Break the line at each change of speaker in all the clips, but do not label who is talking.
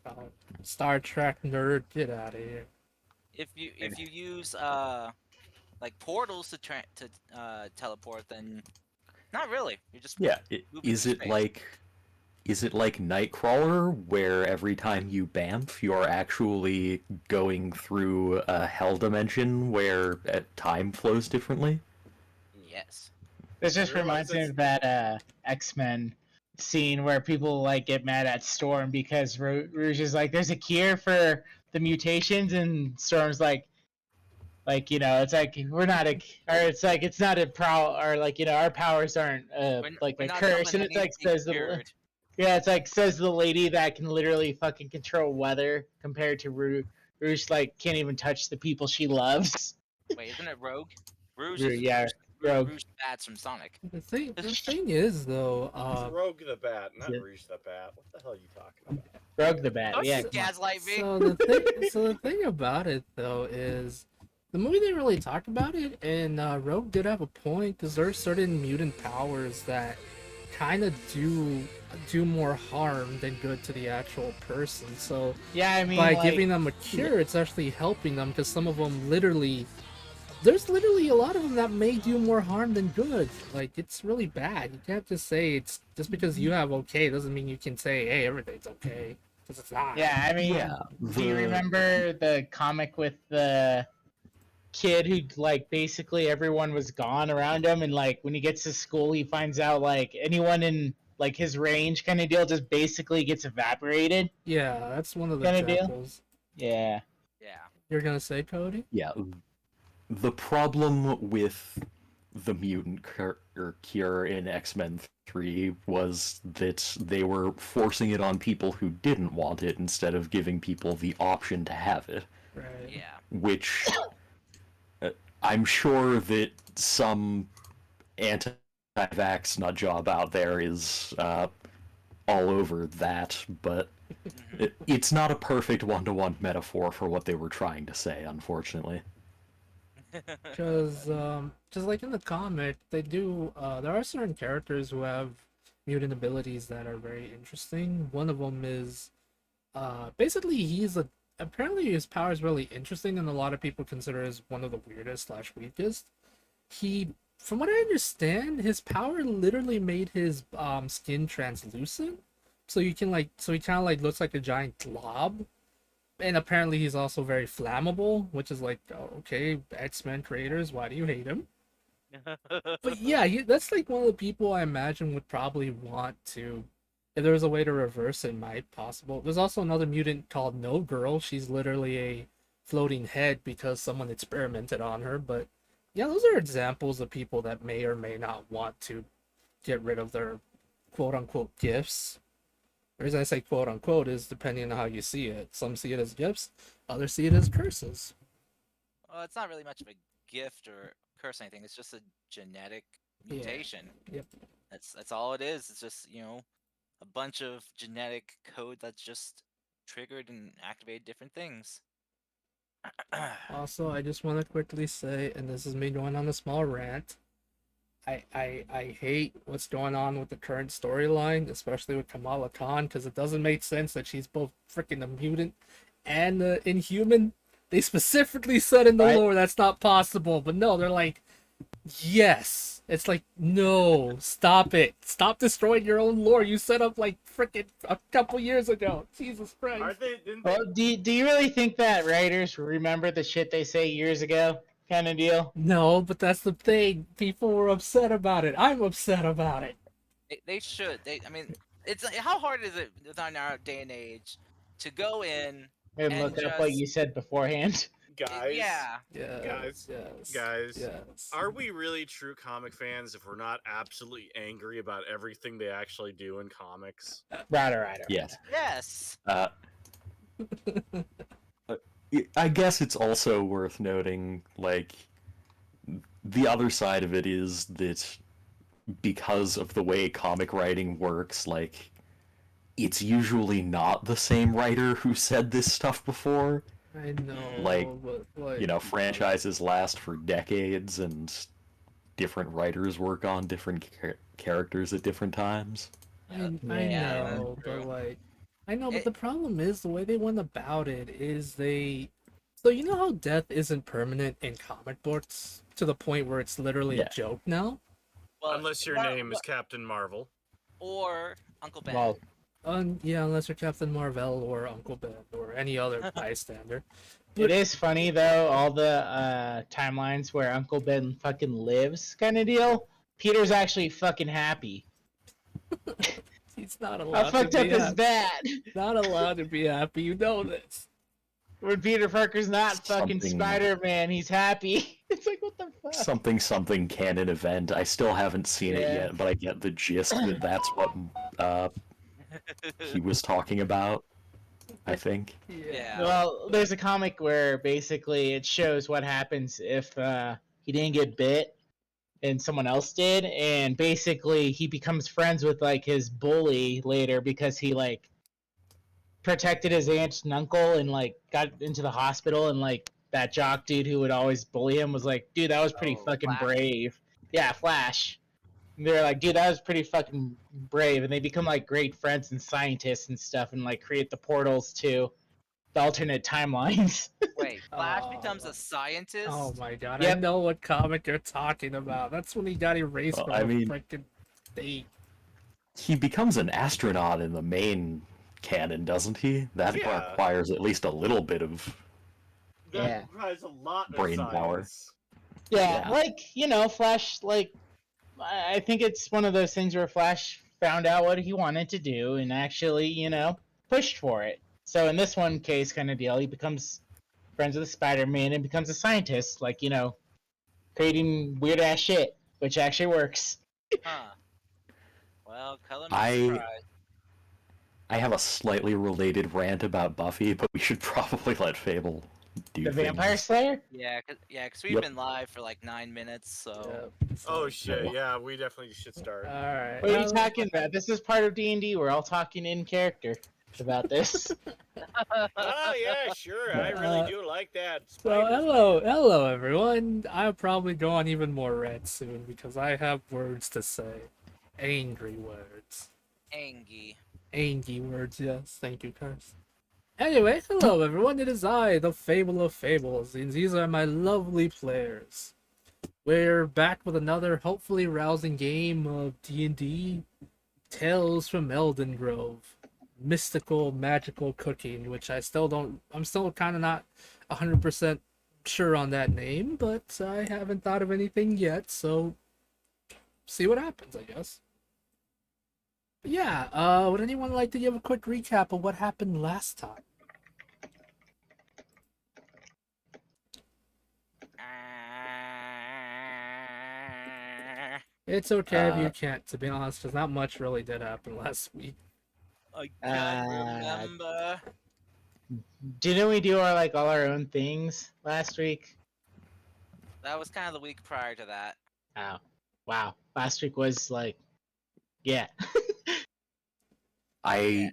Oh, Star Trek nerd, get out of here.
If you use like portals to teleport, then not really. You're just
Yeah,
moving through space.
is it like Nightcrawler, where every time you bamf, you're actually going through a hell dimension where time flows differently?
Yes.
This
I
just
realize
reminds me
it's
of that X-Men scene where people like get mad at Storm because Rouge is like, "There's a cure for the mutations," and Storm's like it's like we're not a, or it's like it's not a or like our powers aren't like
We're
a
not
curse,
telling
and it's
any to
like
be
says the
cured.
yeah, it's like says the lady that can literally fucking control weather compared to Rouge like can't even touch the people she loves.
Wait, isn't it Rogue? Rouge is
Yeah, Rogue.
Rouge bats from Sonic.
The thing is though,
it's Rogue the Bat, not Rouge the Bat. What the hell are you talking about?
Rogue the Bat.
Don't
Yeah,
you
come on.
gaslight me.
so the thing about it though is the movie didn't really talk about it, and Rogue did have a point because there are certain mutant powers that kind of do more harm than good to the actual person. So
Yeah, I mean,
by
like,
giving them a cure, it's actually helping them because some of them literally there's literally a lot of them that may do more harm than good. Like it's really bad. You can't just say it's just because you have okay doesn't mean you can say hey everything's okay because it's not.
yeah, I mean,
Yeah,
do you remember the comic with the kid who like basically everyone was gone around him, and like when he gets to school, he finds out like anyone in like his range kind of deal just basically gets evaporated
Yeah, that's one of the
kind of deal.
examples.
Yeah,
Yeah.
You're gonna say Cody?
yeah. The problem with the mutant cure in X-Men 3 was that they were forcing it on people who didn't want it instead of giving people the option to have it,
Right.
Yeah.
which I'm sure that some anti-vax nut job out there is all over that, but
Hmm.
it's not a perfect one-to-one metaphor for what they were trying to say, unfortunately.
Just like in the comic, they do. There are certain characters who have mutant abilities that are very interesting. One of them is, basically he's a. Apparently his power is really interesting, and a lot of people consider as one of the weirdest slash weakest. From what I understand, his power literally made his skin translucent, so he kind of like looks like a giant glob, and apparently he's also very flammable, which is like, oh, okay, X-Men creators, why do you hate him? But yeah, that's like one of the people I imagine would probably want to, if there was a way to reverse it, might possible. There's also another mutant called No Girl. She's literally a floating head because someone experimented on her. But yeah, those are examples of people that may or may not want to get rid of their quote unquote gifts. The reason I say quote unquote is depending on how you see it. Some see it as gifts, others see it as curses.
Well, it's not really much of a gift or curse or anything. It's just a genetic
Yeah.
mutation.
Yep.
That's all it is. It's just a bunch of genetic code that's just triggered and activated different things.
Also, I just want to quickly say, and this is me going on a small rant. I hate what's going on with the current storyline, especially with Kamala Khan, because it doesn't make sense that she's both freaking a mutant and inhuman. They specifically said in the
right.
lore that's not possible, but no, they're like, yes. It's like, no, stop it. Stop destroying your own lore. You set up like freaking a couple years ago. Jesus Christ.
Aren't they? Didn't they?
Well, do you really think that writers remember the shit they say years ago kind of deal?
No, but that's the thing. People were upset about it. I'm upset about it.
They should. I mean, it's how hard is it in our day and age to go in
And
and
look up what
just
you said beforehand.
Guys,
yeah.
Guys,
Yes.
guys,
Yes.
are we really true comic fans if we're not absolutely angry about everything they actually do in comics?
Right.
Yes.
Yes.
Uh, I guess it's also worth noting, like, the other side of it is that because of the way comic writing works, like, it's usually not the same writer who said this stuff before.
I
Like,
know, but like,
you know, franchises last for decades and different writers work on different characters at different times.
I
Yeah,
know,
that's
but
true.
like, I know, but
It-
the problem is the way they went about it is they. So you know how death isn't permanent in comic books to the point where it's literally a
Yeah.
joke now.
Well,
Unless your name is Captain Marvel.
or Uncle Ben.
Well,
Yeah, unless you're Captain Marvel or Uncle Ben or any other bystander.
it is funny though, all the timelines where Uncle Ben fucking lives kind of deal. Peter's actually fucking happy.
He's not
How
allowed to
fucked
be
up is
happy.
that?
Not allowed to be happy. You know this.
When Peter Parker's not fucking
Something-
Spider-Man, he's happy. It's like, what the fuck?
Something canon event. I still haven't seen it
Yeah.
yet, but I get the gist that that's what he was talking about. I think.
Yeah.
Well, there's a comic where basically it shows what happens if he didn't get bit and someone else did, and basically he becomes friends with like his bully later because he like protected his aunt and uncle and like got into the hospital, and like that jock dude who would always bully him was like, dude, that was pretty
Oh,
fucking
Flash.
brave. Yeah, Flash. And they're like, dude, that was pretty fucking brave, and they become like great friends and scientists and stuff, and like create the portals to the alternate timelines.
Wait, Flash
Oh.
becomes a scientist?
Oh my god, I
Yep.
know what comic you're talking about. That's when he got erased
Well,
from
I
the
mean-
freaking thing.
He becomes an astronaut in the main canon, doesn't he? That
Yeah.
requires at least a little bit of.
That
Yeah.
requires a lot of
Brain power.
science.
Yeah,
Yeah.
like, you know, Flash, like, I think it's one of those things where Flash found out what he wanted to do and actually, you know, pushed for it. So in this one case kind of deal, he becomes friends with Spider-Man and becomes a scientist, like, you know, creating weird ass shit, which actually works.
Huh. Well, color me
I-
surprised.
I have a slightly related rant about Buffy, but we should probably let Fable do
The Vampire
things.
Slayer?
Yeah, cause we've
Yep.
been live for like 9 minutes, so
Oh shit! Yeah, we definitely should start.
Alright.
What are you talking about? This is part of D&D. We're all talking in character about this.
Oh yeah, sure. I really do like that.
So
Spiders,
hello everyone. I'll probably go on even more rants soon because I have words to say. Angry words.
Angie.
Angry words, yes. Thank you, Curse. Anyway, hello everyone. It is I, the Fable of Fables, and these are my lovely players. We're back with another hopefully rousing game of D&D Tales from Eldeen Grove. Mystical, magical cooking, which I'm still kind of not 100% sure on that name, but I haven't thought of anything yet, so see what happens, I guess. But yeah, would anyone like to give a quick recap of what happened last time? It's okay if you can't, to be honest, because not much really did happen last week.
I can't
Uh,
remember.
Didn't we do our like all our own things last week?
That was kind of the week prior to that.
Oh, wow. Last week was like, yeah.
I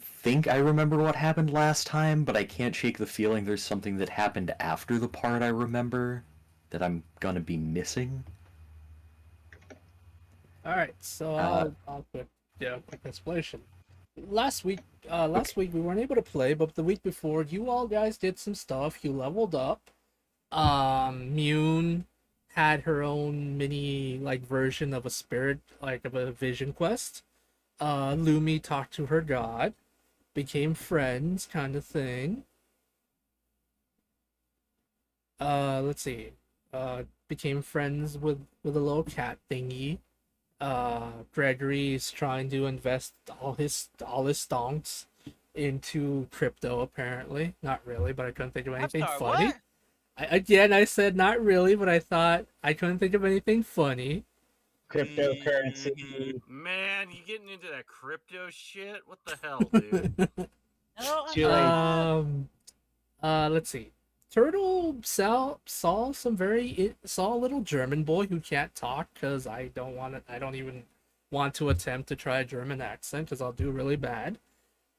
think I remember what happened last time, but I can't shake the feeling there's something that happened after the part I remember that I'm gonna be missing.
Alright, so I'll quick explanation. Last week we weren't able to play, but the week before you all guys did some stuff. You leveled up. Mune had her own mini like version of a spirit, like of a vision quest. Lumi talked to her god, became friends, kind of thing. Let's see. Became friends with a little cat thingy. Gregory's trying to invest all his stonks into crypto. Apparently, not really, but I couldn't think of
I'm
anything
sorry,
funny.
what?
I said not really, but I thought I couldn't think of anything funny.
Cryptocurrency.
Man, you getting into that crypto shit? What the hell, dude?
No, I'm
Too late.
Let's see. Turtle saw a little German boy who can't talk because I don't even want to attempt to try a German accent because I'll do really bad.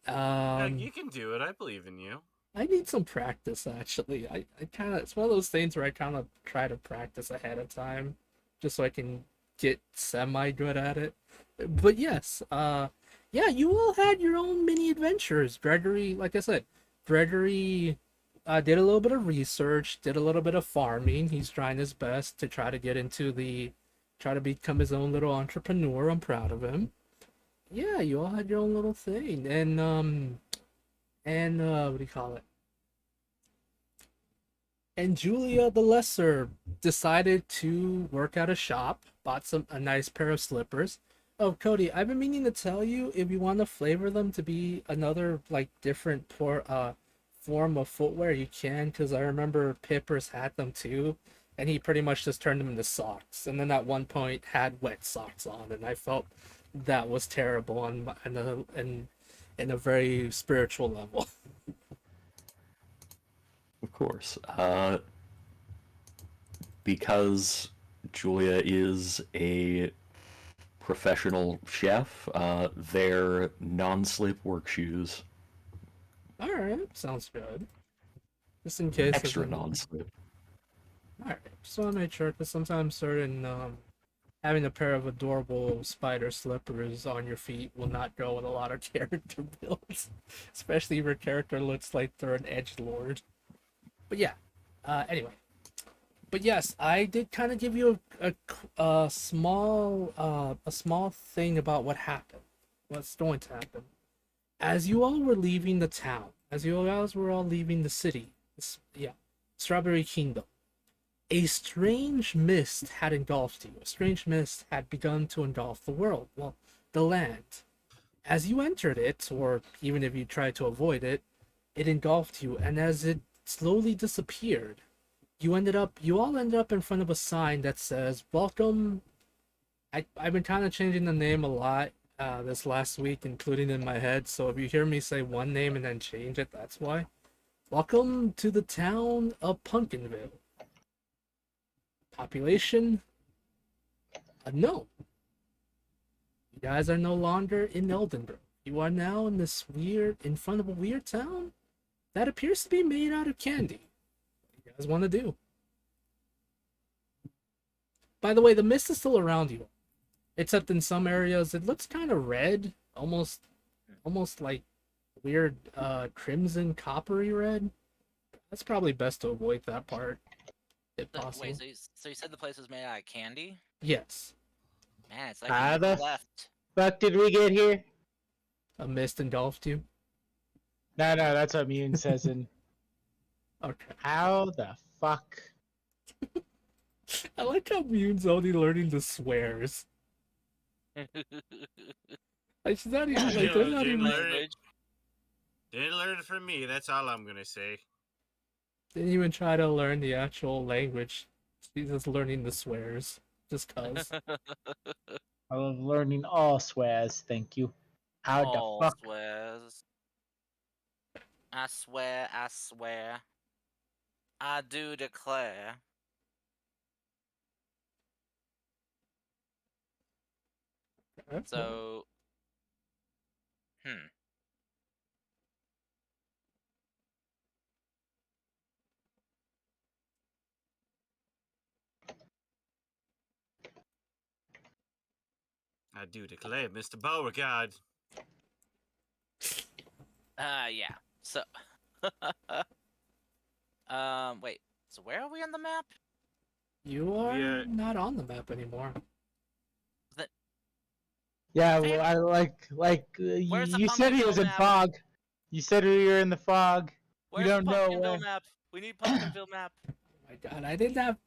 Yeah, you can do it. I believe in you.
I need some practice actually. I kind of it's one of those things where I kind of try to practice ahead of time just so I can get semi good at it. But yes, Yeah, you all had your own mini adventures. Gregory, like I said, Gregory did a little bit of research, did a little bit of farming. He's trying his best to try to get into try to become his own little entrepreneur. I'm proud of him. Yeah, you all had your own little thing, and what do you call it? And Julia the Lesser decided to work at a shop, bought a nice pair of slippers. Oh, Cody, I've been meaning to tell you if you want to flavor them to be another like different form of footwear, you can, because I remember Pippers had them too, and he pretty much just turned them into socks, and then at one point had wet socks on, and I felt that was terrible in a very spiritual level.
Of course. Because Julia is a professional chef, they're non-slip work shoes.
All right, sounds good. Just in case.
Extra non-slip.
All right, just want to make sure because sometimes certain having a pair of adorable spider slippers on your feet will not go with a lot of character builds, especially if your character looks like they're an edge lord. But yeah, anyway. But yes, I did kind of give you a small thing about what happened, what's going to happen. As you all were leaving the town, as you guys were all leaving the city, yeah, Strawberry Kingdom, a strange mist had engulfed you. A strange mist had begun to engulf the world, well, the land. As you entered it, or even if you tried to avoid it, it engulfed you, and as it slowly disappeared, you all ended up in front of a sign that says, Welcome. I've been kind of changing the name a lot this last week, including in my head, so if you hear me say one name and then change it, that's why. Welcome to the town of Pumpkinville. Population unknown. You guys are no longer in Eldeen Grove. You are now in front of a weird town that appears to be made out of candy. What do you guys want to do? By the way, the mist is still around you, except in some areas it looks kind of red, almost like weird crimson coppery red. That's probably best to avoid that part if possible.
Wait, so you said the place was made out of candy?
Yes,
Man, it's like
How
we never
the
left.
fuck did we get here?
a mist engulfed you.
No, that's what Mune says. And
Okay.
how the fuck?
I like how Mune's only learning the swears. Like she's not even like they're not even
Didn't learn it from me. That's all I'm gonna say.
didn't even try to learn the actual language. She's just learning the swears. Just cause.
I love learning all swears. Thank you. How the
All
fuck?
swears. I swear, I swear. I do declare. So, hmm.
I do declare, Mr. Beauregard.
Yeah. So, wait. So where are we on the map?
You are
Yeah.
not on the map anymore.
Yeah,
Fair.
well, I
Where's the
you said he was
Pumpkinville
in
map?
fog. You said we were in the fog.
Where's
don't
the
know
Pumpkinville
where.
map? We need Pumpkinville map.
Oh my god, I didn't have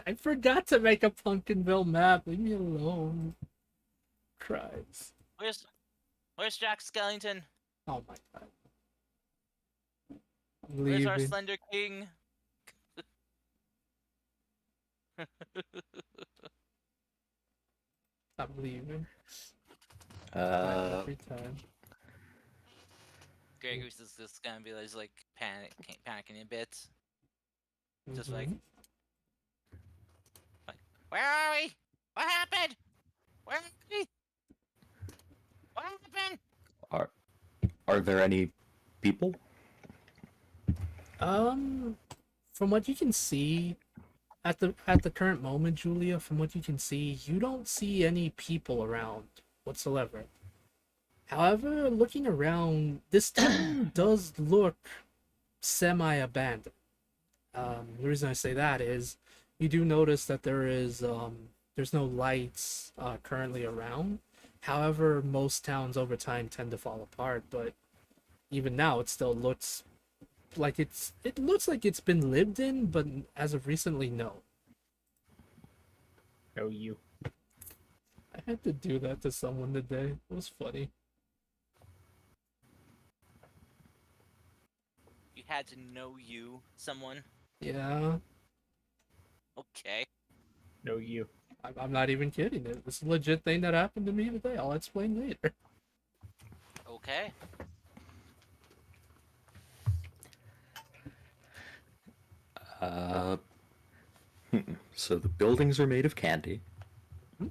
I forgot to make a Pumpkinville map. Leave me alone. Christ.
Where's Jack Skellington?
Oh my god. I'm
Where's our
leaving.
Slender King?
I'm leaving.
Uh,
Every time.
Gregory's just gonna be like panicking a bit. Just like,
Mhm.
where are we? What happened? Where are we? What happened?
are there any people?
From what you can see at the current moment, Julia, from what you can see, you don't see any people around whatsoever. However, looking around, this town does look semi-abandoned. The reason I say that is you do notice that there's no lights currently around. However, most towns over time tend to fall apart, but even now it still looks like it looks like it's been lived in, but as of recently, no.
Oh, you.
I had to do that to someone today. It was funny.
You had to know you, someone.
Yeah,
Okay.
No, you.
I'm not even kidding. This is a legit thing that happened to me today. I'll explain later.
Okay.
Uh, so the buildings are made of candy, and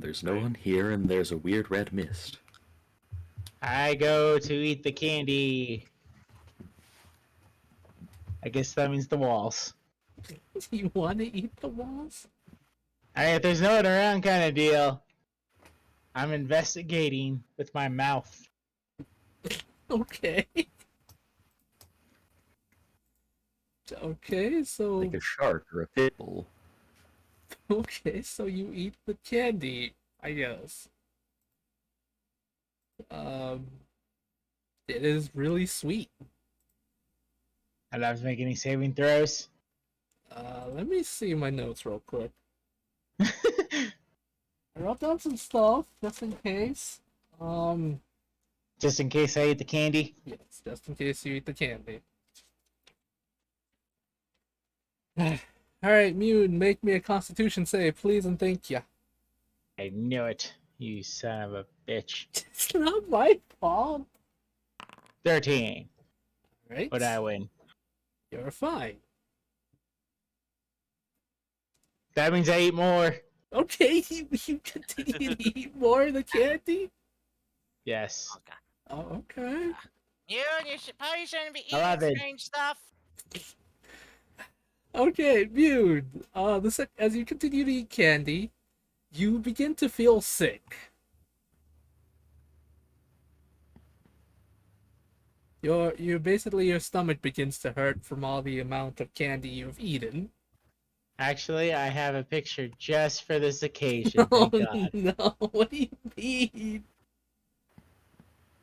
there's no one here, and there's a weird red mist.
I go to eat the candy. I guess that means the walls.
Do you want to eat the walls?
Alright, if there's no one around kind of deal, I'm investigating with my mouth.
Okay. Okay, so
Like a shark or a pit bull.
okay, so you eat the candy, I guess. Um, it is really sweet.
I don't have to make any saving throws.
Let me see my notes real quick. I wrote down some stuff just in case.
Just in case I eat the candy.
Yes, just in case you eat the candy. All right, Mune, make me a Constitution save, please, and thank you.
I knew it, you son of a bitch.
It's not my fault.
13.
Right?
Would I win?
You're fine.
That means I eat more.
Okay, you continue to eat more of the candy?
Yes.
Okay.
Oh, okay.
You probably shouldn't be eating
11.
strange stuff.
Okay, Mune. As you continue to eat candy, you begin to feel sick. Your stomach begins to hurt from all the amount of candy you've eaten.
Actually, I have a picture just for this occasion.
Oh
Thank God.
no, what do you mean?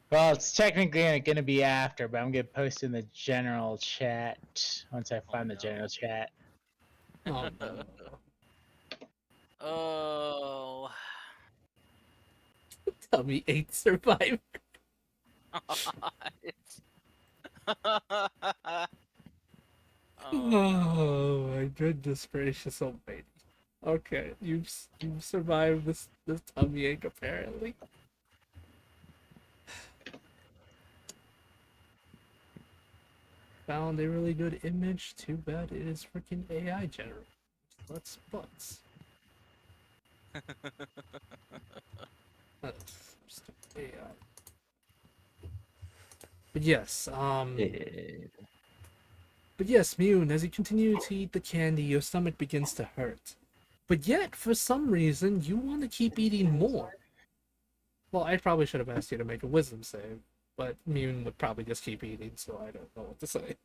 Well, it's technically going to be after, but I'm going to post in the general chat once I find the
no.
general chat.
Oh no.
Oh.
Tummy ache survivor.
Oh, no.
Oh my goodness gracious almighty. Okay, you've survived this tummy ache apparently. Found a really good image. Too bad it is freaking AI generated. Let's butts. Stupid AI. But yes, But yes, Mune, as you continue to eat the candy, your stomach begins to hurt. But yet, for some reason, you want to keep eating more. Well, I probably should have asked you to make a wisdom save, but Mune would probably just keep eating, so I don't know what to say.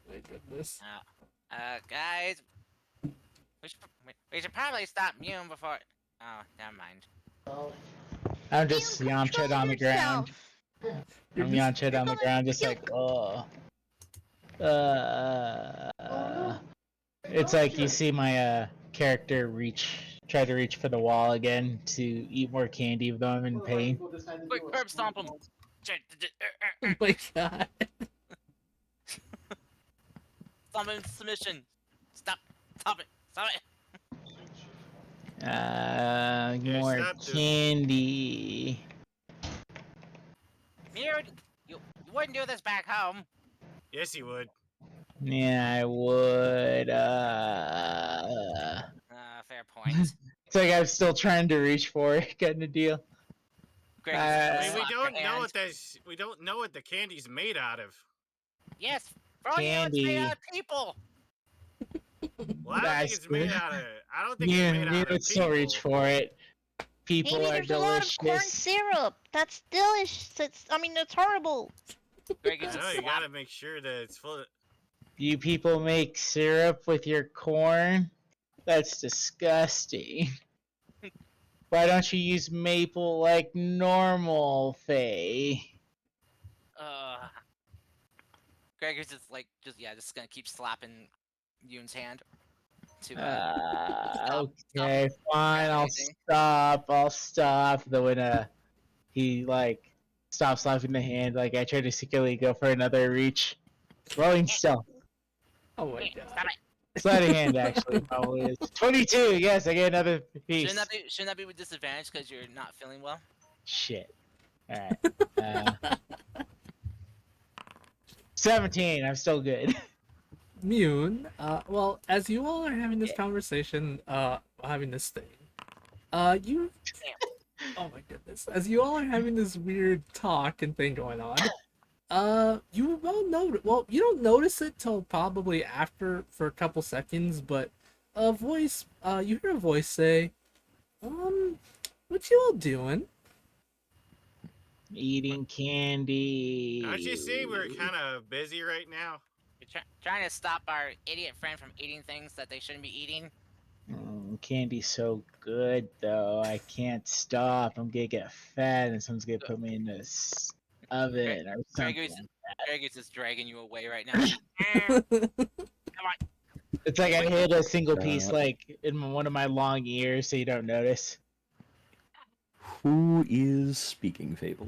My goodness.
Guys, we should probably stop Mune before. Oh, never mind.
I'm just Yamcha on the ground.
You're
I'm
just-
Yamcha on the ground, just like, oh. It's like you see my character try to reach for the wall again to eat more candy, even though I'm in pain.
Quick, curb stomp him.
Oh my god.
Stomp him in submission. Stop it. Stop it.
More
snapped it.
candy.
Mune, you wouldn't do this back home.
Yes, he would.
Yeah, I would.
Fair point.
It's like I'm still trying to reach for it, kind of deal.
Greg,
I
just
mean, we
slap
don't
your
know
hand.
what this. We don't know what the candy's made out of.
Yes, for all you know, it's made
Candy.
out of people.
Well, I don't think
That's
it's made
good.
out of. I don't think it's made
You
out of
would still reach
people.
for it. People
Maybe
are
there's a lot of corn
delicious.
syrup. That's delicious. I mean, it's horrible.
Greg
I
is
know
just
you
slap.
gotta make sure that it's full.
You people make syrup with your corn? That's disgusting. Why don't you use maple like normal, Faye?
Greg is just like just gonna keep slapping Yoon's hand to
Okay, fine. I'll
anything.
stop. I'll stop. Then when he like stops slapping the hand, like I try to secretly go for another reach. Rolling stealth.
Oh my
Stop
god.
it.
Sleight of hand actually probably is 22. Yes, I get another piece.
Shouldn't that be with disadvantage because you're not feeling well?
Shit. All right. 17. I'm still good.
Mune, well, as you all are having this conversation, having this thing, you, oh my goodness, as you all are having this weird talk and thing going on, you won't notice, well, you don't notice it till probably after, for a couple seconds, but you hear a voice say, what you all doing?
Eating candy.
Don't you see we're kind of busy right now?
You're trying to stop our idiot friend from eating things that they shouldn't be eating.
Candy's so good though. I can't stop. I'm gonna get fat, and someone's gonna put me in this oven or something.
Greg is just dragging you away right now. Come on.
It's like I hid a single piece
Uh,
like in one of my long ears, so you don't notice.
Who is speaking, Fable?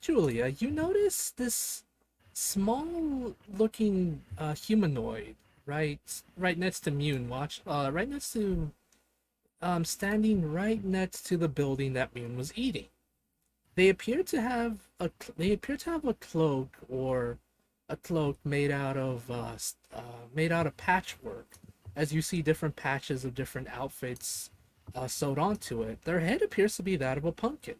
Julia, you notice this small looking humanoid right next to Mune, right next to standing right next to the building that Mune was eating. They appear to have a cloak, or a cloak made out of patchwork, as you see different patches of different outfits sewed onto it. Their head appears to be that of a pumpkin.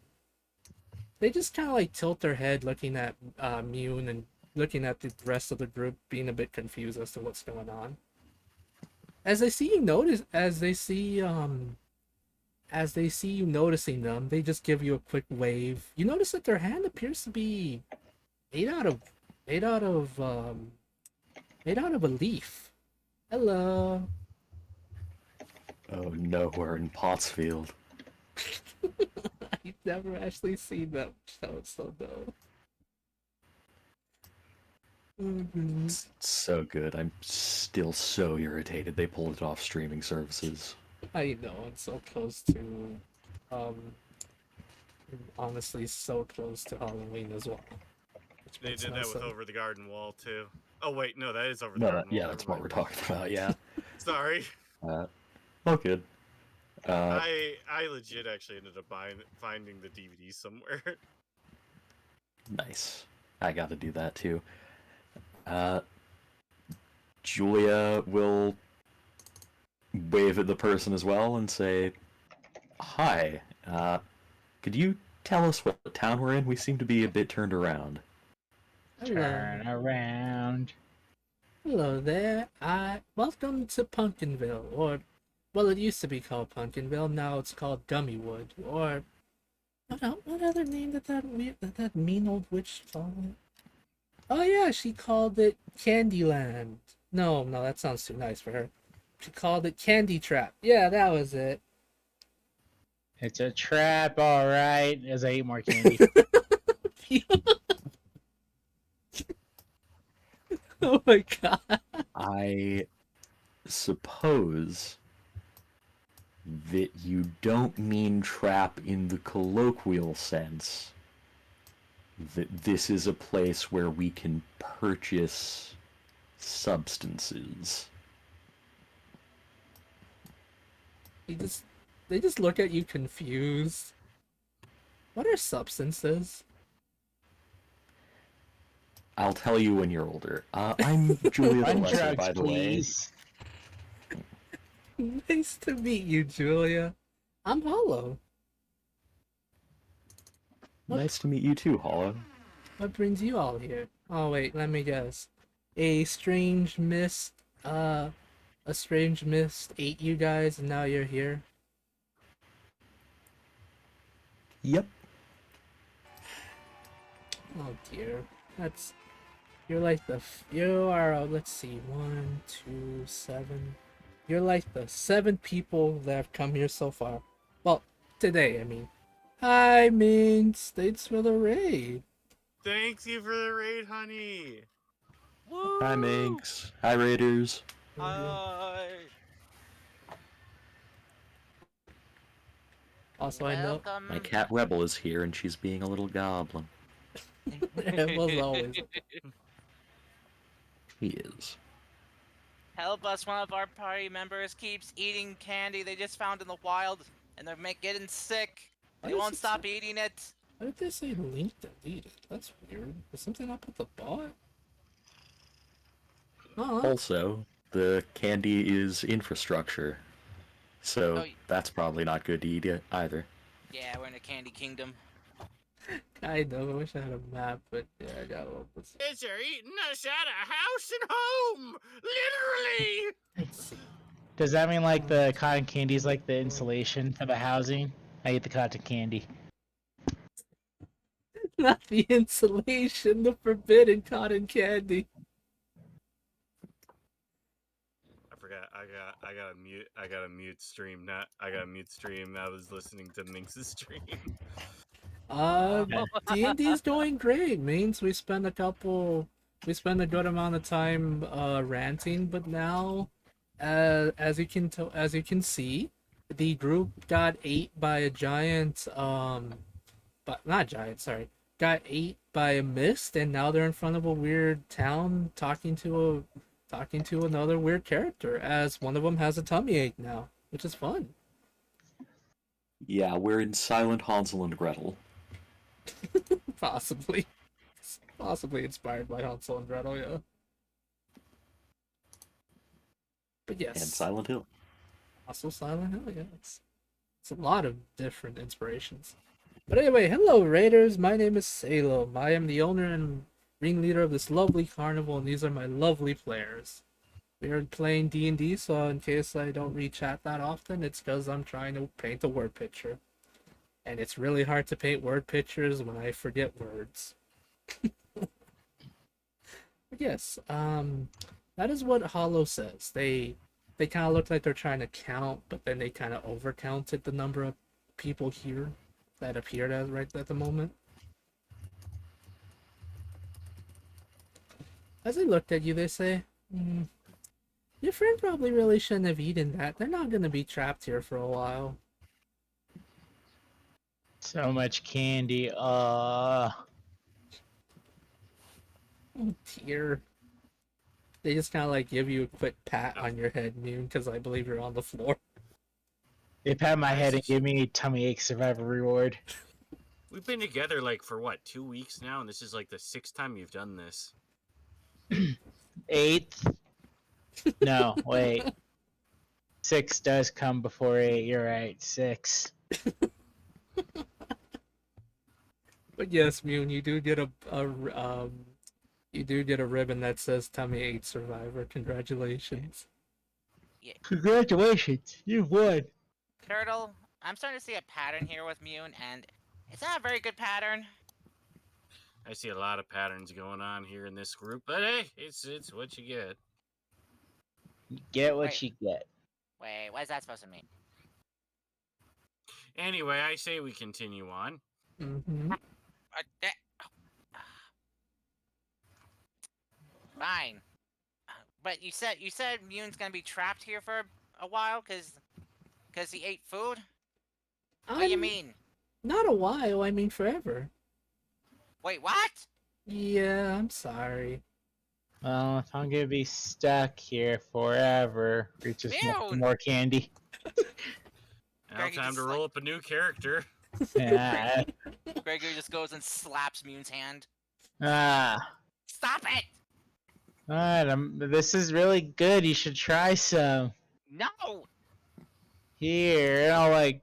They just kind of like tilt their head, looking at Mune and looking at the rest of the group, being a bit confused as to what's going on. As they see you noticing them, they just give you a quick wave. You notice that their hand appears to be made out of made out of um made out of a leaf. Hello.
Oh no, we're in Pottsfield.
I've never actually seen them, so no. Mhm.
It's so good. I'm still so irritated they pulled it off streaming services.
I know, it's so close to, um, honestly, so close to Halloween as well. Which
They
makes
did
no
that with
sense.
Over the Garden Wall too. Oh wait, no, that is Over the
No,
Garden Wall.
yeah, that's what we're talking about. Yeah.
Sorry,
All good.
I legit actually ended up finding the DVD somewhere.
Nice. I got to do that too. Julia will wave at the person as well and say, "Hi. Could you tell us what town we're in? We seem to be a bit turned around."
Turn around.
Hello there. Welcome to Pumpkinville, or, well, it used to be called Pumpkinville. Now it's called Gummywood, or what other name did that mean old witch call it? Oh yeah, she called it Candyland. No, that sounds too nice for her. She called it Candy Trap. Yeah, that was it.
It's a trap, all right. As I eat more candy.
Oh my god.
I suppose that you don't mean trap in the colloquial sense. That this is a place where we can purchase substances.
They just look at you confused. What are substances?
I'll tell you when you're older. I'm Julia the
Fun
Lesser,
drugs,
by the way.
please.
Nice to meet you, Julia. I'm Hollow.
Nice to meet you too, Hollow.
What brings you all here? Oh wait, let me guess. A strange mist a strange mist ate you guys, and now you're here.
Yep.
Oh dear, that's you're like you are. Let's see, 1, 2, 7. You're like the 7th people that have come here so far. Well, today, I mean. I mean, thanks for the raid.
Thanks you for the raid, honey.
Woo!
Hi, Minx. Hi, Raiders.
Hi.
Also, I know
Welcome.
My cat Rebel is here, and she's being a little goblin.
it was always.
He is.
Help us! One of our party members keeps eating candy they just found in the wild, and they're getting sick.
Why
They
does
won't
it
stop
say-
eating it.
Why did they say link deleted? That's weird. Is something up with the bot? Oh,
Also, the candy is infrastructure, so
Oh,
that's probably not good to eat either.
yeah, we're in a candy kingdom.
I know. I wish I had a map, but yeah, I got all this.
Kids are eating us out of house and home, literally.
Let's see.
Does that mean like the cotton candy is like the insulation for the housing? I eat the cotton candy.
Not the insulation, the forbidden cotton candy.
I forgot. I got to mute. I got to mute stream. Not. I got to mute stream. I was listening to Minx's stream.
D&D's doing great. Means we spend a good amount of time ranting, but now, as you can see, the group got ate by a giant but not giant, sorry, got ate by a mist, and now they're in front of a weird town talking to another weird character, as one of them has a tummy ache now, which is fun.
Yeah, we're in Silent Hansel and Gretel.
Possibly inspired by Hansel and Gretel, yeah. But yes,
And Silent Hill.
also Silent Hill, yeah. It's a lot of different inspirations. But anyway, hello Raiders, my name is Salem. I am the owner and ringleader of this lovely carnival, and these are my lovely players. We are playing D&D, so in case I don't read chat that often, it's because I'm trying to paint a word picture. And it's really hard to paint word pictures when I forget words. But yes, that is what Hollow says. They kind of look like they're trying to count, but then they kind of overcounted the number of people here that appeared as right at the moment. As they looked at you, they say, your friend probably really shouldn't have eaten that. They're not going to be trapped here for a while.
So much candy.
Oh dear. They just kind of like give you a quick pat on your head, Noon, because I believe you're on the floor.
They pat my head and give me a tummy ache survivor reward.
We've been together like for what, 2 weeks now, and this is like the 6th time you've done this.
8th? No, wait. 6 does come before 8. You're right. 6.
But yes, Moon, you do get a ribbon that says Tummy 8 Survivor. Congratulations.
Congratulations, you won.
Turtle, I'm starting to see a pattern here with Mune, and it's not a very good pattern.
I see a lot of patterns going on here in this group, but hey, it's what you get.
You get what
Wait.
you get.
Wait, what is that supposed to mean?
Anyway, I say we continue on.
Mm-hmm.
Fine. But you said Mune's gonna be trapped here for a while because he ate food? What do you mean?
Not a while, I mean forever.
Wait, what?
Yeah, I'm sorry.
Well, if I'm gonna be stuck here forever, reach just
Ew.
more candy.
Now
Greg, you
time
just,
to roll up a new character.
Yeah.
Gregory just goes and slaps Mune's hand. Stop it!
Alright, this is really good. You should try some.
No!
Here, and I'll like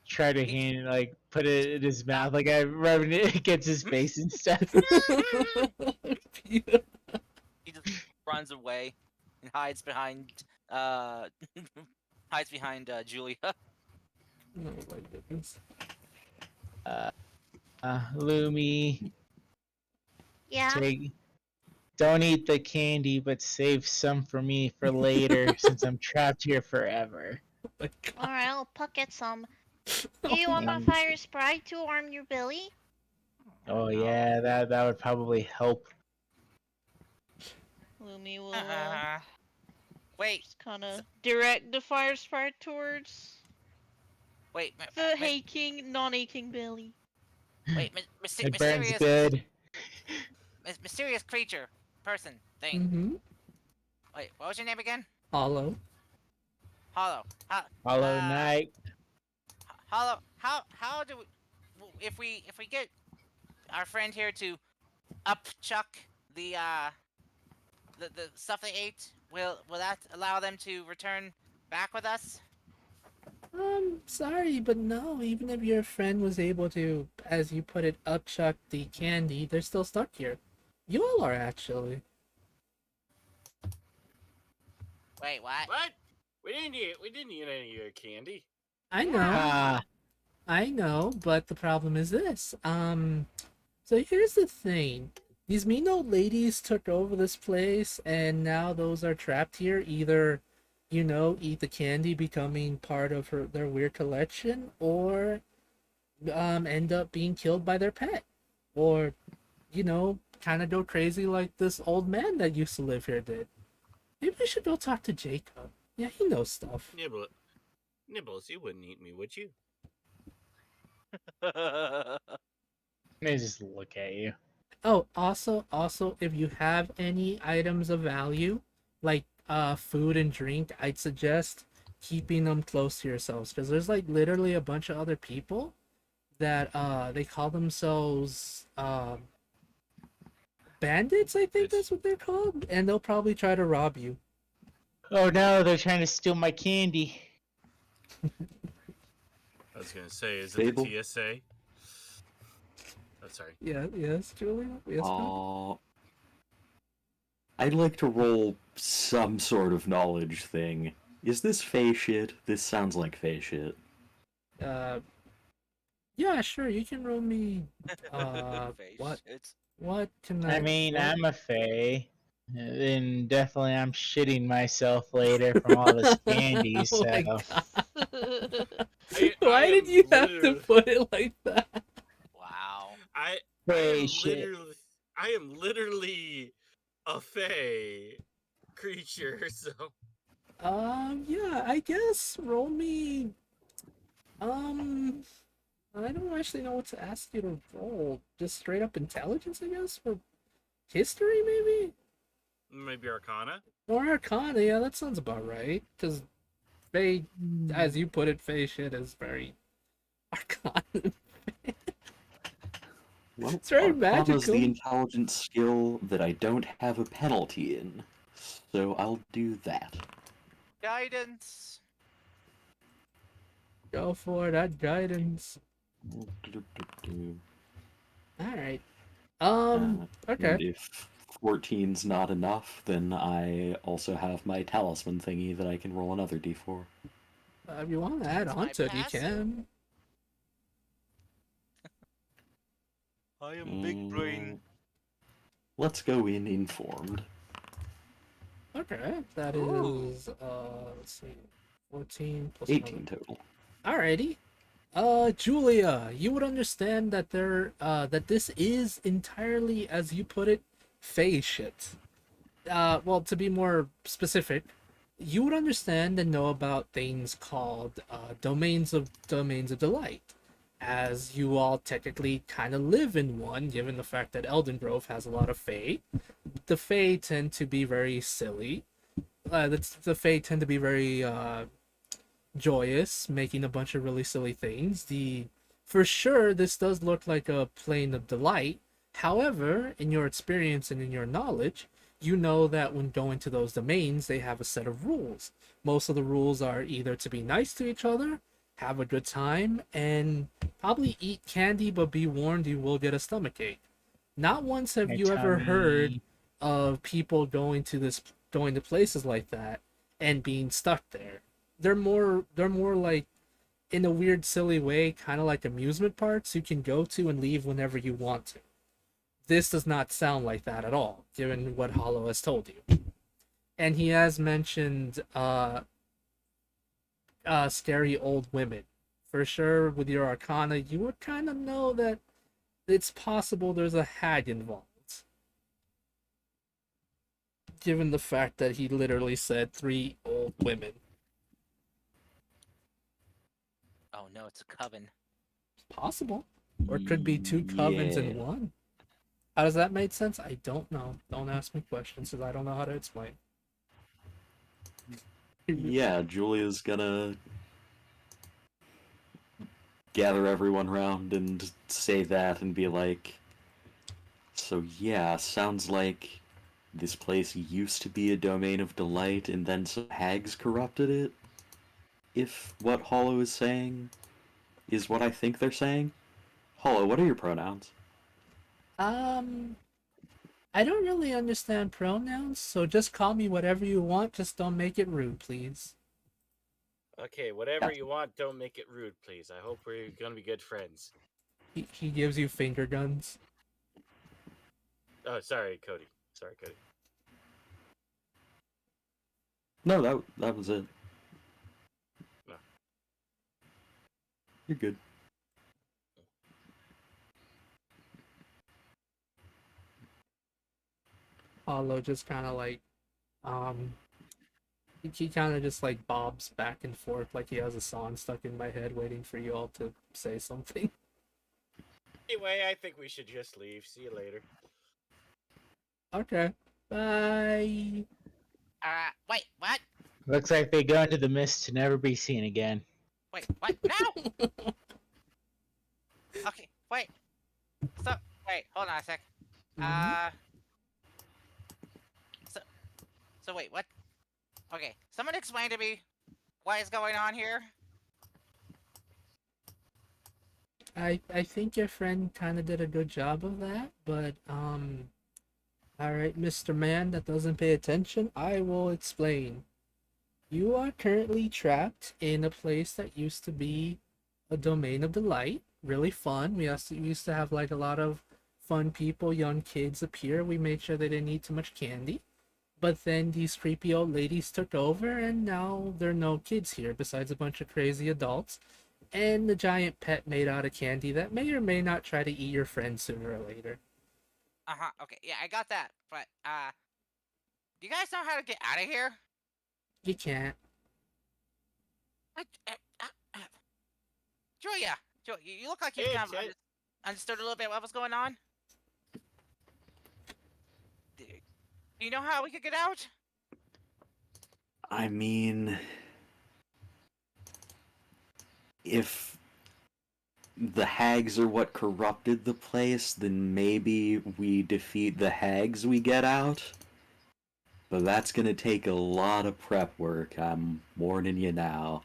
try to put it in his mouth, like I rubbing it against his face and stuff.
He just runs away and hides behind uh, hides behind Julia.
Oh my goodness.
Lumi,
Yeah.
don't eat the candy, but save some for me for later, since I'm trapped here forever.
Oh my god.
Alright, I'll get some. Do
Oh
you want my
And-
fire sprite to warm your belly?
Oh
No.
yeah, that would probably help.
Lumi will
Wait,
just kind of direct the fire sprite towards
wait,
the non-aching belly.
wait,
It burns
mysterious,
good.
mysterious creature, person, thing.
Mm-hmm.
Wait, what was your name again?
Hollow.
Hollow.
Hollow Knight.
Hollow. How do we, if we get our friend here to upchuck the the stuff they ate, will that allow them to return back with us?
Sorry, but no, even if your friend was able to, as you put it, upchuck the candy, they're still stuck here. You all are, actually.
Wait, what?
What? We didn't eat any of your candy.
I know.
Ah,
I know, but the problem is this. So here's the thing. These mean old ladies took over this place, and now those are trapped here. Either, eat the candy, becoming part of their weird collection, or end up being killed by their pet, or, kind of go crazy like this old man that used to live here did. Maybe we should go talk to Jacob. Yeah, he knows stuff.
Nibbles, you wouldn't eat me, would you?
they just look at you.
Oh, also, if you have any items of value, like food and drink, I'd suggest keeping them close to yourselves, because there's like literally a bunch of other people that they call themselves bandits, I think that's what they're called, and they'll probably try to rob you.
Oh no, they're trying to steal my candy.
I was gonna say, is
Fable?
it the TSA? Oh, sorry.
Yeah, yes, Julia. Yes, Bob?
I'd like to roll some sort of knowledge thing. Is this Fey shit? This sounds like Fey shit.
Yeah, sure. You can roll me.
Face
What?
shit.
What can I?
I mean,
what?
I'm a Fae. And definitely I'm shitting myself later from all this candy,
Oh
so...
my god.
I
Why did
am
you have to
literally-
put it like that?
Wow.
I
Fey
am
shit.
literally a Fey creature, so
Yeah, I guess roll me. I don't actually know what to ask you to roll. Just straight up intelligence, I guess, or history, maybe,
maybe Arcana.
or Arcana. Yeah, that sounds about right. Because Faye, as you put it, Faye shit is very Arcana.
Well,
It's very
Arcana's
magical.
the intelligence skill that I don't have a penalty in, so I'll do that.
Guidance.
Go for that guidance. All right.
And
Okay.
if 14's not enough, then I also have my talisman thingy that I can roll another d4.
If you want to add
That's
on
my
to it, you
passive.
can.
I am big brain.
Let's go in informed.
Okay. That
Ooh.
is let's see, 14 plus
18 total.
Alrighty. Julia, you would understand that that this is entirely, as you put it, Fey shit. Well, to be more specific, you would understand and know about things called domains of delight, as you all technically kind of live in one, given the fact that Eldeen Grove has a lot of Fey. The Fey tend to be very silly. The Fey tend to be very joyous, making a bunch of really silly things. For sure, this does look like a plane of delight. However, in your experience and in your knowledge, you know that when going to those domains, they have a set of rules. Most of the rules are either to be nice to each other, have a good time, and probably eat candy, but be warned you will get a stomachache. Not once have
My
you ever heard
tummy.
of people going to places like that and being stuck there. They're more like, in a weird silly way, kind of like amusement parks you can go to and leave whenever you want to. This does not sound like that at all, given what Hollow has told you. And he has mentioned scary old women. For sure, with your Arcana, you would kind of know that it's possible there's a hag involved. Given the fact that he literally said 3 old women.
Oh no, it's a coven.
It's possible. Or it could be 2 covens in
Yeah.
one. How does that make sense? I don't know. Don't ask me questions because I don't know how to explain.
Yeah, Julia's gonna gather everyone around and say that and be like, so yeah, sounds like this place used to be a domain of delight and then some hags corrupted it? If what Hollow is saying is what I think they're saying? Hollow, what are your pronouns?
Um, I don't really understand pronouns, so just call me whatever you want. Just don't make it rude, please.
Okay, whatever you want, don't make it rude, please. I hope we're gonna be good friends.
He gives you finger guns.
Oh, sorry, Cody. Sorry, Cody.
No, that was it.
No.
You're good.
Hollow just kind of like, um, he kind of just like bobs back and forth like he has a song stuck in my head waiting for you all to say something.
Anyway, I think we should just leave. See you later.
Okay. Bye.
Wait, what?
Looks like they go into the mist to never be seen again.
Wait, what? No! Okay, wait. So, wait, hold on a sec.
Mhm.
So, so wait, what? Okay, someone explain to me what is going on here.
I think your friend kind of did a good job of that, but all right, Mr. Man that doesn't pay attention, I will explain. You are currently trapped in a place that used to be a domain of delight. Really fun. We used to have like a lot of fun people, young kids appear. We made sure they didn't eat too much candy. But then these creepy old ladies took over, and now there are no kids here besides a bunch of crazy adults and the giant pet made out of candy that may or may not try to eat your friend sooner or later.
Okay, yeah, I got that. But, do you guys know how to get out of here?
You can't.
What? Julia! You look like you
Hey,
kind of
Ted.
understood a little bit what was going on. Do you know how we could get out?
I mean, if the hags are what corrupted the place, then maybe we defeat the hags, we get out. But that's gonna take a lot of prep work, I'm warning you now.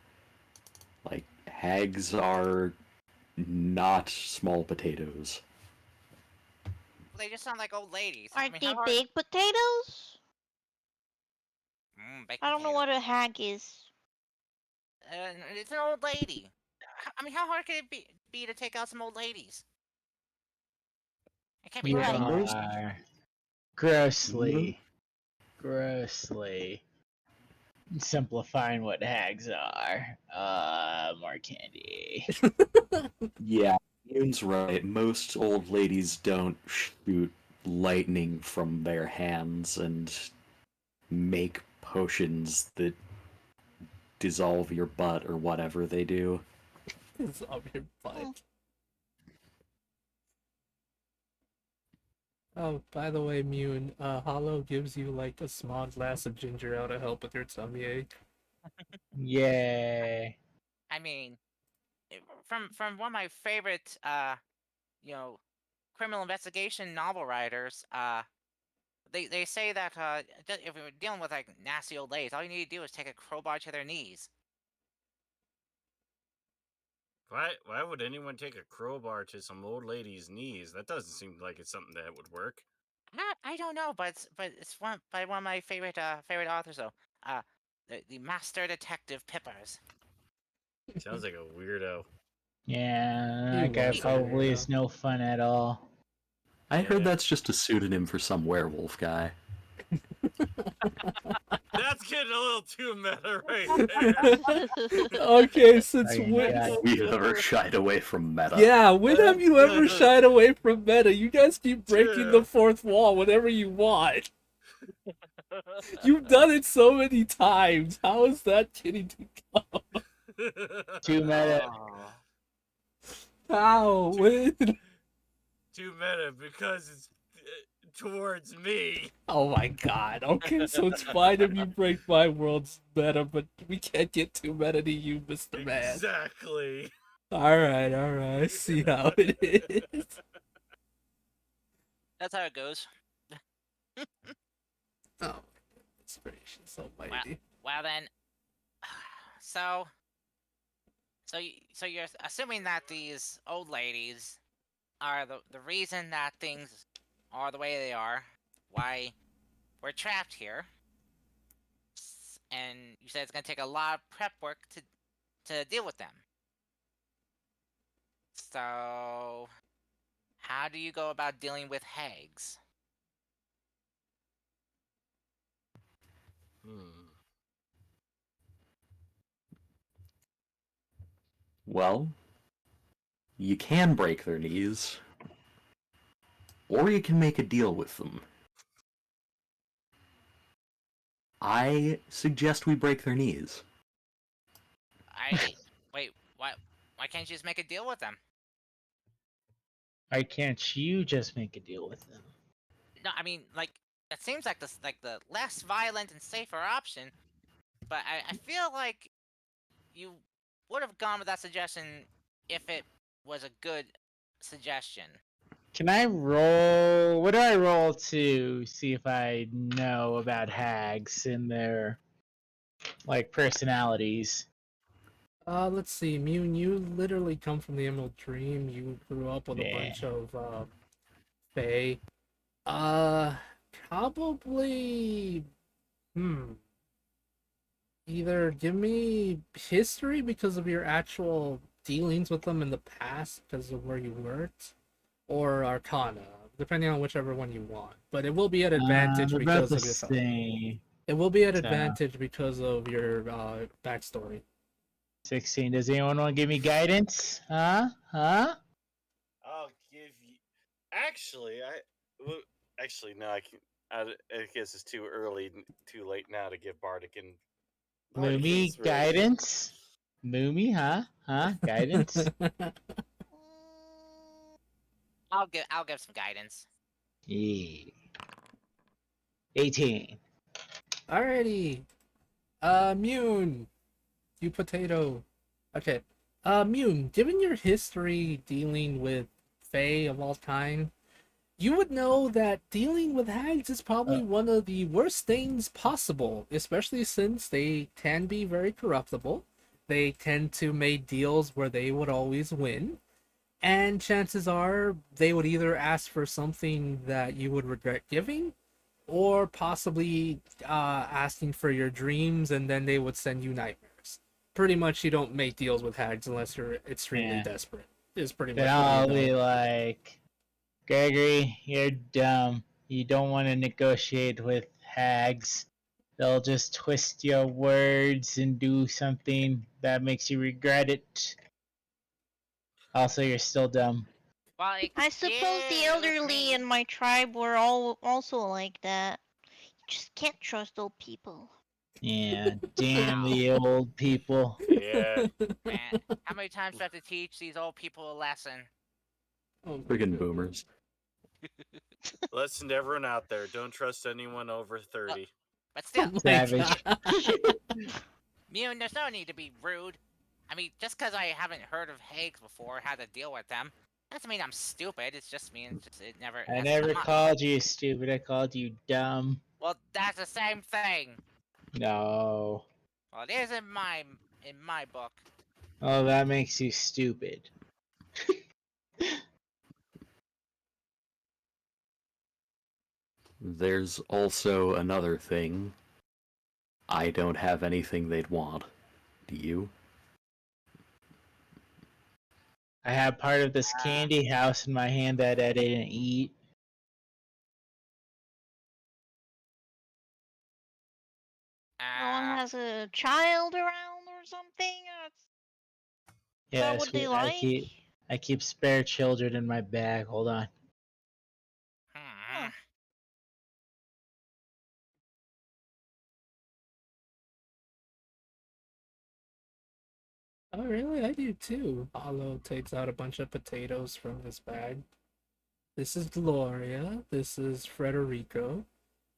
Like, hags are not small potatoes.
They just sound like old ladies. I
Aren't
mean,
they
how hard?
big potatoes?
Baked
I don't know
potato.
what a hag is.
It's an old lady. I mean, how hard could it be to take out some old ladies? It can't be
You
Right.
that hard.
are grossly simplifying what hags are. More candy.
Yeah, Ian's right. Most old ladies don't shoot lightning from their hands and make potions that dissolve your butt or whatever they do.
It's up your
Hmm.
butt. Oh, by the way, Mune, Hollow gives you like a small glass of ginger ale to help with your tummy ache.
Yay.
I mean, from one of my favorite you know, criminal investigation novel writers, they say that if we're dealing with like nasty old ladies, all you need to do is take a crowbar to their knees.
Why would anyone take a crowbar to some old lady's knees? That doesn't seem like it's something that would work.
I don't know, but it's one by one of my favorite favorite authors though. the master detective Pippers.
Sounds like a weirdo.
Yeah,
He
that guy
was a
probably
weirdo.
is no fun at all.
I heard
Yeah.
that's just a pseudonym for some werewolf guy.
That's getting a little too meta right there.
Okay, since
Fucking
when?
guy.
We've never shied away from meta.
Yeah, when have you ever shied away from meta? You guys keep breaking the
True.
fourth wall whenever you want. You've done it so many times. How is that getting to come?
Too meta.
Oh.
How? When?
Too meta because it's towards me.
Oh my god. Okay, so it's fine if you break my world's meta, but we can't get too meta to you, Mr. Man.
Exactly.
Alright, alright. I see how it is.
That's how it goes.
Oh, it's gracious almighty.
Well then, so so you're assuming that these old ladies are the reason that things are the way they are, why we're trapped here, and you said it's gonna take a lot of prep work to deal with them. So, how do you go about dealing with hags?
Well, you can break their knees, or you can make a deal with them. I suggest we break their knees.
Wait, why can't you just make a deal with them?
Why can't you just make a deal with them?
No, I mean, like, that seems like the less violent and safer option, but I feel like you would have gone with that suggestion if it was a good suggestion.
Can I roll? What do I roll to see if I know about hags and their like personalities?
Let's see, Mune, you literally come from the Emerald Dream. You grew up with a
Yeah.
bunch of Fae. Uh, Probably. Either give me history because of your actual dealings with them in the past because of where you worked, or Arcana, depending on whichever one you want. But it will be at advantage
They're about
because
the
of your
same.
It will be at
So,
advantage because of your backstory.
16. Does anyone want to give me guidance? Huh?
I'll give you. Actually, actually no. I guess it's too early, too late now to give Bardic and
Moomy
really.
guidance? Moomy, huh? Guidance?
I'll give some guidance.
Yeah. 18.
Alrighty. Mune, you potato. Okay. Mune, given your history dealing with Fae of all time, you would know that dealing with hags is probably one of the worst things possible, especially since they can be very corruptible. They tend to make deals where they would always win, and chances are they would either ask for something that you would regret giving, or possibly asking for your dreams, and then they would send you nightmares. Pretty much, you don't make deals with hags unless you're extremely
Yeah.
desperate. Is pretty much
Then
what
I'll
you know.
be like, Gregory, you're dumb. You don't want to negotiate with hags. They'll just twist your words and do something that makes you regret it. Also, you're still dumb.
Well,
I suppose the
excuse
elderly
me.
in my tribe were all also like that. You just can't trust old people.
Yeah, damn
Wow.
the old people.
Yeah.
Man, how many times do I have to teach these old people a lesson?
Oh,
Friggin' boomers.
Lesson to everyone out there: don't trust anyone over 30.
But still,
oh my
Savage.
God.
Mune, there's no need to be rude. I mean, just because I haven't heard of hags before, had to deal with them, doesn't mean I'm stupid. It's just means it never.
I
hasn't
never
come up.
called you stupid. I called you dumb.
Well, that's the same thing.
No.
Well, it is in my book.
Oh, that makes you stupid.
There's also another thing. I don't have anything they'd want. Do you?
I have part of this candy house in my hand that I didn't eat.
No one
Uh,
has a child around or something? Is that
Yes,
what they
I
like?
keep spare children in my bag. Hold on.
hmm.
Oh, really? I do too. Hollow takes out a bunch of potatoes from his bag. This is Gloria. This is Frederico.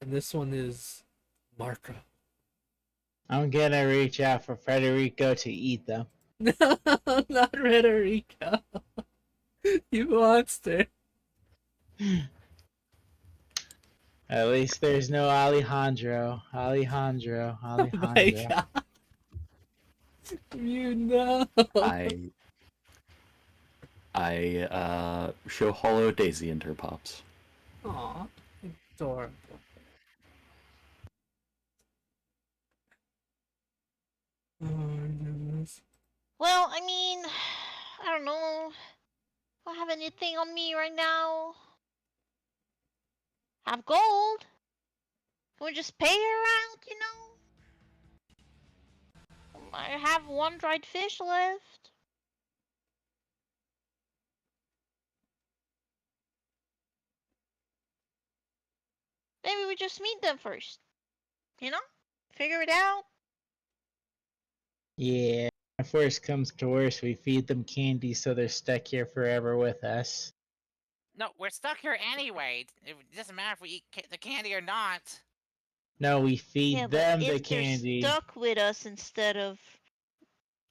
And this one is Marco.
I'm gonna reach out for Federico to eat them.
No, not Frederico. You monster.
At least there's no Alejandro.
Oh my
Alejandro.
god. You know.
I show Hollow Daisy and her pops.
Aw, adorable. Oh my goodness.
Well, I mean, I don't know. I don't have anything on me right now. Have gold. Can we just pay her out, you know? I have one dried fish left. Maybe we just meet them first. You know? Figure it out.
Yeah. If worse comes to worse, we feed them candy so they're stuck here forever with us.
No, we're stuck here anyway. It doesn't matter if we eat the candy or not.
No, we feed
Yeah, but
them the
if they're
candy.
stuck with us instead of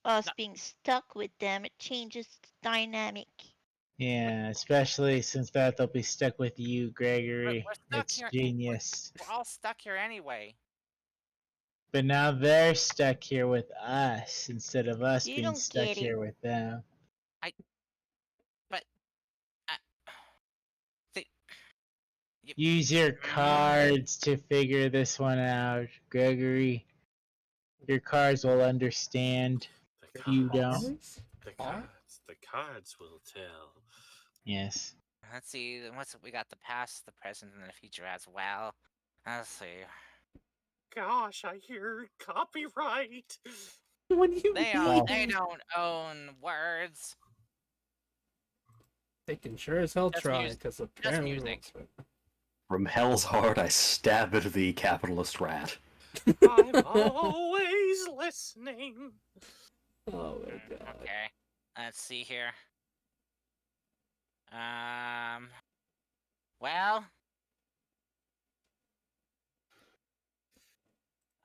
us
No.
being stuck with them, it changes the dynamic.
Yeah, especially since that they'll be stuck with you,
We're,
Gregory.
we're stuck
It's
here.
genius.
We're all stuck here anyway.
But now they're stuck here with us instead of us
You
being
don't
stuck
get it.
here with them.
But uh, see, you,
Use your
mm,
cards to figure this one out, Gregory. Your cards will understand.
The
You
cards.
don't.
The
Cards?
cards. The cards will tell.
Yes.
let's see. We got the past, the present, and the future as well. Let's see.
Gosh, I hear copyright.
What do you
Well,
They
mean?
don't own words.
They can sure as hell
Just
try,
music.
because
Just
apparently
music.
From hell's heart, I stab at thee, capitalist rat.
I'm always listening.
Oh my god.
Okay. Let's see here. Well,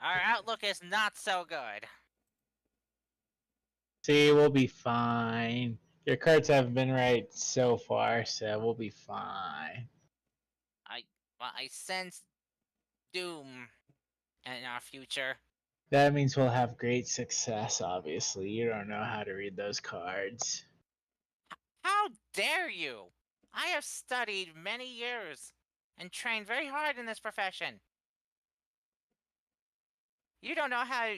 our outlook is not so good.
see, we'll be fine. Your cards haven't been right so far, so we'll be fine.
I sense doom in our future.
That means we'll have great success, obviously. You don't know how to read those cards.
How dare you? I have studied many years and trained very hard in this profession. You don't know how.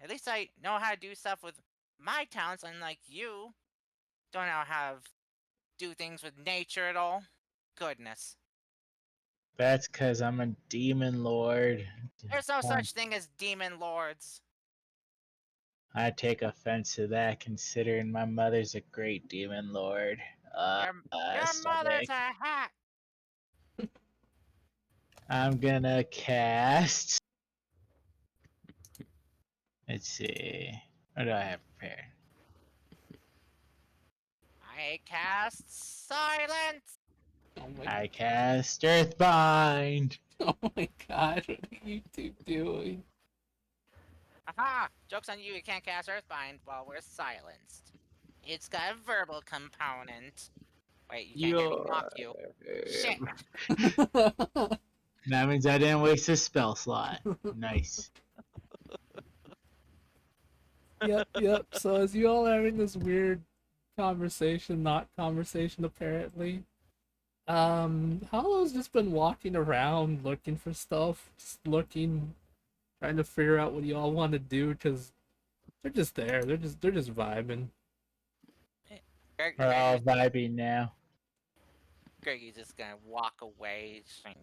At least I know how to do stuff with my talents, unlike you. Don't know how to do things with nature at all. Goodness.
That's because I'm a demon lord.
There's no such thing as demon lords.
I take offense to that, considering my mother's a great demon lord.
Your mother's
Stomach.
a hack.
I'm gonna cast. Let's see. What do I have prepared?
I cast silence.
Oh my,
I cast Earthbind.
oh my god, what are you two doing?
Aha! Joke's on you, you can't cast Earthbind while we're silenced. It's got a verbal component. Wait, you can't hear me mock you. Shit!
That means I didn't waste a spell slot. Nice.
Yep. So as you all having this weird conversation, not conversation apparently, Hollow's just been walking around looking for stuff, just looking trying to figure out what y'all want to do because they're just there. They're just vibing.
We're all
Greggy's
vibing now.
just gonna walk away. Just like,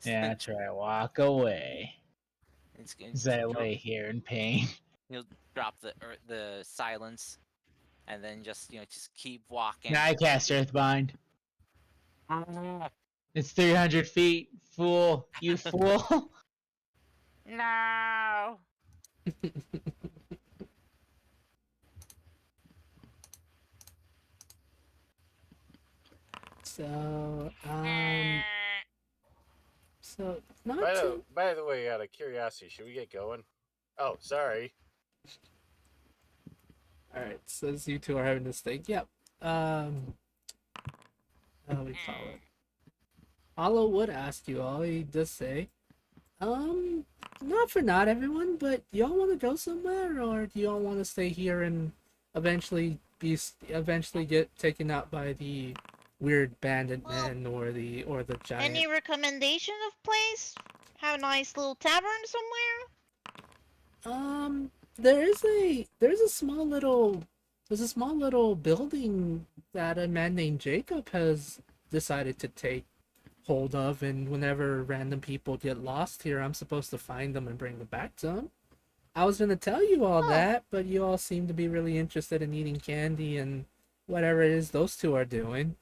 Yeah, that's right. Walk away.
it's gonna
As I lay here in pain.
he'll drop the silence, and then just just keep walking.
Now I cast Earthbind.
No.
It's 300 feet. Fool. You fool.
So, so not
By the
too.
by the way, out of curiosity, should we get going? Oh, sorry.
All right, says you two are having this thing. Yep. How do we call it? Hollow would ask you all. He does say, um, not for not everyone, but y'all want to go somewhere, or do y'all want to stay here and eventually get taken out by the weird bandit
Well,
men or the giant?
Any recommendation of place? Have a nice little tavern somewhere?
There's a small little building that a man named Jacob has decided to take hold of, and whenever random people get lost here, I'm supposed to find them and bring them back to him. I was gonna tell you all
Oh.
that, but you all seem to be really interested in eating candy and whatever it is those two are doing.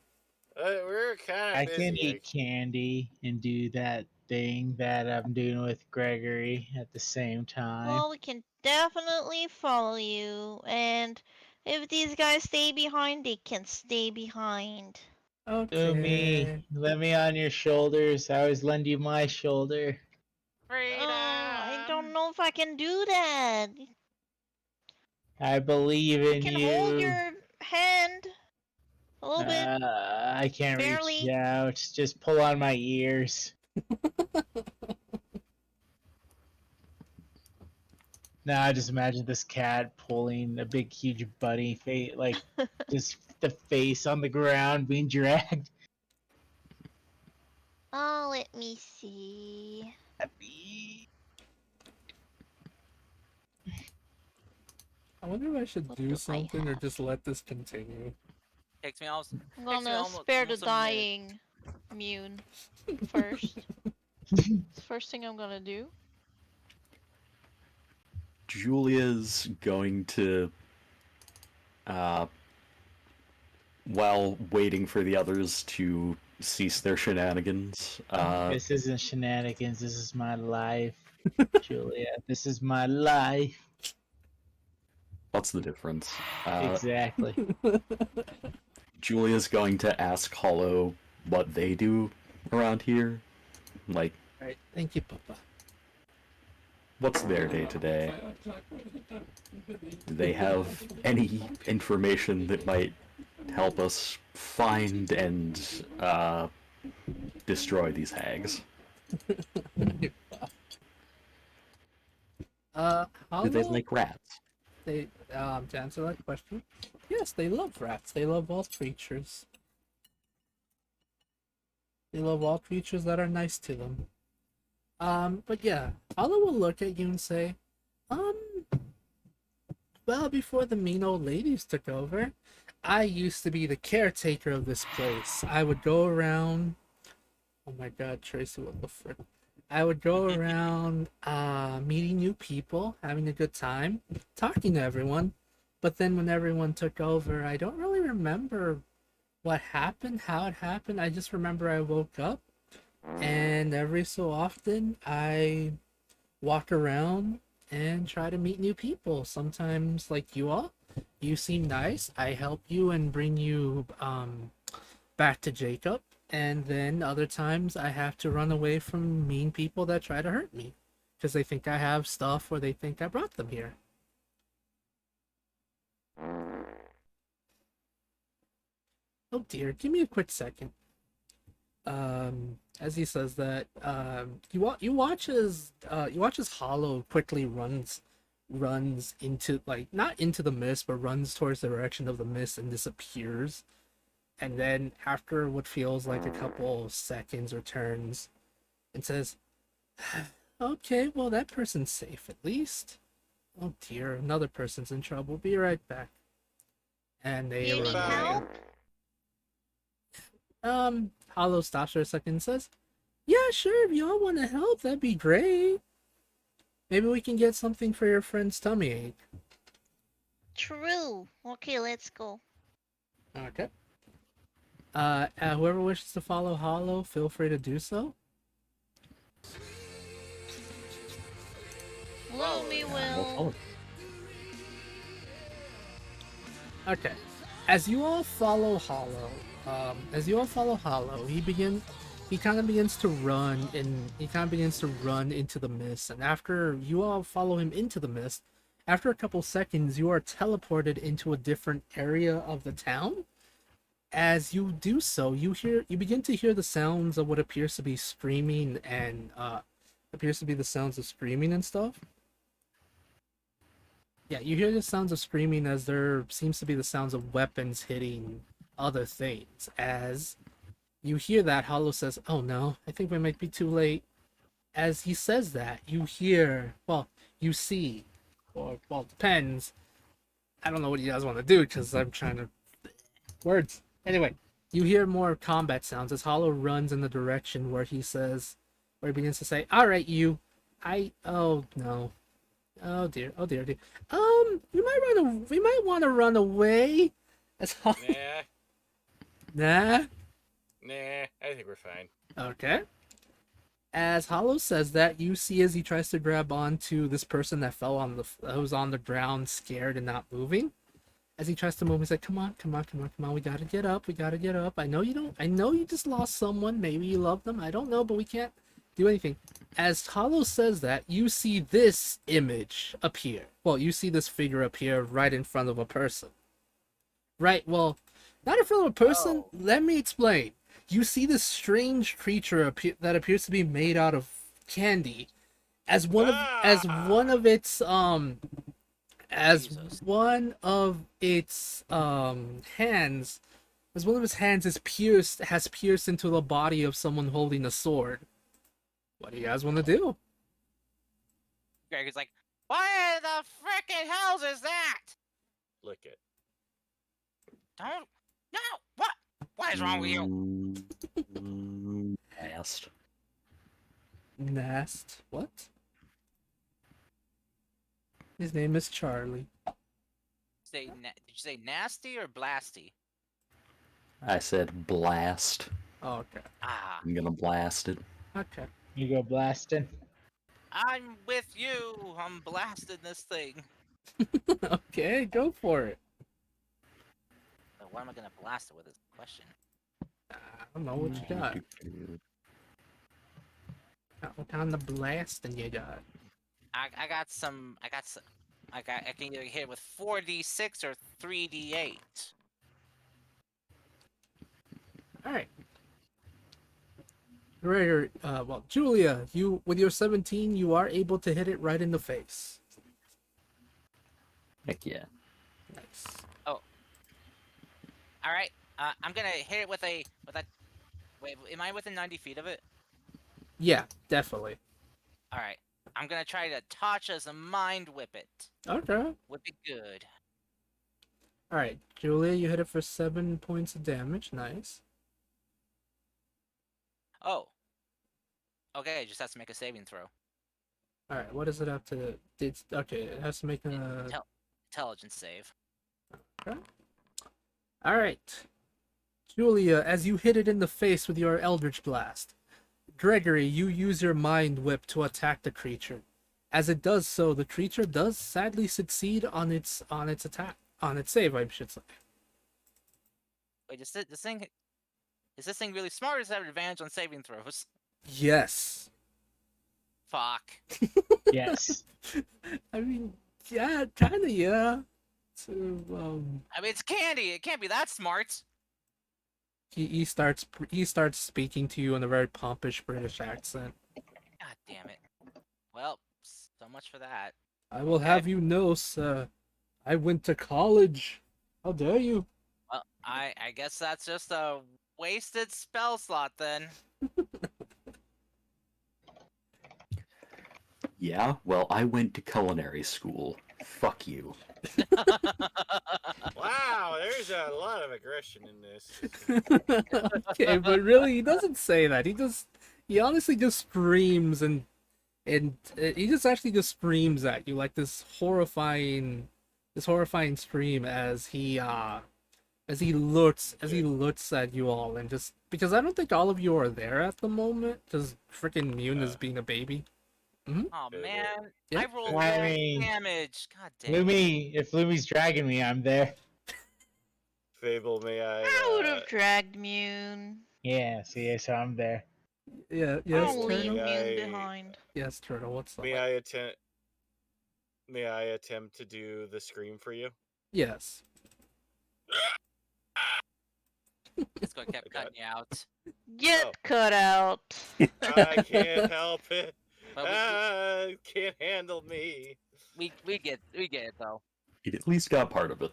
We're kind
I
of busy.
can eat candy and do that thing that I'm doing with Gregory at the same time.
Well, we can definitely follow you, and if these guys stay behind, they can stay behind.
Do me.
Okay.
Let me on your shoulders. I always lend you my shoulder.
Freedom.
I don't know if I can do that.
I believe in
I can
you.
hold your hand a little bit.
I can't
Barely.
reach out. Just pull on my ears. Now I just imagine this cat pulling a big, huge bunny face, like just the face on the ground being dragged.
Oh, let me see.
I wonder if I should
What
do
do I
something or
have?
just let this continue.
Takes me almost.
I'm
Takes me
gonna
almost,
spare the
almost a minute.
dying immune first. It's the first thing I'm gonna do.
Julia's going to, while waiting for the others to cease their shenanigans,
This isn't shenanigans. This is my life, Julia. This is my life.
what's the difference?
Exactly.
Julia's going to ask Hollow what they do around here. Like,
All right, thank you, Papa.
what's their day to day? Do they have any information that might help us find and destroy these hags? Do they
Hollow,
like rats?
to answer that question, yes, they love rats. They love all creatures. They love all creatures that are nice to them. But yeah, Hollow will look at you and say, um, well, before the mean old ladies took over, I used to be the caretaker of this place. I would go around. Oh my God, Tracy, what the frick? I would go around, meeting new people, having a good time, talking to everyone. But then when everyone took over, I don't really remember what happened, how it happened. I just remember I woke up, and every so often I walk around and try to meet new people. Sometimes, like you all, you seem nice. I help you and bring you back to Jacob. And then other times I have to run away from mean people that try to hurt me because they think I have stuff or they think I brought them here. Oh dear, give me a quick second. As he says that, you watch as Hollow quickly runs into, like, not into the mist, but runs towards the direction of the mist and disappears. And then after what feels like a couple of seconds returns and says, Okay, well, that person's safe at least. Oh dear, another person's in trouble. Be right back. And
Do
they
you
run
need
Bye.
away.
help?
Hollow stops for a second and says, yeah, sure, if y'all want to help, that'd be great. Maybe we can get something for your friend's tummy ache.
True. Okay, let's go.
Okay. Whoever wishes to follow Hollow, feel free to do so.
Loomy
Well,
No
will.
fun.
Okay. As you all follow Hollow, he kind of begins to run, and he kind of begins to run into the mist. And after you all follow him into the mist, after a couple seconds, you are teleported into a different area of the town. As you do so, you begin to hear the sounds of what appears to be screaming and appears to be the sounds of screaming and stuff. Yeah, you hear the sounds of screaming as there seems to be the sounds of weapons hitting other things. As you hear that, Hollow says, "Oh no, I think we might be too late." As he says that, you see, or well, it depends. I don't know what you guys want to do because I'm trying to words. Anyway, you hear more combat sounds as Hollow runs in the direction where where he begins to say, "All right, you, oh no, oh dear, oh dear, oh dear. We might want to run away." As Hollow,
nah,
nah,
nah. I think we're fine.
okay. As Hollow says that, you see as he tries to grab onto this person that who's on the ground, scared and not moving. As he tries to move, he's like, "Come on, come on, come on, come on. We gotta get up. We gotta get up. I know you don't. I know you just lost someone. Maybe you love them. I don't know, but we can't do anything." As Hollow says that, you see this image appear. Well, you see this figure appear right in front of a person. Right. Well, not in front of a person.
Oh.
Let me explain. You see this strange creature that appears to be made out of candy, as one of its as
Jesus.
one of its hands as one of his hands has pierced into the body of someone holding a sword. What do you guys want to do?
Greg is like, what the frickin' hells is that?
Lick it.
Don't. No. What is wrong with you?
Fast.
Nast. What? His name is Charlie.
Did you say nasty or blasty?
I said blast.
Oh, okay.
Ah,
I'm gonna blast it.
Okay.
You go blasting.
I'm with you. I'm blasting this thing.
Okay, go for it.
But what am I gonna blast it with? Is the question.
I don't know what you got. What kind of blasting you got?
I got some. I can either hit with 4d6 or 3d8.
All right. Gregory, Julia, you with your 17, you are able to hit it right in the face.
Heck yeah.
Nice.
All right. I'm gonna hit it with a. Wait, am I within 90 feet of it?
Yeah, definitely.
All right. I'm gonna try to touch as a mind whip it.
Okay.
Whip it good.
All right, Julia, you hit it for 7 points of damage. Nice.
Oh. Okay, it just has to make a saving throw.
All right, what does it have to? It's okay. It has to make a.
Intelligence save.
Okay. All right, Julia, as you hit it in the face with your Eldritch Blast, Gregory, you use your Mind Whip to attack the creature. As it does so, the creature does sadly succeed on its save, I should say.
Wait, is this thing really smart or does it have advantage on saving throws?
Yes.
Fuck.
Yes.
I mean, yeah, kind of, yeah. So,
I mean, it's candy. It can't be that smart.
he starts speaking to you in a very pompous British accent.
God damn it. Well, so much for that.
I will
Okay.
have you know, sir, I went to college. How dare you?
Well, I guess that's just a wasted spell slot then.
Yeah, well, I went to culinary school. Fuck you.
Wow, there's a lot of aggression in this.
Okay, but really, he doesn't say that. He honestly just screams and he just actually just screams at you like this horrifying scream as he looks at you all and just because I don't think all of you are there at the moment because freaking Mune is being a baby.
Oh
Hey,
man,
Yeah.
I rolled
I
max
mean,
damage. God damn.
Lumi, if Lumi's dragging me, I'm there.
Fable, may
I would
I?
have dragged Mune.
Yeah, see, so I'm there.
Yeah,
I
yes,
don't leave
Turtle.
Mune behind.
Yes, Turtle. What's up?
May I attempt? May I attempt to do the scream for you?
Yes.
It's going to keep
Like that?
cutting you out.
Get
Oh.
cut out.
I can't help it.
But
Can't handle me.
we get it though.
It at least got part of it.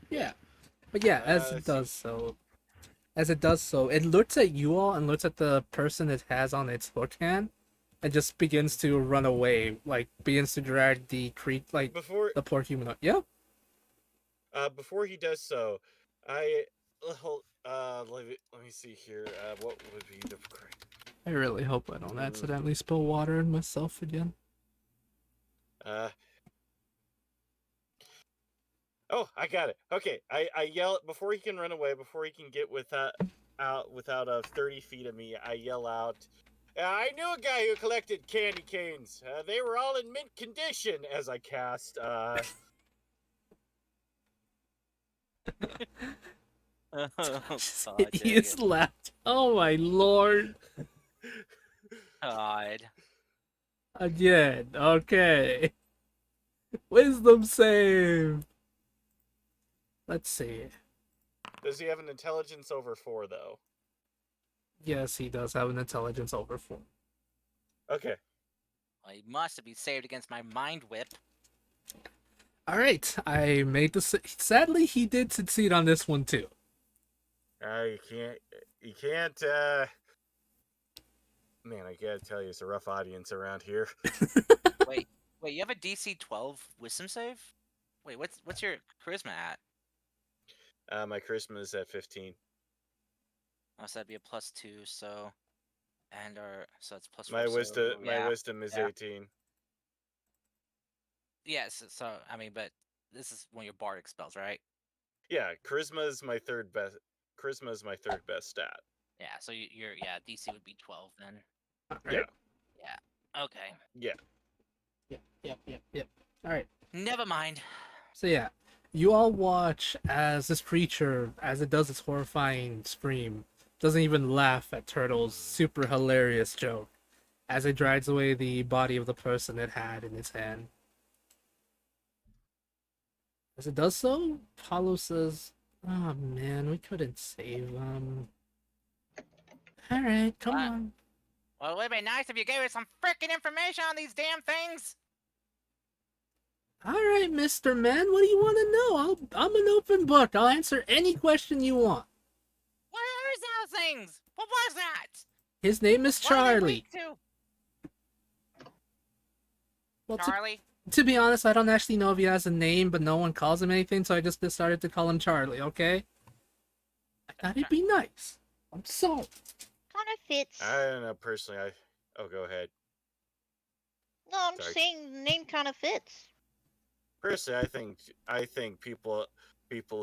Yeah. But yeah, as it
let's
does so, it looks at you all and looks at the person it has on its hook hand, and just begins to run away, like begins to drag the
Before
the poor humanoid. Yeah.
before he does so, I let me see here. What would be the correct?
I really hope I don't accidentally spill water on myself again.
Oh, I got it. Okay, I yell before he can run away, before he can get without 30 feet of me. I yell out. I knew a guy who collected candy canes. They were all in mint condition as I cast.
Oh,
He is left. Oh my lord.
God.
Again. Okay. Wisdom save. Let's see.
Does he have an intelligence over 4 though?
Yes, he does have an intelligence over 4.
Okay.
Well, he must have been saved against my mind whip.
All right, I made the. Sadly, he did succeed on this one too.
You can't. Man, I gotta tell you, it's a rough audience around here.
Wait, you have a DC 12 wisdom save? Wait, what's your charisma at?
My charisma is at 15.
Oh, so that'd be a +2. So, so it's +4.
My wisdom,
so, yeah.
my wisdom is
yeah.
18.
Yes. So I mean, but this is one of your bardic spells, right?
Yeah, charisma is my third best. Charisma is my third best stat.
Yeah. So your DC would be 12 then.
All right.
Yeah. Okay.
Yeah.
Yep. All right.
Never mind.
So yeah, you all watch as this creature, as it does its horrifying scream, doesn't even laugh at Turtle's super hilarious joke, as it drags away the body of the person it had in its hand. As it does so, Paulo says, "Oh man, we couldn't save him." All right, come
What?
on.
Well, it would be nice if you gave us some freaking information on these damn things.
All right, Mr. Man, what do you want to know? I'm an open book. I'll answer any question you want.
What are those things? What was that?
His name is
What are they
Charlie.
weak to?
Well,
Charlie?
to be honest, I don't actually know if he has a name, but no one calls him anything, so I just decided to call him Charlie, okay? I thought it'd be nice. I'm sorry.
Kind of fits.
I don't know personally. Oh, go ahead.
No, I'm
Sorry.
saying the name kind of fits.
Personally, I think people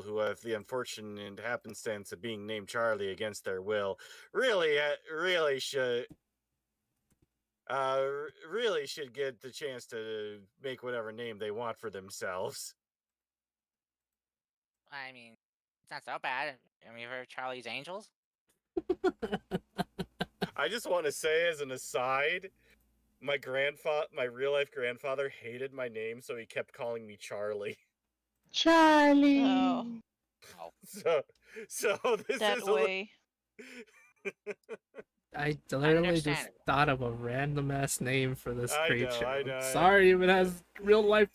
who have the unfortunate happenstance of being named Charlie against their will really should get the chance to make whatever name they want for themselves.
I mean, it's not so bad. I mean, you've heard of Charlie's Angels?
I just want to say as an aside, my real life grandfather hated my name, so he kept calling me Charlie.
Charlie.
Oh,
So this
that
is
way.
I literally just
Understandable.
thought of a random ass name for this
I know,
creature.
I
I'm
know.
sorry if it has real life.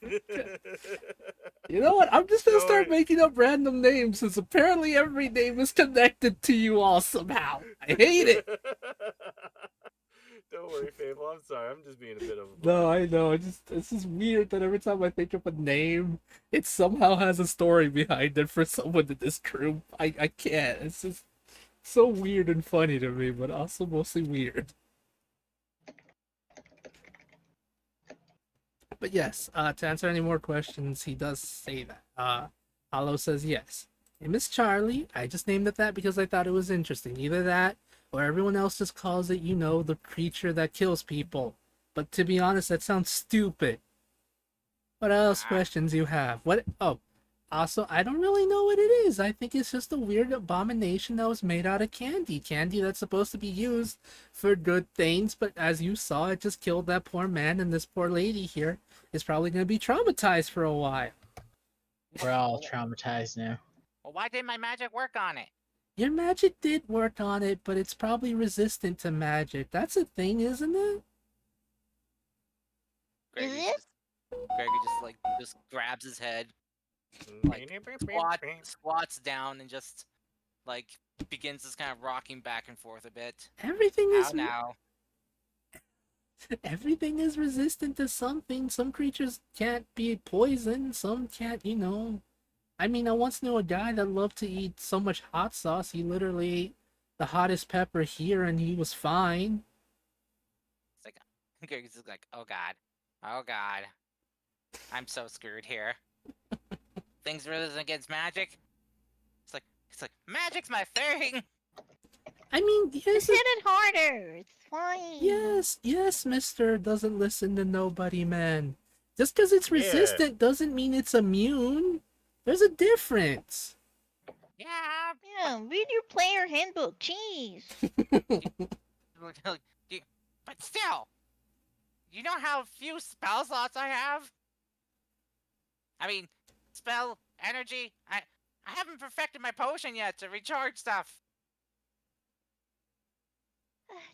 You know what? I'm just gonna
Don't
start
worry.
making up random names since apparently every name is connected to you all somehow. I hate it.
Don't Don't worry, Fable. I'm sorry. I'm just being a bit of a
No,
butt.
I know. It's just weird that every time I think of a name, it somehow has a story behind it for someone in this group. I can't. It's just so weird and funny to me, but also mostly weird. But yes, to answer any more questions, he does say that. Hollow says yes. Hey, Miss Charlie, I just named it that because I thought it was interesting. Either that, or everyone else just calls it, the creature that kills people. But to be honest, that sounds stupid. What else
Ah,
questions you have? What? Oh, also, I don't really know what it is. I think it's just a weird abomination that was made out of candy. Candy that's supposed to be used for good things, but as you saw, it just killed that poor man, and this poor lady here is probably going to be traumatized for a while.
We're all traumatized now.
well, why didn't my magic work on it?
Your magic did work on it, but it's probably resistant to magic. That's a thing, isn't it?
Is
Greggy
it?
just grabs his head, like squats down, and just like begins this kind of rocking back and forth a bit.
Everything
Now,
is
now.
everything is resistant to something. Some creatures can't be poisoned, some can't. I mean, I once knew a guy that loved to eat so much hot sauce, he literally ate the hottest pepper here and he was fine.
It's like Greggy's just like, oh god, I'm so screwed here. Things resist against magic. It's like magic's my thing.
I mean,
Just
yes,
hit it harder. It's fine.
yes, mister doesn't listen to nobody, man. Just because it's
Yeah.
resistant doesn't mean it's immune. There's a difference.
Yeah,
Yeah, read your player handbook. Jeez.
but still, you know how few spell slots I have? I mean, spell, energy, I haven't perfected my potion yet to recharge stuff.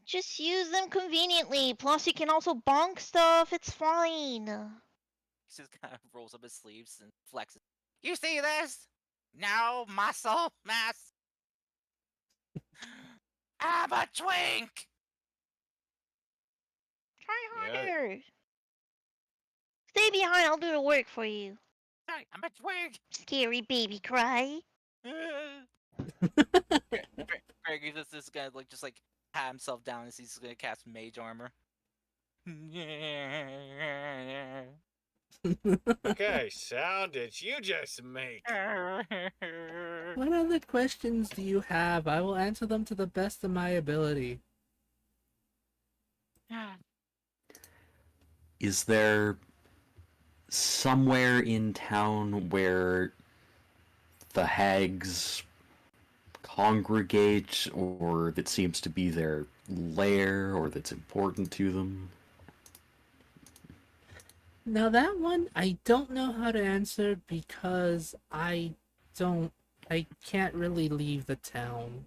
Just use them conveniently. Plus, you can also bonk stuff. It's fine.
He just kind of rolls up his sleeves and flexes. You see this? No muscle mass. I'm a twink!
Try
Yeah.
harder. Stay behind. I'll do the work for you.
Sorry, I'm a twink!
Scary baby cry.
Greg is just gonna just pat himself down as he's gonna cast mage armor.
What kind of sound did you just make?
What other questions do you have? I will answer them to the best of my ability.
Is there somewhere in town where the hags congregate, or that seems to be their lair, or that's important to them?
Now that one, I don't know how to answer because I can't really leave the town.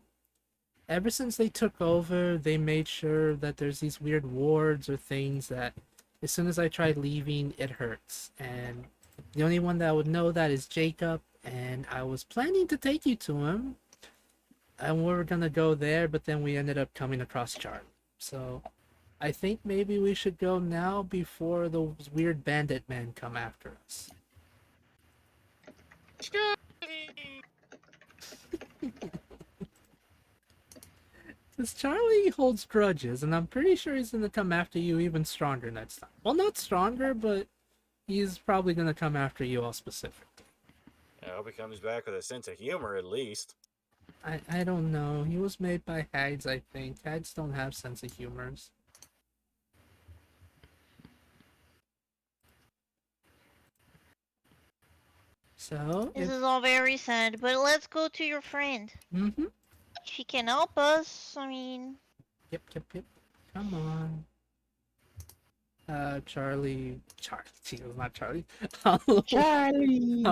Ever since they took over, they made sure that there's these weird wards or things that as soon as I try leaving, it hurts. And the only one that would know that is Jacob, and I was planning to take you to him. And we were gonna go there, but then we ended up coming across Charlie. So I think maybe we should go now before those weird bandit men come after us. Because Charlie holds grudges, and I'm pretty sure he's gonna come after you even stronger next time. Well, not stronger, but he's probably gonna come after you all specifically.
I hope he comes back with a sense of humor at least.
I don't know. He was made by hags, I think. Hags don't have sense of humors. So,
This
if...
is all very sad, but let's go to your friend.
Mm-hmm.
She can help us. I mean,
Yep. Come on. Charlie, she was not Charlie. Hollow,
Charlie!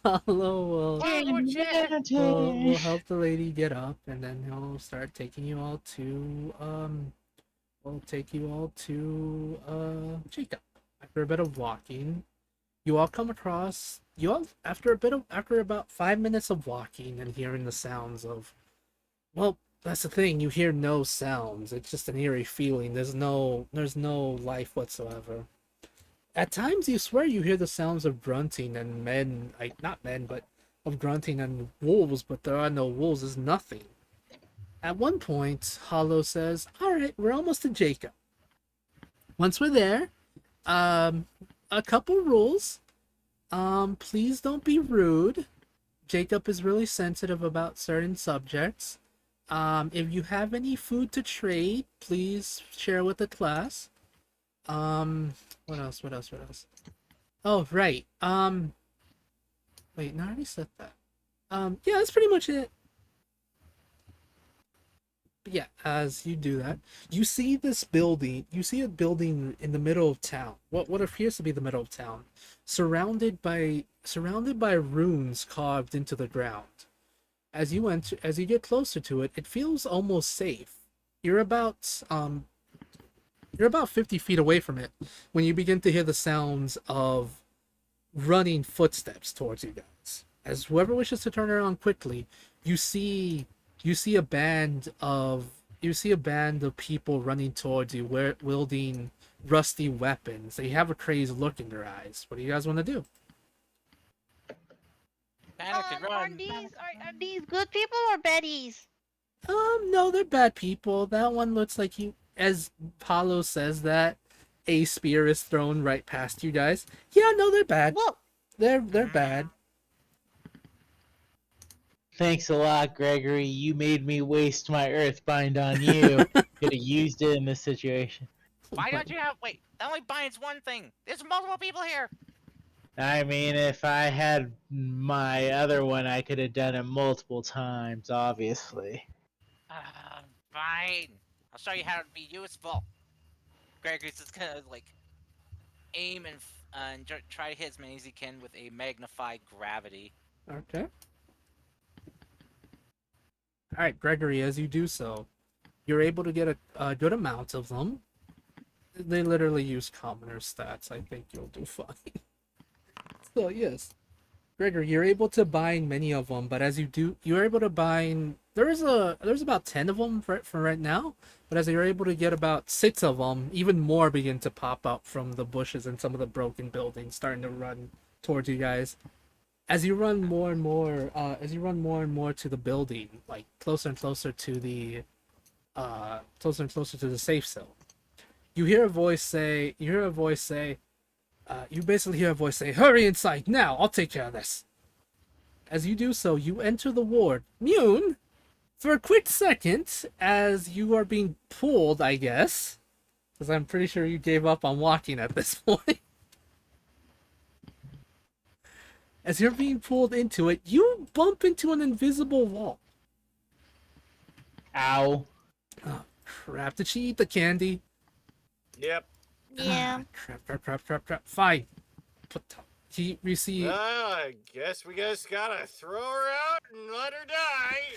Hollow will
Will
help the lady get up, and then he'll start taking you all to we'll take you all to Jacob. After a bit of walking, you all come across after about 5 minutes of walking and hearing the sounds of, well, that's the thing. You hear no sounds. It's just an eerie feeling. There's no life whatsoever. At times, you swear you hear the sounds of grunting and men, like not men, but of grunting and wolves. But there are no wolves. There's nothing. At one point, Hollow says, "All right, we're almost to Jacob. Once we're there, um, a couple rules. Please don't be rude. Jacob is really sensitive about certain subjects. If you have any food to trade, please share with the class. What else? What else? What else? Oh, right. Wait, no, I already said that. Yeah, that's pretty much it. But yeah, as you do that, you see this building. You see a building in the middle of town. What appears to be the middle of town, surrounded by runes carved into the ground. As you get closer to it, it feels almost safe. You're about um you're about 50 feet away from it when you begin to hear the sounds of running footsteps towards you guys. As whoever wishes to turn around quickly, you see you see a band of people running towards you, wielding rusty weapons. They have a crazed look in their eyes. What do you guys want to do?
Panic and
Are
run.
these good people or baddies?
No, they're bad people. That one looks like you. As Paulo says that, a spear is thrown right past you guys. Yeah, no, they're bad.
Whoa!
They're bad.
Thanks a lot, Gregory. You made me waste my Earthbind on you. Could have used it in this situation.
Why don't you have? Wait, that only binds one thing. There's multiple people here.
I mean, if I had my other one, I could have done it multiple times, obviously.
Fine. I'll show you how to be useful. Gregory's just gonna like aim and try to hit as many as he can with a magnified gravity.
Okay. All right, Gregory. As you do so, you're able to get a good amount of them. They literally use commoner stats. I think you'll do fine. So yes, Gregory, you're able to bind many of them, but as you do, you're able to bind. There's about 10 of them for right now, but as you're able to get about 6 of them, even more begin to pop up from the bushes and some of the broken buildings, starting to run towards you guys. As you run more and more, to the building, like closer and closer to the, safe zone, you hear a voice say, you basically hear a voice say, "Hurry inside now! I'll take care of this." As you do so, you enter the ward. Mune, for a quick second, as you are being pulled, I guess, because I'm pretty sure you gave up on walking at this point. As you're being pulled into it, you bump into an invisible wall.
Ow.
Oh, crap. Did she eat the candy?
Yep.
Yeah.
Crap. Fine. You see.
I guess we just gotta throw her out and let her die.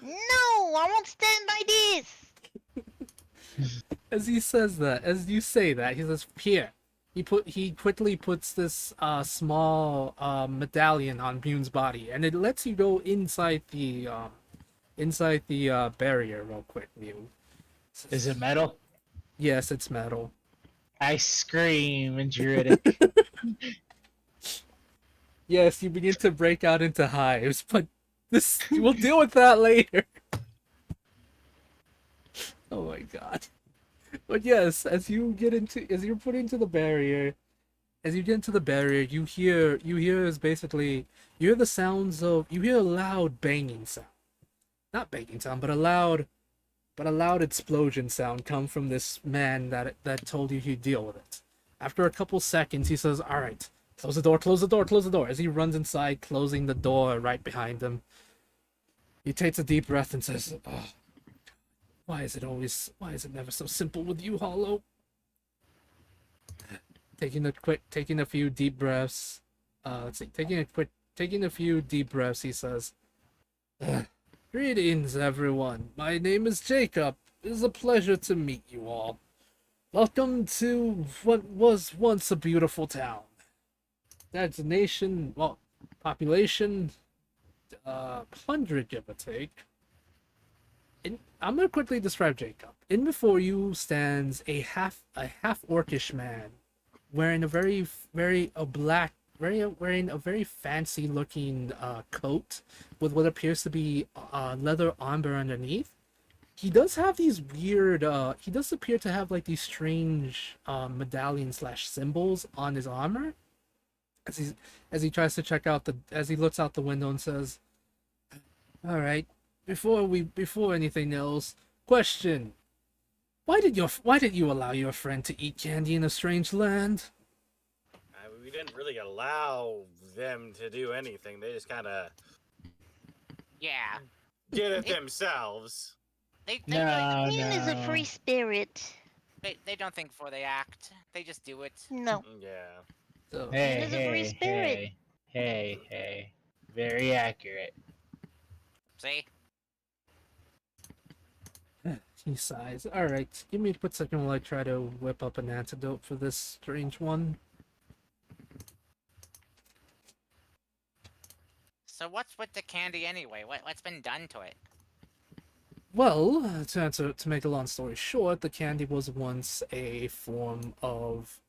No, I won't stand by this.
As he says that, as you say that, he says, "Here." He quickly puts this small medallion on Mune's body, and it lets you go inside the barrier real quick, Mune.
Is it metal?
Yes, it's metal.
I scream in Druidic.
Yes, you begin to break out into hives, but we'll deal with that later. Oh my god. But yes, as you're put into the barrier, as you get into the barrier, you hear the sounds of, you hear a loud banging sound. Not banging sound, but a loud explosion sound come from this man that told you he'd deal with it. After a couple seconds, he says, "All right, close the door, close the door, close the door." As he runs inside, closing the door right behind him, he takes a deep breath and says, "Oh, why is it never so simple with you, Hollow?" Taking a few deep breaths. Taking a few deep breaths, he says, "Greetings, everyone. My name is Jacob. It is a pleasure to meet you all. Welcome to what was once a beautiful town. That's a nation, well, population, 100 give or take. I'm gonna quickly describe Jacob. In before you stands a half orcish man, wearing a very a black very wearing a very fancy looking coat with what appears to be leather armor underneath. He does have these weird. He does appear to have like these strange medallion slash symbols on his armor as he tries to check out the as he looks out the window and says, "All right, before anything else, question: why did you allow your friend to eat candy in a strange land?"
We didn't really allow them to do anything. They just kind of
Yeah.
did it themselves.
They
No,
Ian is a free
no.
spirit.
they don't think before they act. They just do it.
No,
Yeah.
So
Ian
Hey,
is a free
hey,
spirit.
hey. Very accurate.
See?
he sighs. All right, give me a quick second while I try to whip up an antidote for this strange one.
So what's with the candy anyway? What's been done to it?
Well, to make a long story short, the candy was once a form of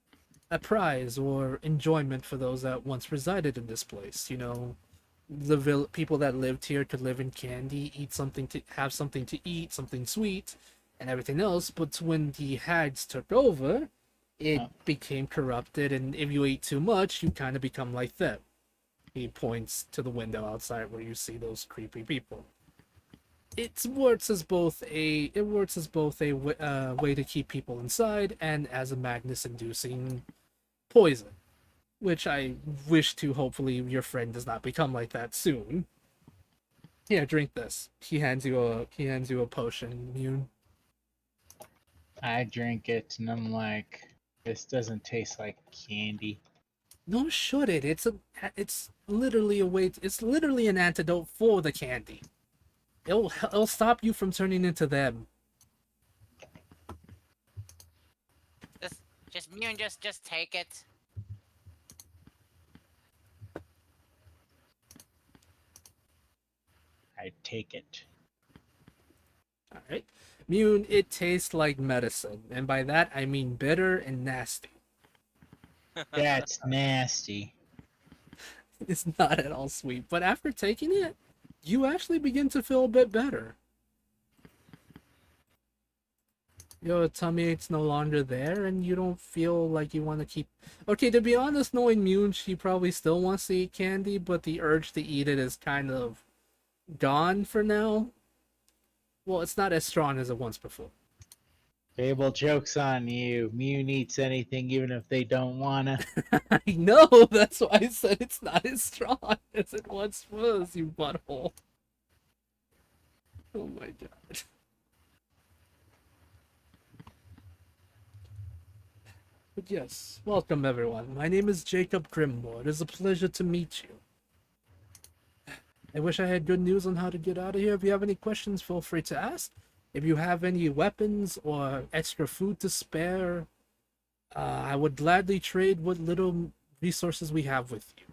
a prize or enjoyment for those that once resided in this place. You know, the people that lived here could live in candy, eat something to have something to eat, something sweet, and everything else. But when the hags took over, it
Oh.
became corrupted, and if you ate too much, you kind of become like them. He points to the window outside where you see those creepy people. It works as both a way to keep people inside and as a Magnus-inducing poison, which I wish to hopefully your friend does not become like that soon. Yeah, drink this. He hands you a potion, Mune.
I drink it and I'm like, this doesn't taste like candy.
No, should it? It's literally a way. It's literally an antidote for the candy. It'll stop you from turning into them.
Just Mune, just take it.
I take it.
All right, Mune. It tastes like medicine, and by that I mean bitter and nasty.
That's nasty.
It's not at all sweet, but after taking it, you actually begin to feel a bit better. Your tummy ache's no longer there, and you don't feel like you want to keep. Okay, to be honest, knowing Mune, she probably still wants to eat candy, but the urge to eat it is kind of gone for now. Well, it's not as strong as it was before.
Fable, joke's on you. Mew eats anything even if they don't wanna.
I know, that's why I said it's not as strong as it once was, you butthole. Oh my god. But yes, welcome everyone. My name is Jacob Grimmore. It is a pleasure to meet you. I wish I had good news on how to get out of here. If you have any questions, feel free to ask. If you have any weapons or extra food to spare, I would gladly trade what little resources we have with you.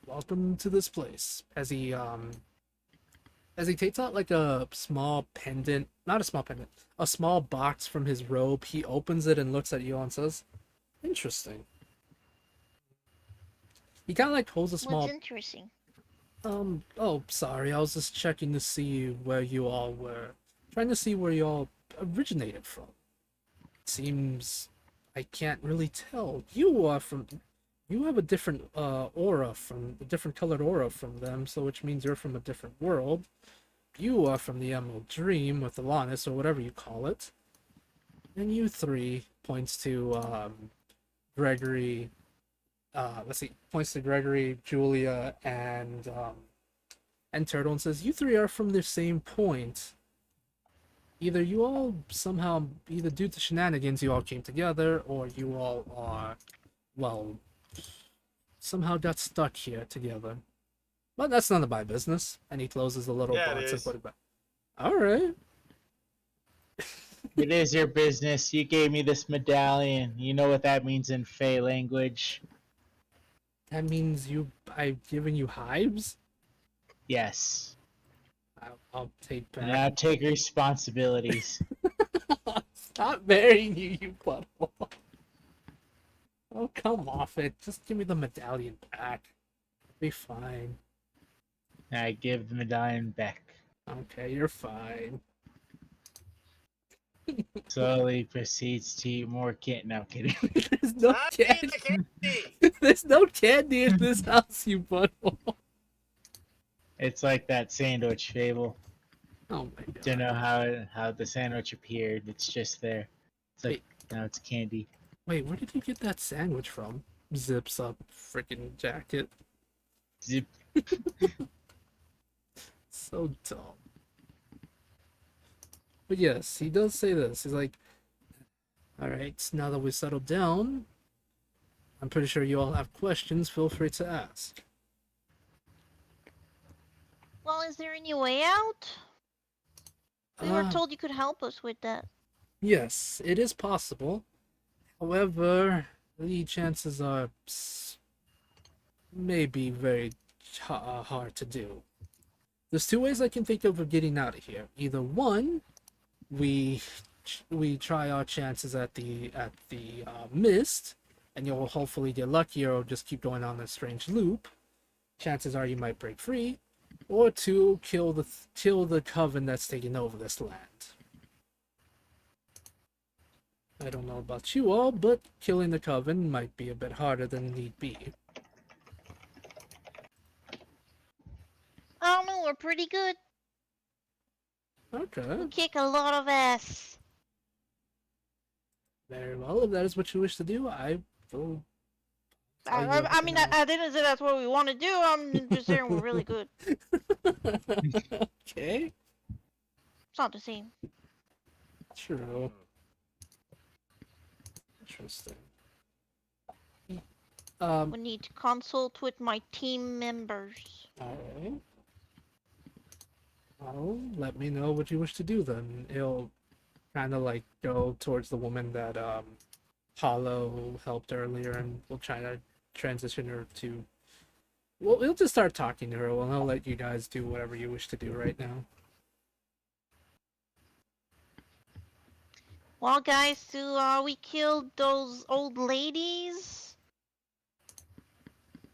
Welcome to this place. As he takes out like a small pendant, not a small pendant, a small box from his robe, he opens it and looks at you and says, "Interesting." He kind of like holds a
What's
small.
interesting?
Oh, sorry. I was just checking to see where you all were. Trying to see where you all originated from. Seems I can't really tell. You have a different aura from a different colored aura from them, so which means you're from a different world. You are from the Emerald Dream with Alanis or whatever you call it. And you three points to Gregory. Let's see, points to Gregory, Julia, and Turtle, and says, "You three are from the same point. Either you all somehow, either due to shenanigans, you all came together, or you all are, well, somehow got stuck here together. But that's none of my business." And he closes the little
Yeah, it
box and
is.
put it back. All right.
It is your business. You gave me this medallion. You know what that means in Fey language.
That means I've given you hives?
Yes.
I'll take back.
Now take responsibilities.
Stop burying you butthole. Oh, come off it. Just give me the medallion back. Be fine.
I give the medallion back.
Okay, you're fine.
Slowly proceeds to eat more candy. No, I'm kidding.
There's no
Stop eating
candy.
the candy!
There's no candy in this house, you butthole.
It's like that sandwich fable.
Oh my god.
Don't know how the sandwich appeared. It's just there. It's like now it's candy.
Wait, where did you get that sandwich from? Zips up freaking jacket.
Zip.
So dumb. But yes, he does say this. He's like, alright, now that we settled down, I'm pretty sure you all have questions. Feel free to ask.
Well, is there any way out? We were told you could help us with that.
Yes, it is possible. However, the chances are maybe very hard to do. There's two ways I can think of getting out of here. Either one, we try our chances at the mist, and you'll hopefully get luckier or just keep going on this strange loop. Chances are you might break free. Or two, kill the coven that's taking over this land. I don't know about you all, but killing the coven might be a bit harder than need be.
I don't know, we're pretty good.
Okay,
We kick a lot of ass.
very well. If that is what you wish to do, I will. tell you
I mean,
everything
I didn't say that's what we want to do. I'm just saying we're really good.
Okay,
It's not the same.
true. Interesting.
We need to consult with my team members.
Alright. Well, let me know what you wish to do then. He'll kind of like go towards the woman that Hollow helped earlier, and we'll try to transition her to. Well, we'll just start talking to her. Well, I'll let you guys do whatever you wish to do right now.
Well, guys, do we kill those old ladies?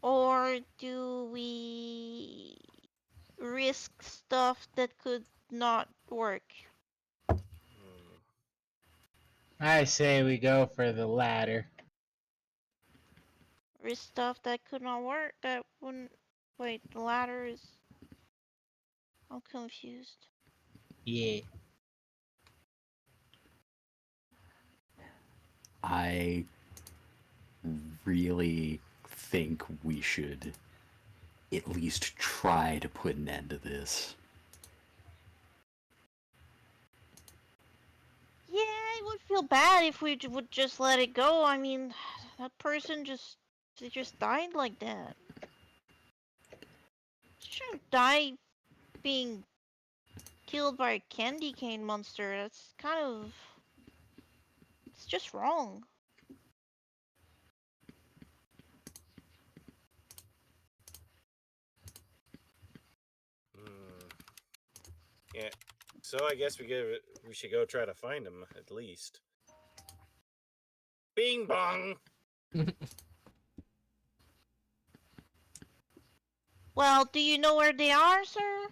Or do we risk stuff that could not work?
I say we go for the latter.
Risk stuff that could not work? That wouldn't. Wait, the ladder is. I'm confused.
Yeah.
I really think we should at least try to put an end to this.
Yeah, I would feel bad if we would just let it go. I mean, that person they just died like that. Shouldn't die being killed by a candy cane monster. That's kind of. It's just wrong.
Yeah. So I guess we should go try to find him at least. Bing bong.
Well, do you know where they are, sir?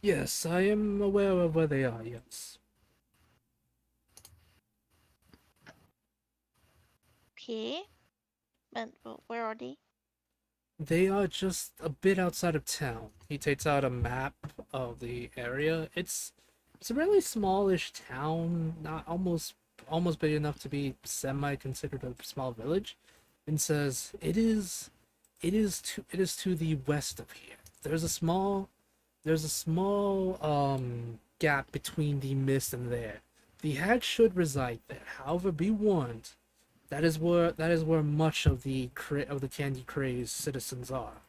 Yes, I am aware of where they are, yes.
Okay. But where are they?
They are just a bit outside of town. He takes out a map of the area. It's a really smallish town, not almost big enough to be semi considered a small village, and says it is to the west of here. There's a small gap between the mist and there. The hag should reside there. However, be warned, that is where much of the candy crazed citizens are.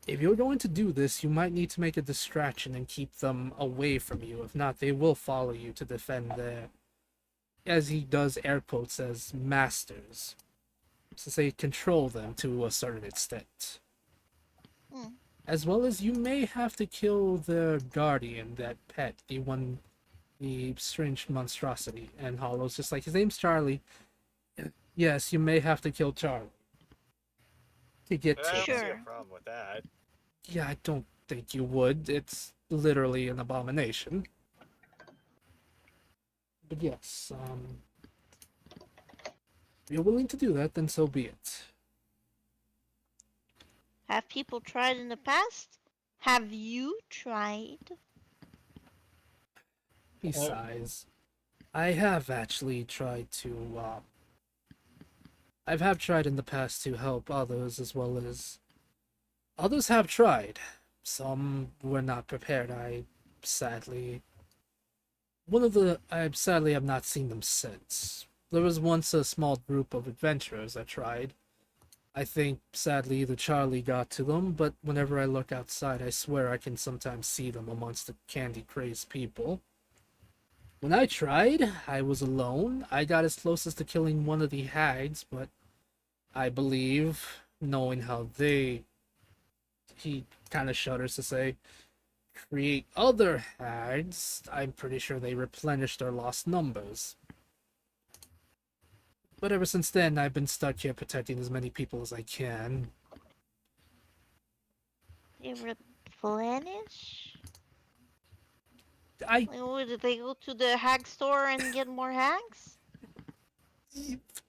If you're going to do this, you might need to make a distraction and keep them away from you. If not, they will follow you to defend their, as he does air quotes, as masters. So say control them to a certain extent.
Hmm.
as well as you may have to kill their guardian, that pet, the strange monstrosity. And Hollow's just like, his name's Charlie. Yes, you may have to kill Charlie to get
I
to
don't
them.
see a
Sure.
problem with that.
Yeah, I don't think you would. It's literally an abomination. But yes, if you're willing to do that, then so be it.
Have people tried in the past? Have you tried?
He sighs. I have actually tried to, I have tried in the past to help others as well as others have tried. Some were not prepared. Sadly, I sadly have not seen them since. There was once a small group of adventurers that tried. I think, sadly, the Charlie got to them, but whenever I look outside, I swear I can sometimes see them amongst the candy-crazed people. When I tried, I was alone. I got as close as to killing one of the hags, but I believe, knowing how he kind of shudders to say, create other hags, I'm pretty sure they replenished their lost numbers. But ever since then, I've been stuck here protecting as many people as I can.
They replenish?
I
Like, what, did they go to the hag store and get more hags?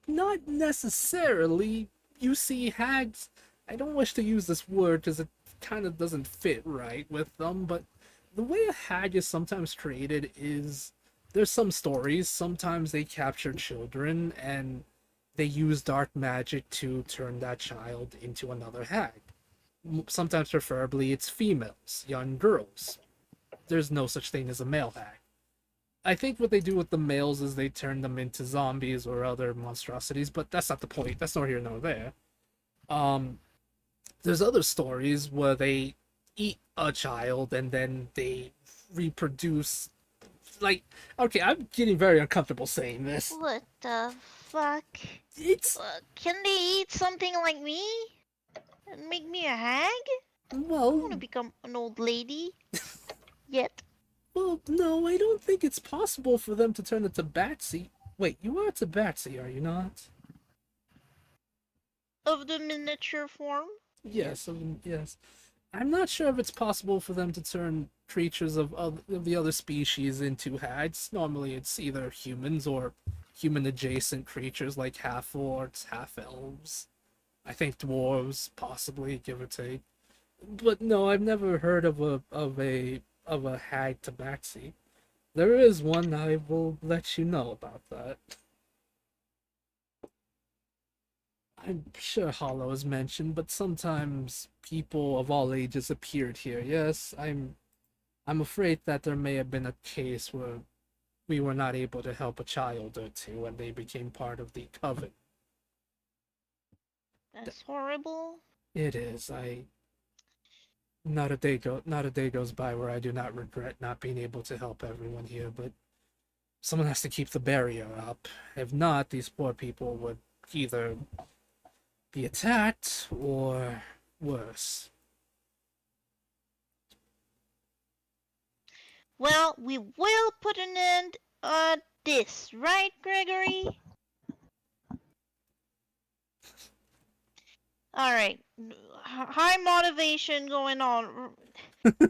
Not necessarily. You see, hags. I don't wish to use this word because it kind of doesn't fit right with them, but the way a hag is sometimes created is there's some stories. Sometimes they capture children and they use dark magic to turn that child into another hag. Sometimes, preferably, it's females, young girls. There's no such thing as a male hag. I think what they do with the males is they turn them into zombies or other monstrosities, but that's not the point. That's nor here nor there. Um, there's other stories where they eat a child and then they reproduce. Like, okay, I'm getting very uncomfortable saying this.
What the fuck?
It's
Can they eat something like me? And make me a hag? I don't want to
well,
become an old lady. Yet.
no, I don't think it's possible for them to turn into Batsy. Wait, you are Tabaxi, are you not?
Of the miniature form?
Yes, yes. I'm not sure if it's possible for them to turn creatures of the other species into hags. Normally, it's either humans or human-adjacent creatures like half-orcs, half-elves. I think dwarves, possibly, give or take. But no, I've never heard of a hag tabaxi. There is one. I will let you know about that. I'm sure Hollow is mentioned, but sometimes people of all ages appeared here. Yes, I'm afraid that there may have been a case where we were not able to help a child or two when they became part of the coven.
That's horrible.
It is. Not a day goes by where I do not regret not being able to help everyone here, but someone has to keep the barrier up. If not, these poor people would either be attacked or worse.
Well, we will put an end this, right, Gregory? Alright. High motivation going on.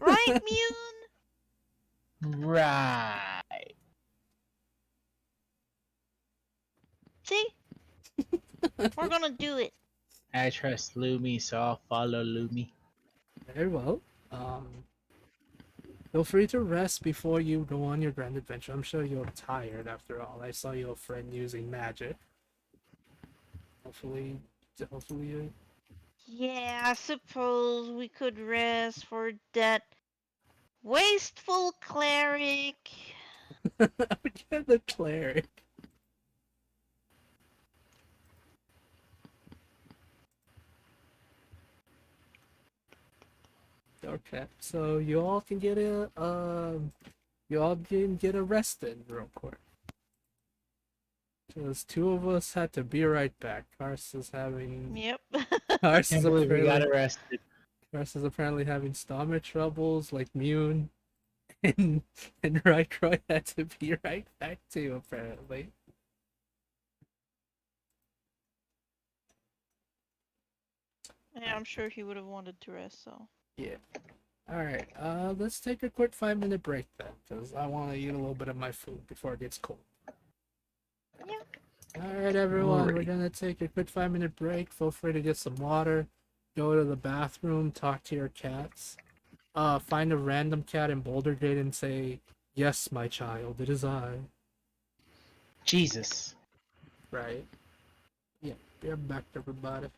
Right, Mune?
Right.
See? We're gonna do it.
I trust Lumi, so I'll follow Lumi.
Very well. Feel free to rest before you go on your grand adventure. I'm sure you're tired after all. I saw your friend using magic. Hopefully, you.
Yeah, I suppose we could rest for that wasteful cleric.
Get the cleric. Okay, so you all can get a rest in real quick. Because two of us had to be right back. Kars is having.
Yep.
Kars
Can't
is
believe we got
apparently.
arrested.
Russ is apparently having stomach troubles, like Mune, and Rykroyd had to be right back too, apparently.
Yeah, I'm sure he would have wanted to rest, so.
Yeah. Alright, let's take a quick 5-minute break then, because I want to eat a little bit of my food before it gets cold.
Yeah.
Alright, everyone, we're
Alrighty.
gonna take a quick 5-minute break. Feel free to get some water, go to the bathroom, talk to your cats. Find a random cat in Boulder Gate and say, "Yes, my child, it is I."
Jesus.
Right? Yeah, be right back, everybody.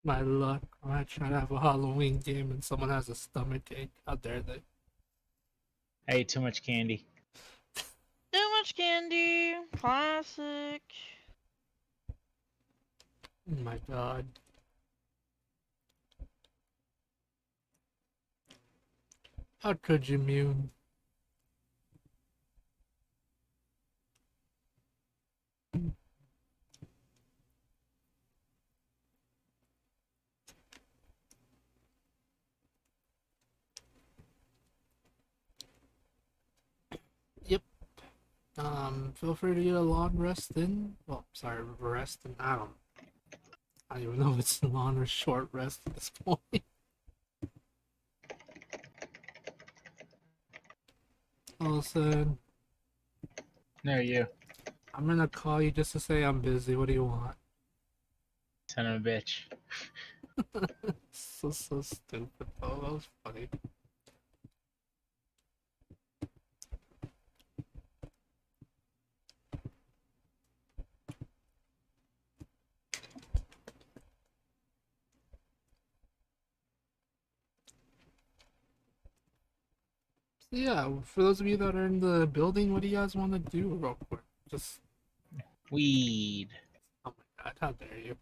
My luck. I try to have a Halloween game and someone has a stomach ache. How dare they?
I ate too much candy.
Too much candy. Classic.
Oh my god. How could you, Mune? Yep. Feel free to get a long rest in. Well, sorry, rest in. I don't even know if it's a long or short rest at this point. Listen,
No, you.
I'm gonna call you just to say I'm busy. What do you want?
Son of a bitch.
So stupid. Oh, that was funny. So yeah, for those of you that are in the building, what do you guys want to do real quick? Just,
Weed.
oh my god, how dare you?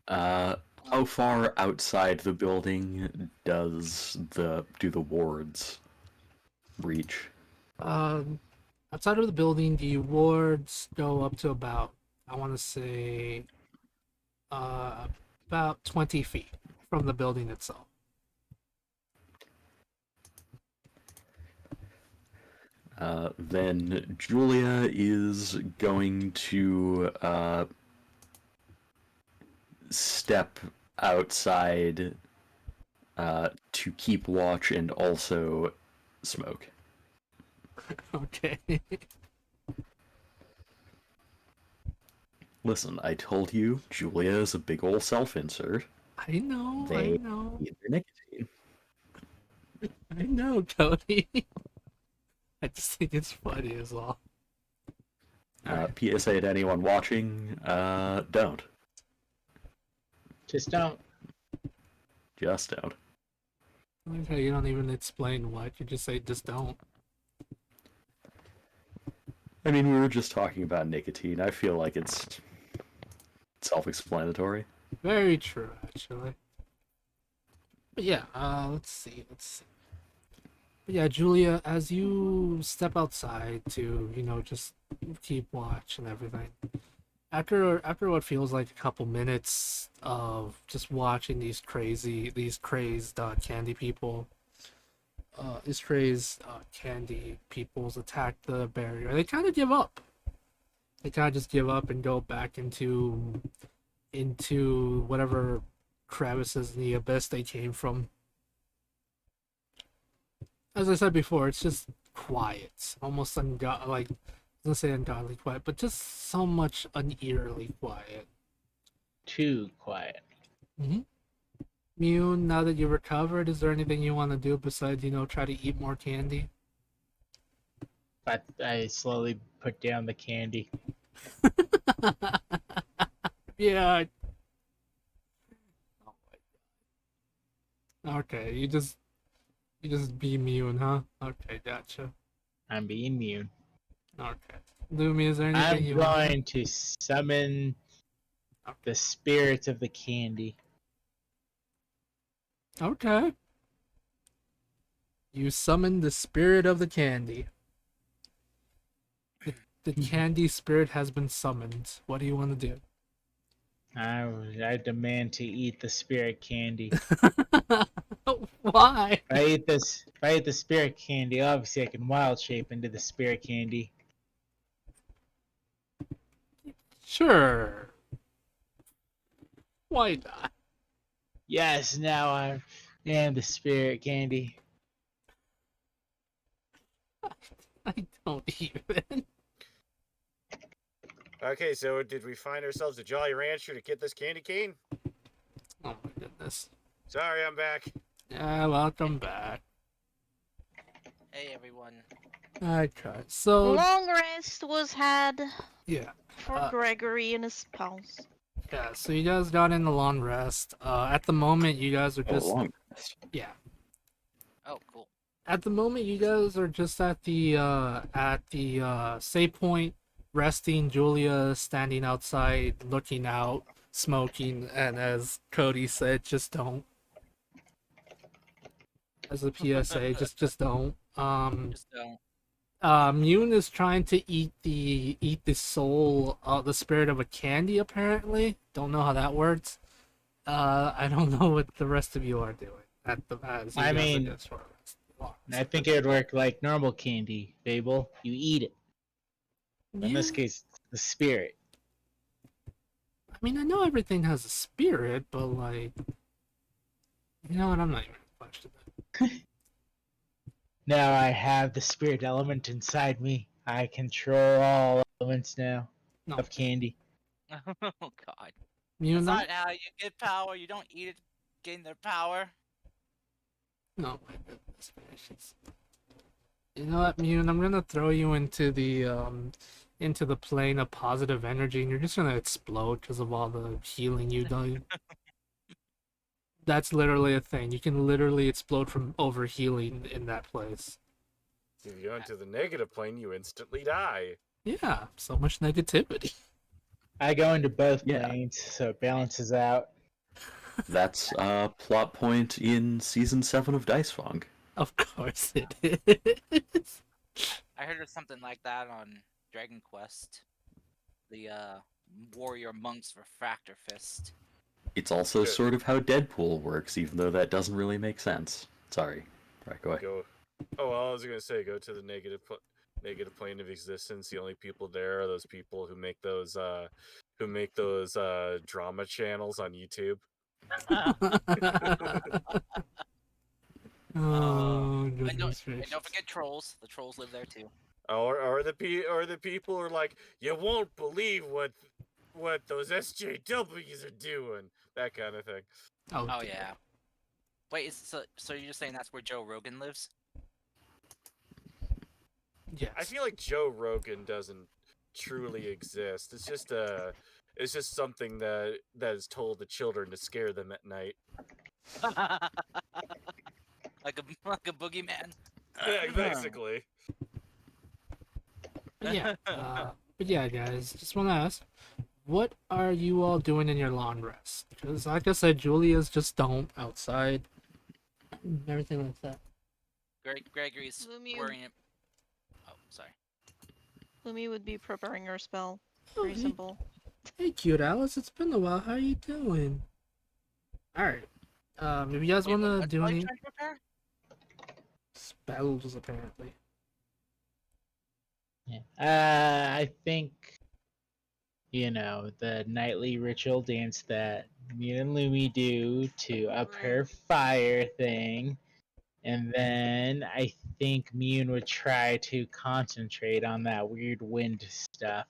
How far outside the building do the wards reach?
Um, Outside of the building, the wards go up to about, I want to say, uh, about 20 feet from the building itself.
Then Julia is going to step outside to keep watch and also smoke.
Okay.
Listen, I told you, Julia is a big ol' self-insert.
I know, I
They
know,
need their nicotine.
I know, Cody. I just think it's funny as well.
PSA to anyone watching, don't.
Just don't.
Just don't.
Okay, you don't even explain what, you just say just don't.
I mean, we were just talking about nicotine. I feel like it's self-explanatory.
Very true, actually. But yeah, let's see. But yeah, Julia, as you step outside to, just keep watch and everything, after what feels like a couple minutes of just watching these crazed candy people, these crazed candy peoples attack the barrier, they kind of give up. They kind of just give up and go back into whatever crevices in the abyss they came from. As I said before, it's just quiet, almost like I was gonna say ungodly quiet, but just so much unearly quiet.
Too quiet.
Mm-hmm. Mew, now that you're recovered, is there anything you want to do besides, try to eat more candy?
But I slowly put down the candy.
Yeah. Okay, you just be immune, huh? Okay, gotcha.
I'm being immune.
Okay. Lumi, is there anything
I'm
you want?
going to summon the spirits of the candy.
Okay. You summon the spirit of the candy. The candy spirit has been summoned. What do you want to do?
I demand to eat the spirit candy.
Why?
If I eat the spirit candy, obviously I can wild shape into the spirit candy.
Sure. Why not?
Yes, now I am the spirit candy.
I don't even.
Okay, so did we find ourselves a Jolly Rancher to get this candy cane?
Oh my goodness.
Sorry, I'm back.
Yeah, welcome back.
Hey everyone.
Okay,
The
so
long rest was had
yeah,
for
uh,
Gregory and his spouse.
yeah. So you guys got in the long rest. At the moment, you guys are
Oh,
just
long.
yeah.
Oh, cool.
At the moment, you guys are just at the save point, resting. Julia standing outside, looking out, smoking, and as Cody said, just don't. As a PSA, just don't.
Just don't.
Mune is trying to eat the soul, the spirit of a candy. Apparently, don't know how that works. I don't know what the rest of you are doing at the as you
I
guys are
mean,
just sort of
I think it would work like normal candy, Fable. You eat it. In
yeah.
this case, the spirit.
I mean, I know everything has a spirit, but like, you know what? I'm not even gonna question that.
Now I have the spirit element inside me. I control all elements now
No,
of candy.
Oh God.
Mune,
That's not how you get power. You don't eat it, to gain their power.
no, my goodness gracious. You know what, Mune? I'm gonna throw you into the plane of positive energy, and you're just gonna explode because of all the healing you do. That's literally a thing. You can literally explode from overhealing in that place.
If you go into the negative plane, you instantly die.
Yeah, so much negativity.
I go into both
Yeah.
planes, so it balances out.
That's a plot point in season 7 of Dice Funk.
Of course it is.
I heard of something like that on Dragon Quest. The warrior monk's refractor fist.
It's also
Good.
sort of how Deadpool works, even though that doesn't really make sense. Sorry. Right, go ahead.
Go. Oh, well, I was gonna say, go to the negative plane of existence. The only people there are those people who make those drama channels on YouTube.
Oh,
And
goodness
don't
gracious.
forget trolls. The trolls live there too.
Or the people who are like, you won't believe what those SJWs are doing. That kind of thing.
Oh
dear.
yeah. Wait, so you're just saying that's where Joe Rogan lives?
Yes.
I feel like Joe Rogan doesn't truly exist. It's just something that is told to children to scare them at night.
like a boogeyman.
Yeah, basically.
But yeah, guys, just want to ask, what are you all doing in your long rest? Because, like I said, Julia's just don't outside, everything like that.
Gregory's
Lumi,
worrying. Oh, sorry.
Lumi would be preparing her spell.
Oh,
Pretty
hey,
simple.
hey, cute Alice, it's been a while. How you doing? All right. If you guys
Wait,
want to
what
do
spell you
any
trying to prepare?
spells, apparently.
Yeah. I think, the nightly ritual dance that me and Lumi do to up her fire thing. And then I think Mune would try to concentrate on that weird wind stuff.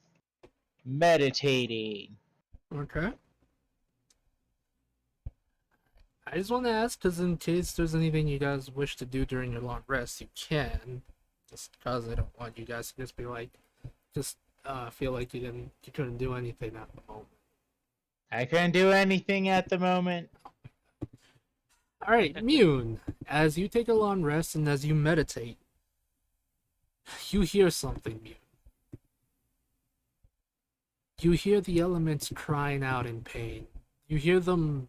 Meditating.
Okay. I just want to ask, because in case there's anything you guys wish to do during your long rest, you can. Just because I don't want you guys to just be like, just feel like you couldn't do anything at the moment.
I couldn't do anything at the moment.
All right, Mune. As you take a long rest and as you meditate, you hear something, Mune. You hear the elements crying out in pain. You hear them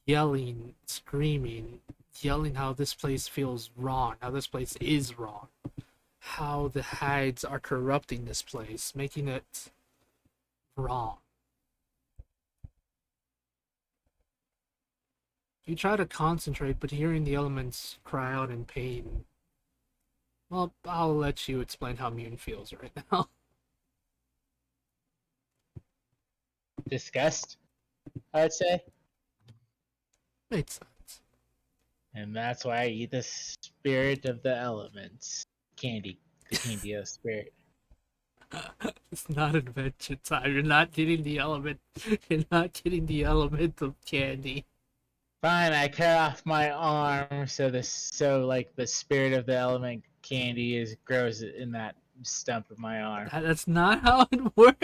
yelling, screaming, yelling how this place feels wrong, how this place is wrong, how the hides are corrupting this place, making it wrong. You try to concentrate, but hearing the elements cry out in pain. Well, I'll let you explain how Mune feels right now.
Disgust, I'd say.
Makes sense.
And that's why I eat the spirit of the elements. Candy. The candy of spirit.
It's not adventure time. You're not getting the element. You're not getting the element of candy.
Fine, I cut off my arm so the spirit of the element candy grows in that stump of my arm.
That's not how it works.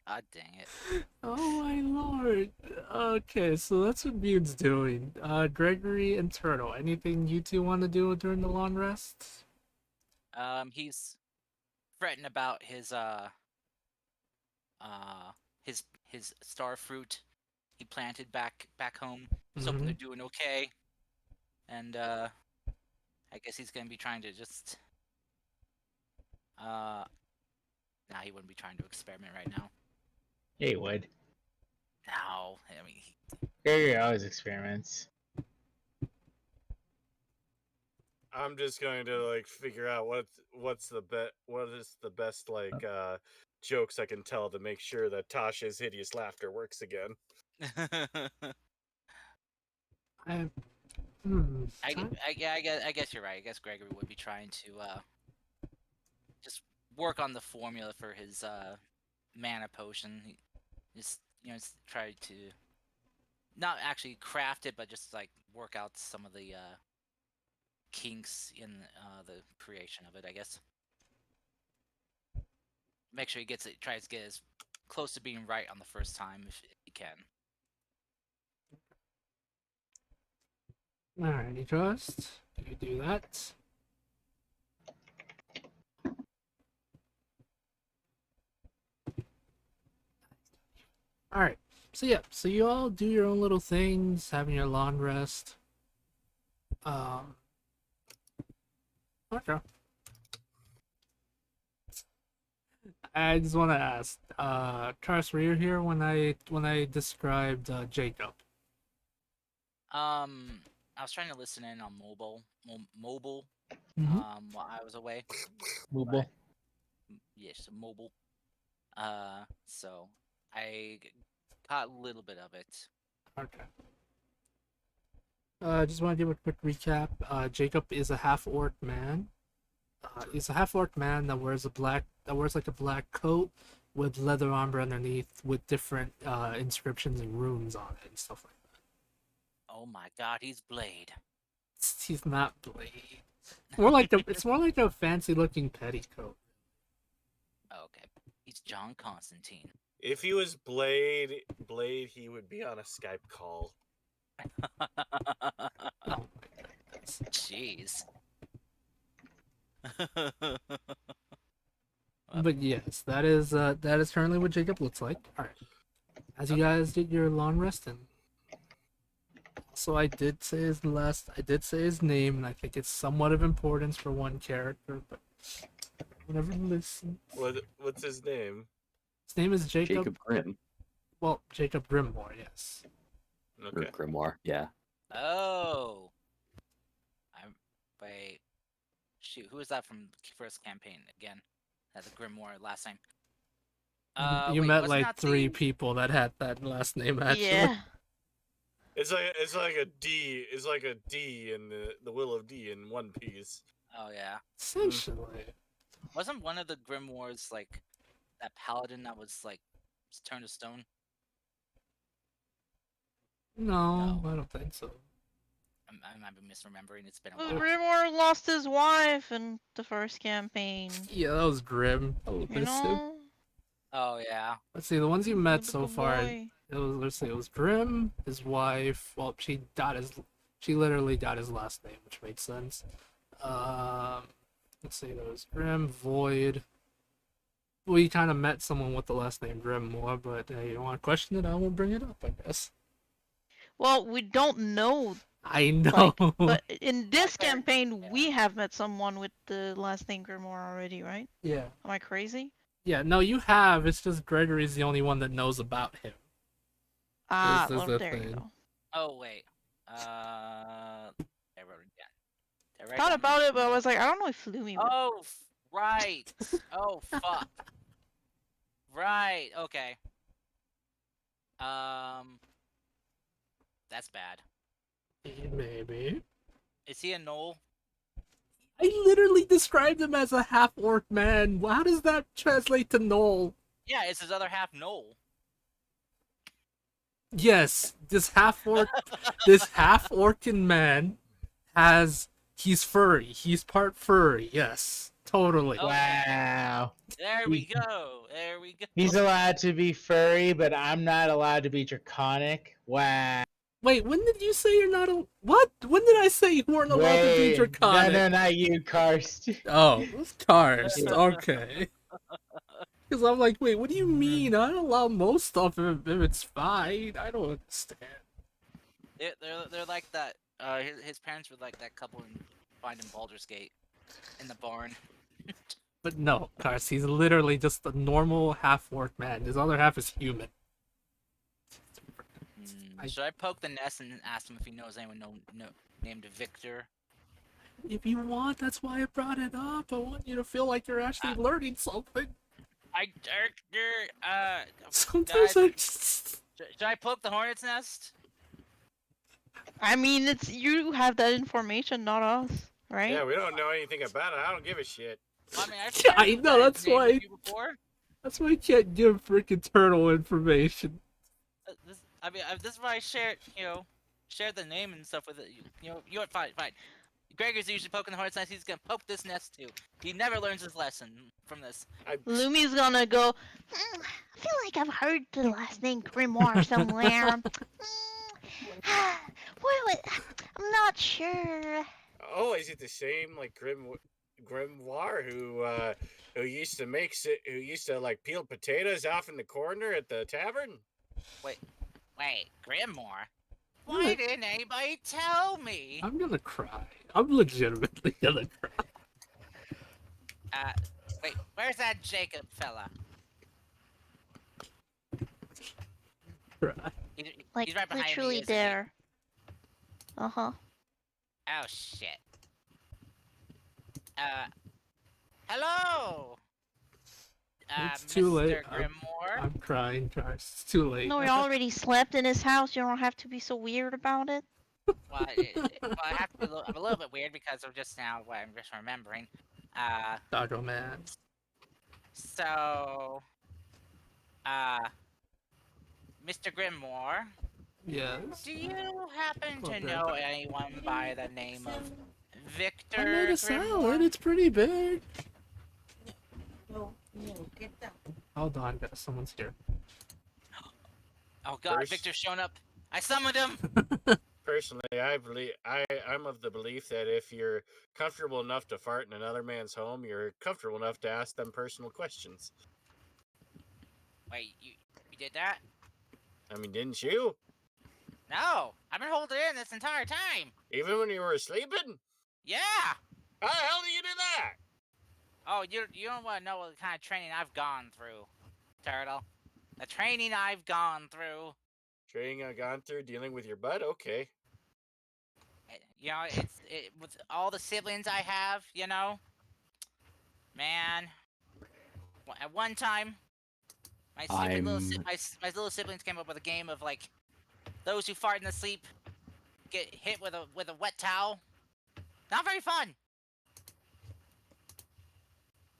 God dang it.
Oh my lord. Okay, so that's what Mude's doing. Gregory and Turtle, anything you two want to do during the long rest?
He's fretting about uh his star fruit he planted back home. He's hoping they're doing okay. And I guess he's gonna be trying to just nah, he wouldn't be trying to experiment right now.
Yeah, you would.
No, I mean
Gregory always experiments.
I'm just going to like figure out what is the best like jokes I can tell to make sure that Tasha's hideous laughter works again.
I,
I guess you're right. I guess Gregory would be trying to just work on the formula for his mana potion. He just try to not actually craft it, but just like work out some of the kinks in the creation of it. I guess. Make sure he gets it. Tries to get as close to being right on the first time if he can.
Alrighty, Trust. You do that. Alright. So yeah, so you all do your own little things, having your long rest. Okay. I just want to ask, Trust, were you here when I described Jacob?
I was trying to listen in on mobile.
Mhm.
While I was away.
Mobile.
Yes, mobile. So I caught a little bit of it.
Okay. Just want to give a quick recap. Jacob is a half orc man. He's a half orc man that wears like a black coat with leather armor underneath with different inscriptions and runes on it and stuff like that.
Oh my god, he's Blade.
He's not Blade. It's more like a fancy looking petticoat.
Okay, he's John Constantine.
If he was Blade, he would be on a Skype call.
Oh my goodness.
Jeez.
But yes, that is currently what Jacob looks like. Alright. As you guys did your long resting. So I did say his name, and I think it's somewhat of importance for one character, but whatever listen.
What's his name?
His name is
Jacob Grimm.
Well, Jacob Grimmore, yes.
Or
Okay.
Grimoire, yeah.
Oh. Wait. Shoot, who was that from the first campaign again? Had the Grimoire last time.
You
wait,
met
wasn't
like
that
3
the-
people that had that last name actually.
Yeah.
It's like a D. It's like a D in the Will of D in One Piece.
Oh yeah.
Essentially.
Wasn't one of the Grimoires like that paladin that was like turned to stone?
No,
No.
I don't think so.
I might be misremembering. It's been a
Well,
while.
Grimoire lost his wife in the first campaign.
Yeah, that was grim. I'll
You
miss him.
know?
Oh yeah.
Let's see, the ones you met
The
so
good
far.
boy.
It was Grim, his wife. Well, she literally got his last name, which makes sense. Let's see, there was Grim, Void. We kind of met someone with the last name Grim more, but you don't want to question it, I won't bring it up, I guess.
Well, we don't know,
I know.
but in this
Okay.
campaign, we have met someone with the last name Grimoire already, right?
Yeah.
Am I crazy?
Yeah, no, you have. It's just Gregory's the only one that knows about him.
Ah,
This is
well,
the
there you
thing.
go.
Oh wait. I wrote it down. Did I write
Thought
down
about
his
it, but I
name?
was like, I don't know if Flumi would.
Oh right. Oh fuck. Right. Okay. That's bad.
Maybe.
Is he a knoll?
I literally described him as a half-orc man. How does that translate to Knoll?
Yeah, it's his other half knoll.
Yes, this half-orc, this half-orcan man has He's furry. He's part furry. Yes, totally.
Oh.
Wow.
There we go. There we go.
He's allowed to be furry, but I'm not allowed to be draconic. Wow.
Wait, when did you say you're not a what? When did I say you weren't allowed to be
Wait,
draconic?
no, not you, Karst.
Oh, Karst. Okay. Because I'm like, wait, what do you mean? I don't allow most stuff if it's fine. I don't understand.
They're like that. His parents were like that couple in Finding Baldur's Gate in the barn.
But no, Karst, he's literally just a normal half-orc man. His other half is human.
Should I poke the nest and ask him if he knows anyone named Victor?
If you want, that's why I brought it up. I want you to feel like you're actually learning something. Sometimes
guys-
I just...
Should I poke the hornet's nest?
I mean, it's you have that information, not us, right?
Yeah, we don't know anything about it. I don't give a shit.
I mean, I've
Yeah, I
shared
know,
that
that's
name with
why-
you before.
That's why I can't give freaking turtle information.
This is why I shared, shared the name and stuff with it. You're fine. Gregor's usually poking the hornet's nest. He's gonna poke this nest too. He never learns his lesson from this.
Lumi's gonna go. I feel like I've heard the last name Grimoire somewhere. I'm not sure.
Oh, is it the same like Grimoire who used to like peel potatoes off in the corner at the tavern?
Wait, Grimoire? Why didn't anybody tell me?
I'm gonna cry. I'm legitimately gonna cry.
Wait, where's that Jacob fella?
Cry.
Like
He's right behind
literally
me, isn't he?
there. Uh-huh.
Oh shit. Hello.
It's too
Mr.
late.
Grimoire.
I'm crying, Karst. It's too late.
No, we already slept in his house. You don't have to be so weird about it.
Well, I have to be I'm a little bit weird because of just now what I'm just remembering.
Doggo man.
So, Mr. Grimoire,
Yes.
do you happen to
Okay.
know anyone by the name of Victor
I made a
Grimoire?
salad. It's pretty big.
No, get down.
Hold on, guys. Someone's here.
Oh god,
First-
Victor's shown up. I summoned him.
Personally, I'm of the belief that if you're comfortable enough to fart in another man's home, you're comfortable enough to ask them personal questions.
Wait, you did that?
I mean, didn't you?
No, I've been holding it in this entire time.
Even when you were sleeping?
Yeah.
How the hell do you do that?
Oh, you don't want to know what kind of training I've gone through, Turtle. The training I've gone through.
Training I've gone through dealing with your butt? Okay.
With all the siblings I have, man. At one time, my little siblings came up with a game of like, those who fart in the sleep get hit with a wet towel. Not very fun.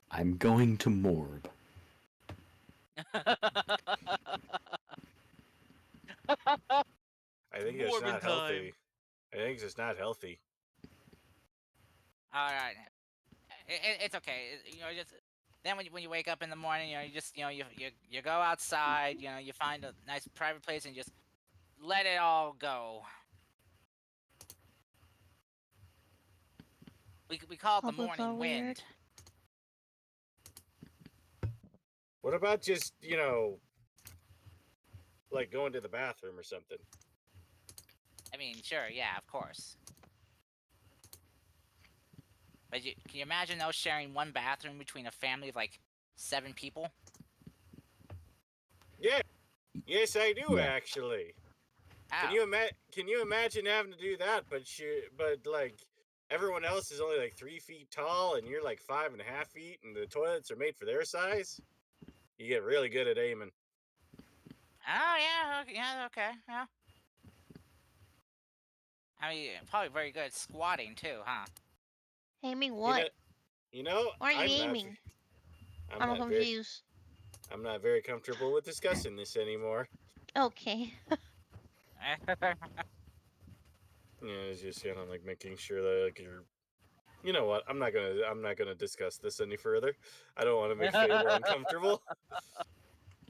I'm going to Morb.
I think it's
Morbid
not
time.
healthy. I think it's not healthy.
All right, it's okay. Just then when you wake up in the morning, you just you go outside. You find a nice private place and just let it all go. We call it the
Oh, that's
morning
all
wind.
weird.
What about just, like going to the bathroom or something?
I mean, sure, yeah, of course. But can you imagine though sharing one bathroom between a family of like 7 people?
Yeah. Yes, I do
Yeah.
actually.
Ow.
Can you imagine having to do that? But like everyone else is only like 3 feet tall, and you're like 5.5 feet, and the toilets are made for their size. You get really good at aiming.
Oh yeah, okay, yeah. I mean, probably very good at squatting too, huh?
Aiming what?
I'm
Why are you
not
aiming?
I'm
I'm
not very,
confused.
I'm not very comfortable with discussing this anymore.
Okay.
Yeah, it's just kind of like making sure that like you're You know what? I'm not gonna discuss this any further. I don't want to make Fable uncomfortable.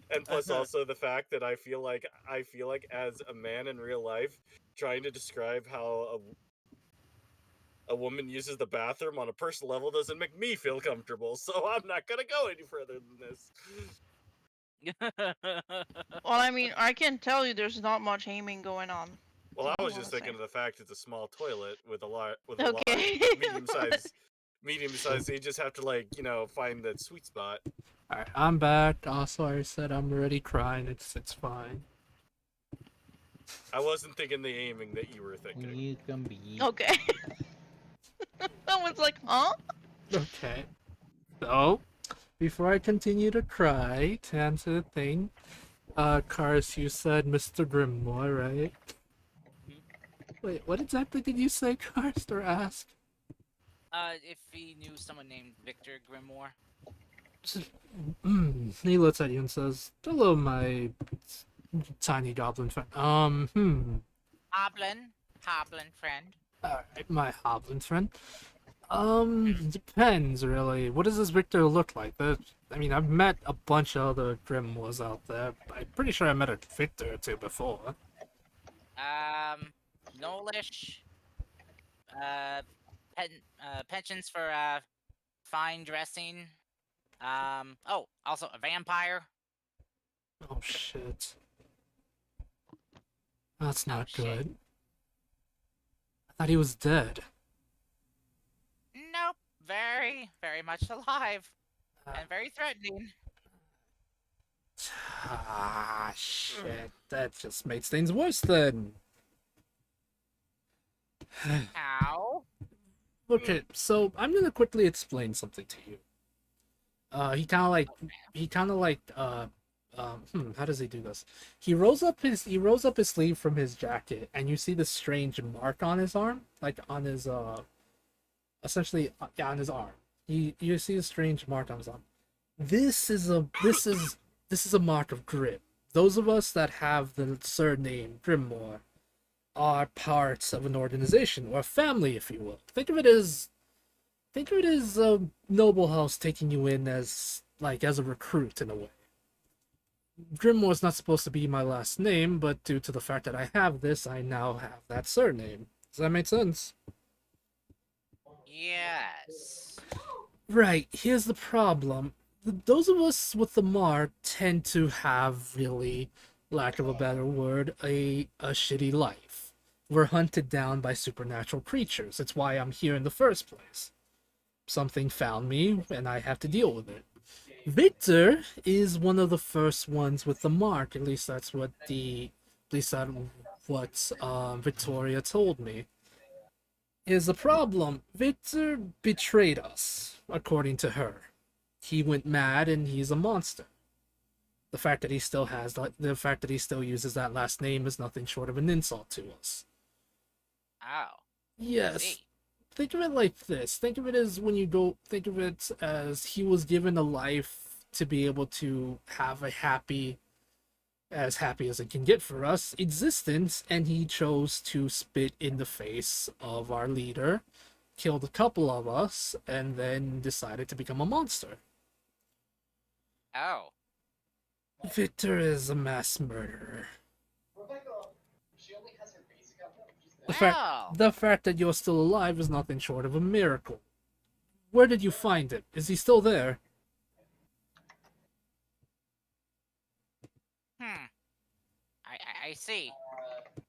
And plus also the fact that I feel like as a man in real life trying to describe how a woman uses the bathroom on a personal level doesn't make me feel comfortable. So I'm not gonna go any further than this.
Well, I mean, I can tell you there's not much aiming going on.
Well,
That's
I
all
was
I
just
wanna say.
thinking of the fact it's a small toilet with a
Okay.
medium size. So you just have to find that sweet spot.
Alright, I'm back. Also, I said I'm already crying. It's fine.
I wasn't thinking the aiming that you were thinking.
You can be.
Okay. I was like, huh?
Okay. So, before I continue to cry, to answer the thing, Cars, you said Mr. Grimoire, right? Wait, what exactly did you say, Cars, or ask?
If he knew someone named Victor Grimoire.
He looks at you and says, "Hello, my tiny goblin friend.
Hoblin friend.
Alright, my hoblin friend. Depends, really. What does this Victor look like? I mean, I've met a bunch of other Grimoires out there. I'm pretty sure I met a Victor or two before.
Knowlish. Uh, pensions for fine dressing. Oh, also a vampire.
Oh, shit. That's
Oh,
not
shit.
good. I thought he was dead.
Nope. Very, very much alive.
Uh,
And very threatening.
Ah, shit. That just makes things worse then.
How?
Okay, so I'm gonna quickly explain something to you. He kind of like, how does he do this? He rolls up his sleeve from his jacket, and you see this strange mark on his arm, like on his, essentially, yeah, on his arm. You see a strange mark on his arm. This is a mark of grip. Those of us that have the surname Grimoire are parts of an organization or a family, if you will. Think of it as a noble house taking you in as as a recruit in a way. Grimoire's not supposed to be my last name, but due to the fact that I have this, I now have that surname. Does that make sense?
Yes.
Right, here's the problem. Those of us with the mark tend to have really, lack of a better word, a shitty life. We're hunted down by supernatural creatures. It's why I'm here in the first place. Something found me, and I have to deal with it. Victor is one of the first ones with the mark. At least that's what Victoria told me. Here's the problem. Victor betrayed us, according to her. He went mad and he's a monster. The fact that he still uses that last name is nothing short of an insult to us.
Oh.
Yes.
See.
Think of it like this. Think of it as think of it as he was given a life to be able to have as happy as it can get for us, existence, and he chose to spit in the face of our leader, killed a couple of us, and then decided to become a monster.
Oh.
Victor is a mass murderer.
Well.
The fact that you're still alive is nothing short of a miracle. Where did you find him? Is he still there?
I see.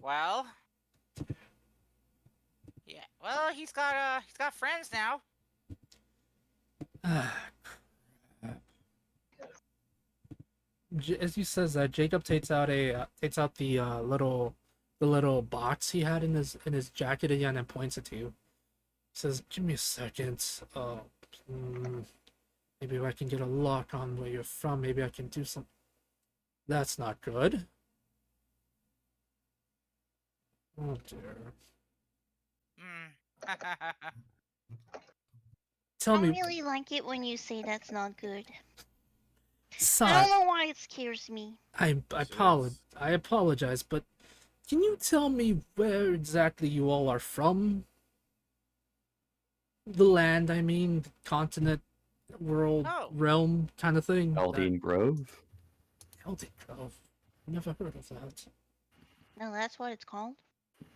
Well. Yeah. Well, he's got friends now.
As you says that, Jacob takes out the little box he had in his jacket again and points it to you. Says, "Give me a second. Maybe if I can get a lock on where you're from, maybe I can do some." That's not good. Oh dear. Tell
I
me,
really like it when you say that's not good. I
son.
don't know why it scares me.
I apologize, but can you tell me where exactly you all are from? The land, I mean, continent, world,
Oh.
realm kind of thing.
Eldeen Grove?
Eldeen Grove. Never heard of that.
No, that's what it's called.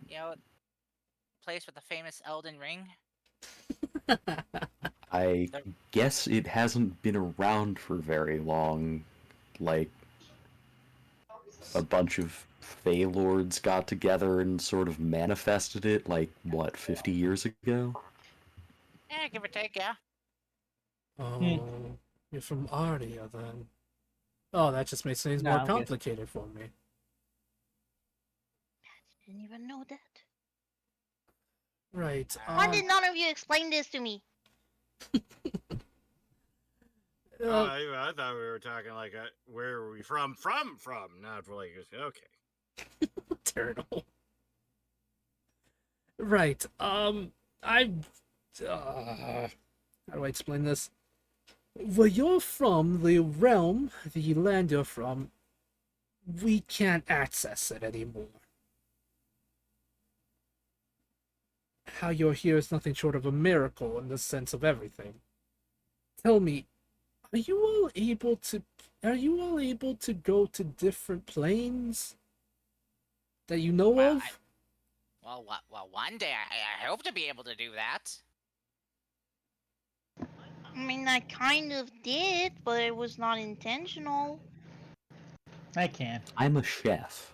You know, place with the famous Elden Ring.
I
The-
guess it hasn't been around for very long. Like, a bunch of Fey Lords got together and sort of manifested it, like, what, 50 years ago?
Give or take, yeah.
Oh, you're from Ardia then. Oh, that just makes things
No,
more
I'm good.
complicated for me.
Didn't even know that.
Right.
Why did none of you explain this to me?
I thought we were talking like, where are we from? From? Not for like, okay.
Turtle. Right. I. How do I explain this? Where you're from, the realm, the land you're from, we can't access it anymore. How you're here is nothing short of a miracle in the sense of everything. Tell me, are you all able to go to different planes that you know
Well,
of?
well, one day I hope to be able to do that.
I mean, I kind of did, but it was not intentional.
I can.
I'm a chef.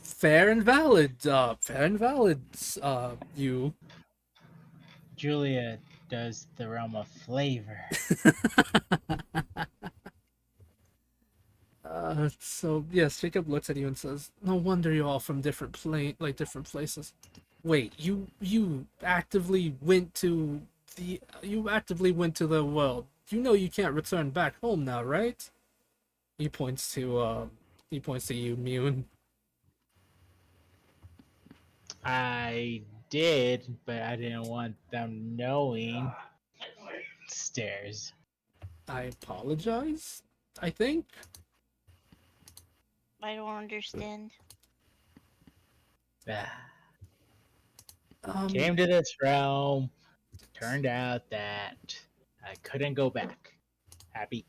Fair and valid, you.
Julia does the realm of flavor.
So yes, Jacob looks at you and says, "No wonder you're all from different places. Wait, you actively went to the world. You know you can't return back home now, right?" He points to you, Mune.
I did, but I didn't want them knowing. Stairs.
I apologize. I think.
I don't understand.
Ah.
Um,
Came to this realm. Turned out that I couldn't go back. Happy.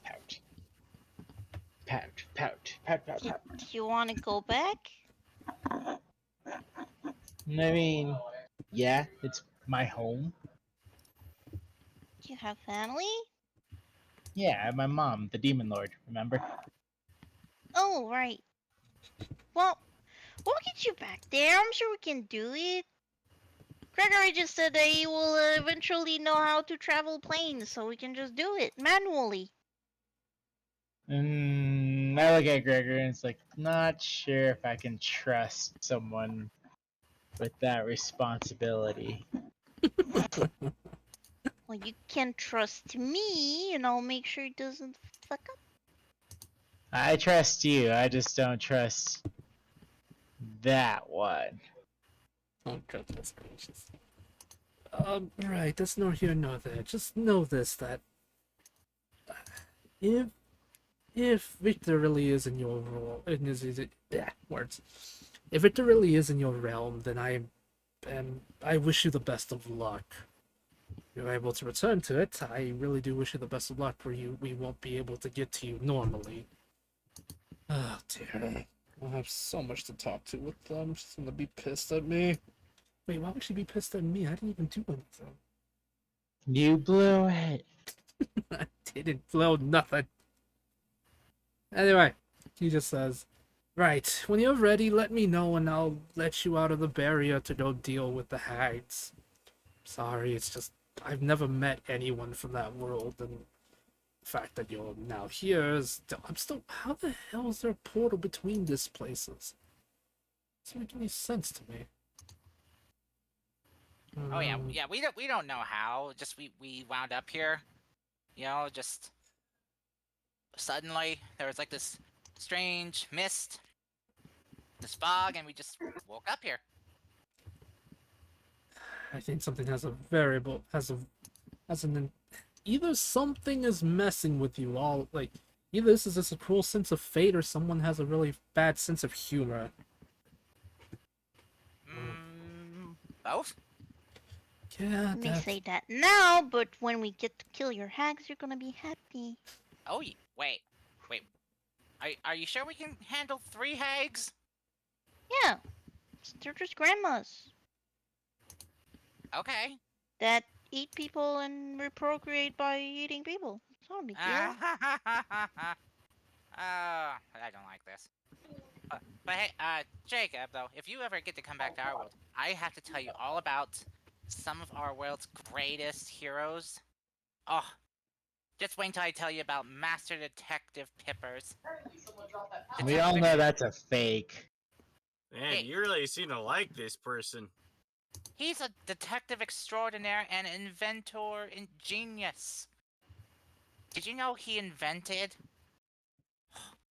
Pout. Pout. Pout. Pout. Pout.
Do,
Pout.
do you want to go back?
I mean, yeah, it's my home.
Do you have family?
Yeah, I have my mom, the demon lord. Remember?
Oh, right. Well, we'll get you back there. I'm sure we can do it. Gregory just said that he will eventually know how to travel planes, so we can just do it manually.
I look at Gregor and it's like, not sure if I can trust someone with that responsibility.
Well, you can trust me, and I'll make sure it doesn't fuck up.
I trust you. I just don't trust that one.
Oh goodness gracious. Right, that's nor here nor there. Just know this, that if Victor really is in your role, words. If Victor really is in your realm, then I wish you the best of luck. If you're able to return to it, I really do wish you the best of luck. We won't be able to get to you normally. Oh dear. I'll have so much to talk to with them. She's gonna be pissed at me. Wait, why would she be pissed at me? I didn't even do anything.
You blew it.
I didn't blow nothing. Anyway, he just says, "Right, when you're ready, let me know and I'll let you out of the barrier to go deal with the hags." Sorry, it's just, I've never met anyone from that world, and the fact that you're now here is, I'm still, how the hell is there a portal between these places? Doesn't make any sense to me.
Oh yeah,
Um,
we don't know how. Just we wound up here. You know, just suddenly there was like this strange mist, this fog, and we just woke up here.
I think something has a variable, has an, either something is messing with you all, like, either this is just a cruel sense of fate or someone has a really bad sense of humor.
Both?
Yeah,
You may
that's
say that now, but when we get to kill your hags, you're gonna be happy.
Oh, wait. Are you sure we can handle 3 hags?
Yeah, they're just grandmas
Okay.
that eat people and reprocreate by eating people. It's not a big deal.
I don't like this. But hey, Jacob, though, if you ever get to come back to our world, I have to tell you all about some of our world's greatest heroes. Oh, just wait until I tell you about Master Detective Pippers.
We all know that's a fake.
Man,
Hey.
you really seem to like this person.
He's a detective extraordinaire and inventor and genius. Did you know he invented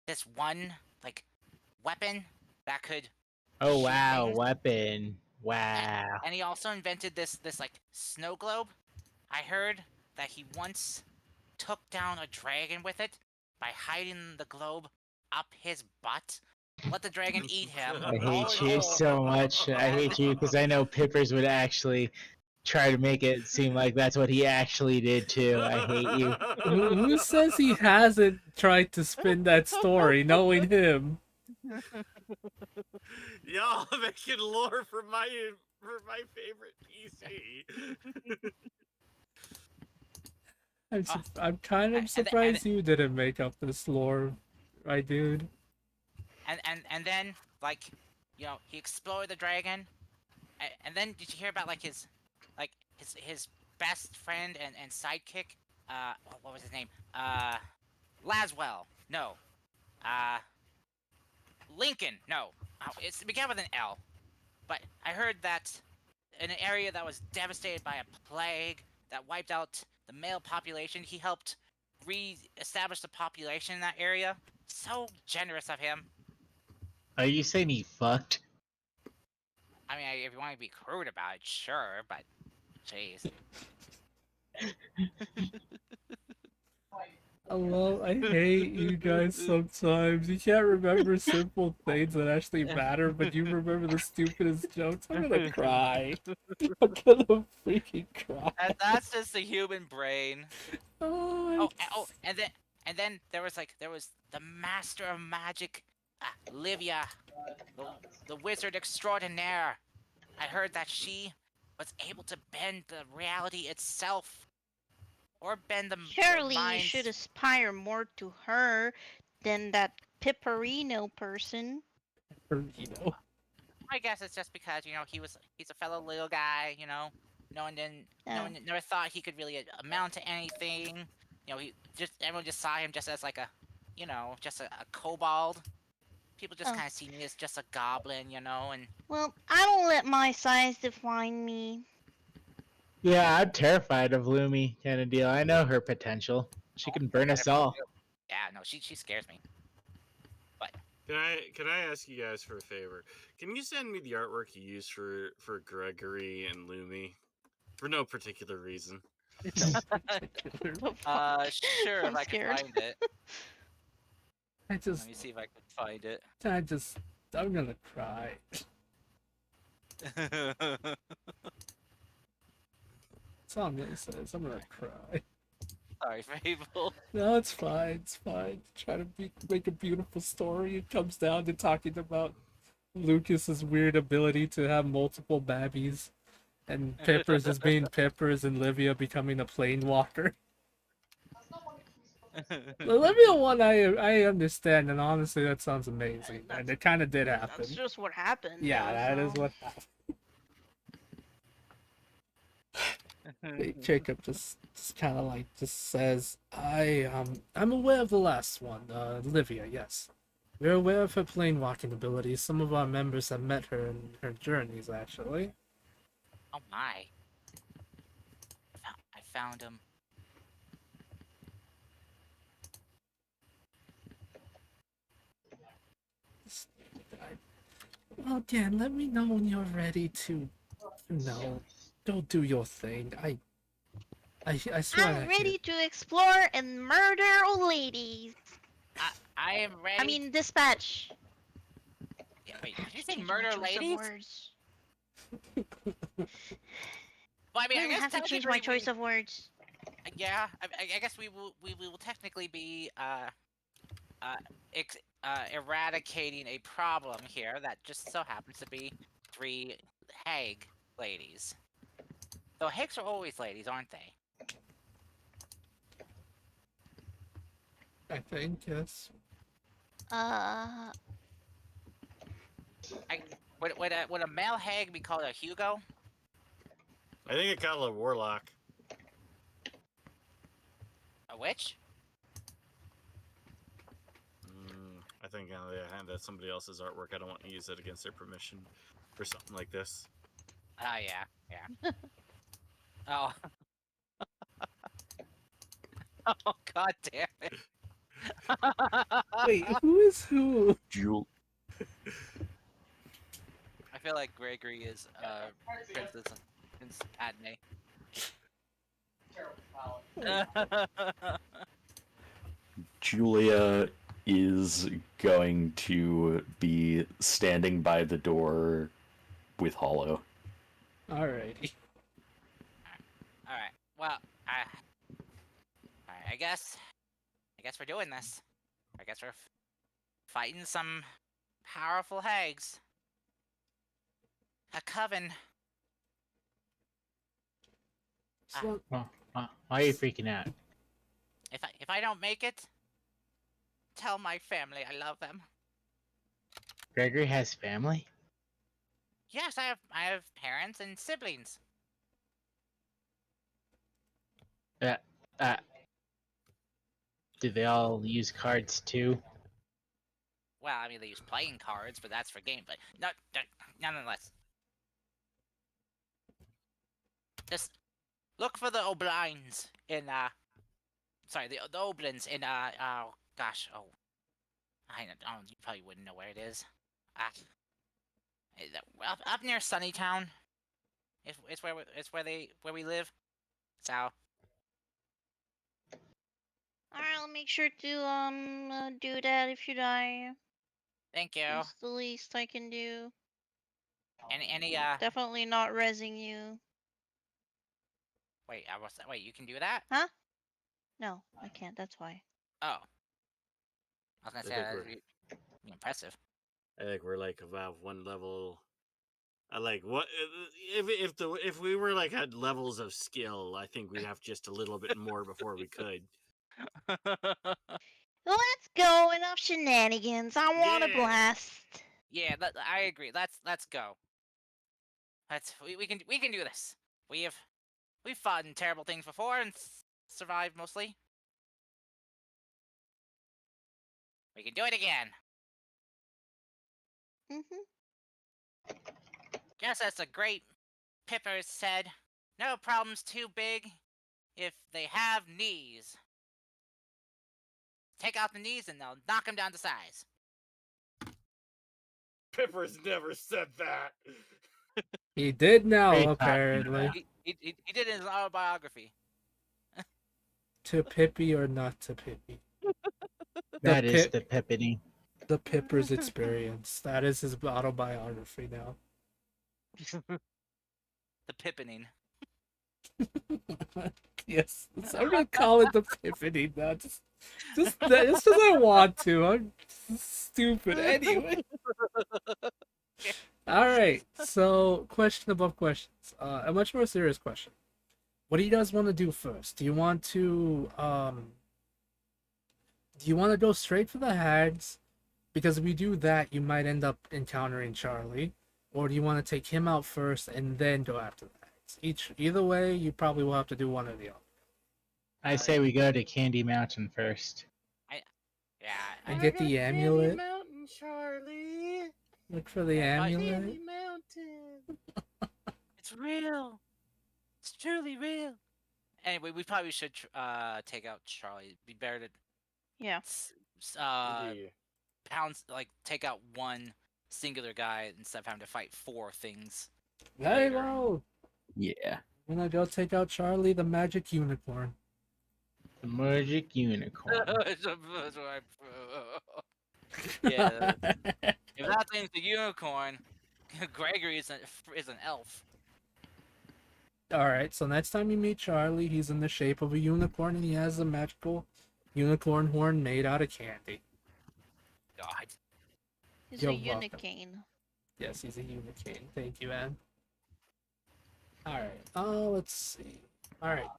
this one, like, weapon that could
Oh
shoot
wow,
things?
weapon. Wow.
And he also invented this like snow globe. I heard that he once took down a dragon with it by hiding the globe up his butt. Let the dragon eat him.
I
all
hate
in
you
all.
so much. I hate you because I know Pippers would actually try to make it seem like that's what he actually did too. I hate you.
who says he hasn't tried to spin that story, knowing him?
Y'all making lore for my favorite PC.
I'm kind of surprised you didn't make up this lore, right, dude?
And then, like, he explored the dragon. And then did you hear about like his best friend and sidekick? What was his name? Laswell. No. Uh, Lincoln. No. Oh, it began with an L. But I heard that in an area that was devastated by a plague that wiped out the male population, he helped re-establish the population in that area. So generous of him.
Are you saying he fucked?
I mean, if you want to be crude about it, sure, but jeez.
I hate you guys sometimes. You can't remember simple things that actually matter, but you remember the stupidest jokes. I'm gonna cry. I'm gonna freaking cry.
And that's just the human brain.
Oh,
And then there was the master of magic, Livia, the, the wizard extraordinaire. I heard that she was able to bend the reality itself, or bend the
Surely you
minds.
should aspire more to her than that Pipperino person.
you know.
I guess it's just because he's a fellow little guy. No one never thought he could really amount to anything. Everyone just saw him just as like just a kobold. People just kind of see me as just a goblin, and
Well, I don't let my size define me.
Yeah, I'm terrified of Lumi kind of deal. I know her potential. She can burn us all.
yeah, no, she scares me. But
Can I ask you guys for a favor? Can you send me the artwork you used for Gregory and Lumi? For no particular reason.
sure,
I'm
if I can
scared.
find it.
Let
me see if I can find it.
I'm gonna cry. That's all I'm gonna say. I'm gonna cry.
Sorry, Fable.
No, it's fine. It's fine. Try to make a beautiful story. It comes down to talking about Lucas's weird ability to have multiple babbies, and Pippers just being Pippers, and Livia becoming a plane walker. The Livia one, I understand, and honestly, that sounds amazing, and it kind of did happen.
That's just what happened.
Yeah, that is what happened. Jacob just kind of like just says, I'm aware of the last one, Livia. Yes, we're aware of her plane walking abilities. Some of our members have met her in her journeys, actually.
Oh my! I found him.
Well, Dan, let me know when you're ready to, go do your thing. I swear.
I'm ready to explore and murder old ladies.
I am ready.
I mean, dispatch.
Yeah, wait, did you say
Change my
murder
choice of
ladies?
words.
Well, I mean,
I'm
I
gonna
guess
have to change my
technically
choice of words.
yeah, I guess we will technically be uh, eradicating a problem here that just so happens to be 3 hag ladies. Though hags are always ladies, aren't they?
I think yes.
Uh,
Would a male hag be called a Hugo?
I think it called a warlock.
A witch?
I think on the other hand, that's somebody else's artwork. I don't want to use it against their permission for something like this.
Oh yeah. Oh. Oh god damn it.
Wait, who is who?
Jewel.
I feel like Gregory is Princess Padme.
Julia is going to be standing by the door with Hollow.
Alrighty.
Alright. Well, alright, I guess we're doing this. I guess we're fighting some powerful hags. A coven.
So,
Why are you freaking out?
If I don't make it, tell my family I love them.
Gregory has family?
Yes, I have parents and siblings.
Uh, uh, do they all use cards too?
Well, I mean they use playing cards, but that's for game. But nonetheless, just look for the Oblines in sorry, the Oblins in oh gosh, oh I don't, you probably wouldn't know where it is. Up near Sunnytown. It's where we live. So
alright, I'll make sure to do that if you die.
thank you.
It's the least I can do.
Any
Definitely not rezzing you.
wait, wait, you can do that?
Huh? No, I can't. That's why.
Oh, I was gonna
I
say
think
that'd
we're-
be impressive.
I think we're like about one level. I like what if we were like had levels of skill. I think we'd have just a little bit more before we could.
Let's go. Enough shenanigans. I want a
Yeah.
blast.
Yeah, I agree. Let's go. We can do this. We've fought in terrible things before and survived mostly. We can do it again. Just as the great Pipper said, no problem's too big if they have knees. Take out the knees and they'll knock them down to size.
Pipper's never said that.
he did now,
Great
apparently.
He did it in his autobiography.
To Pippi or not to Pippi.
That is
Pip-
the Pippity.
The Pipper's experience. That is his autobiography now.
The Pippening.
Yes, I'm gonna call it the Pippity now. Just because I want to. I'm stupid anyway. All right. So, question above questions. A much more serious question. What do you guys want to do first? Do you want to go straight for the hags? Because if we do that, you might end up encountering Charlie. Or do you want to take him out first and then go after the hags? Either way, you probably will have to do one or the other.
I say we go to Candy Mountain first.
Yeah.
And get the amulet.
Mountain, Charlie.
Look for the amulet.
Mountain.
It's real. It's truly real. Anyway, we probably should take out Charlie. It'd be better to
Yeah.
take out one singular guy instead of having to fight 4 things.
Hey,
later.
go!
Yeah.
I'm gonna go take out Charlie the magic unicorn.
The Magic Unicorn.
Yeah. If that thing's a unicorn, Gregory is an elf.
All right. So next time you meet Charlie, he's in the shape of a unicorn and he has a magical unicorn horn made out of candy.
God.
He's
You're
a
welcome.
unicane.
Yes, he's a unicorn. Thank you, Anne. All right. Let's see. All right.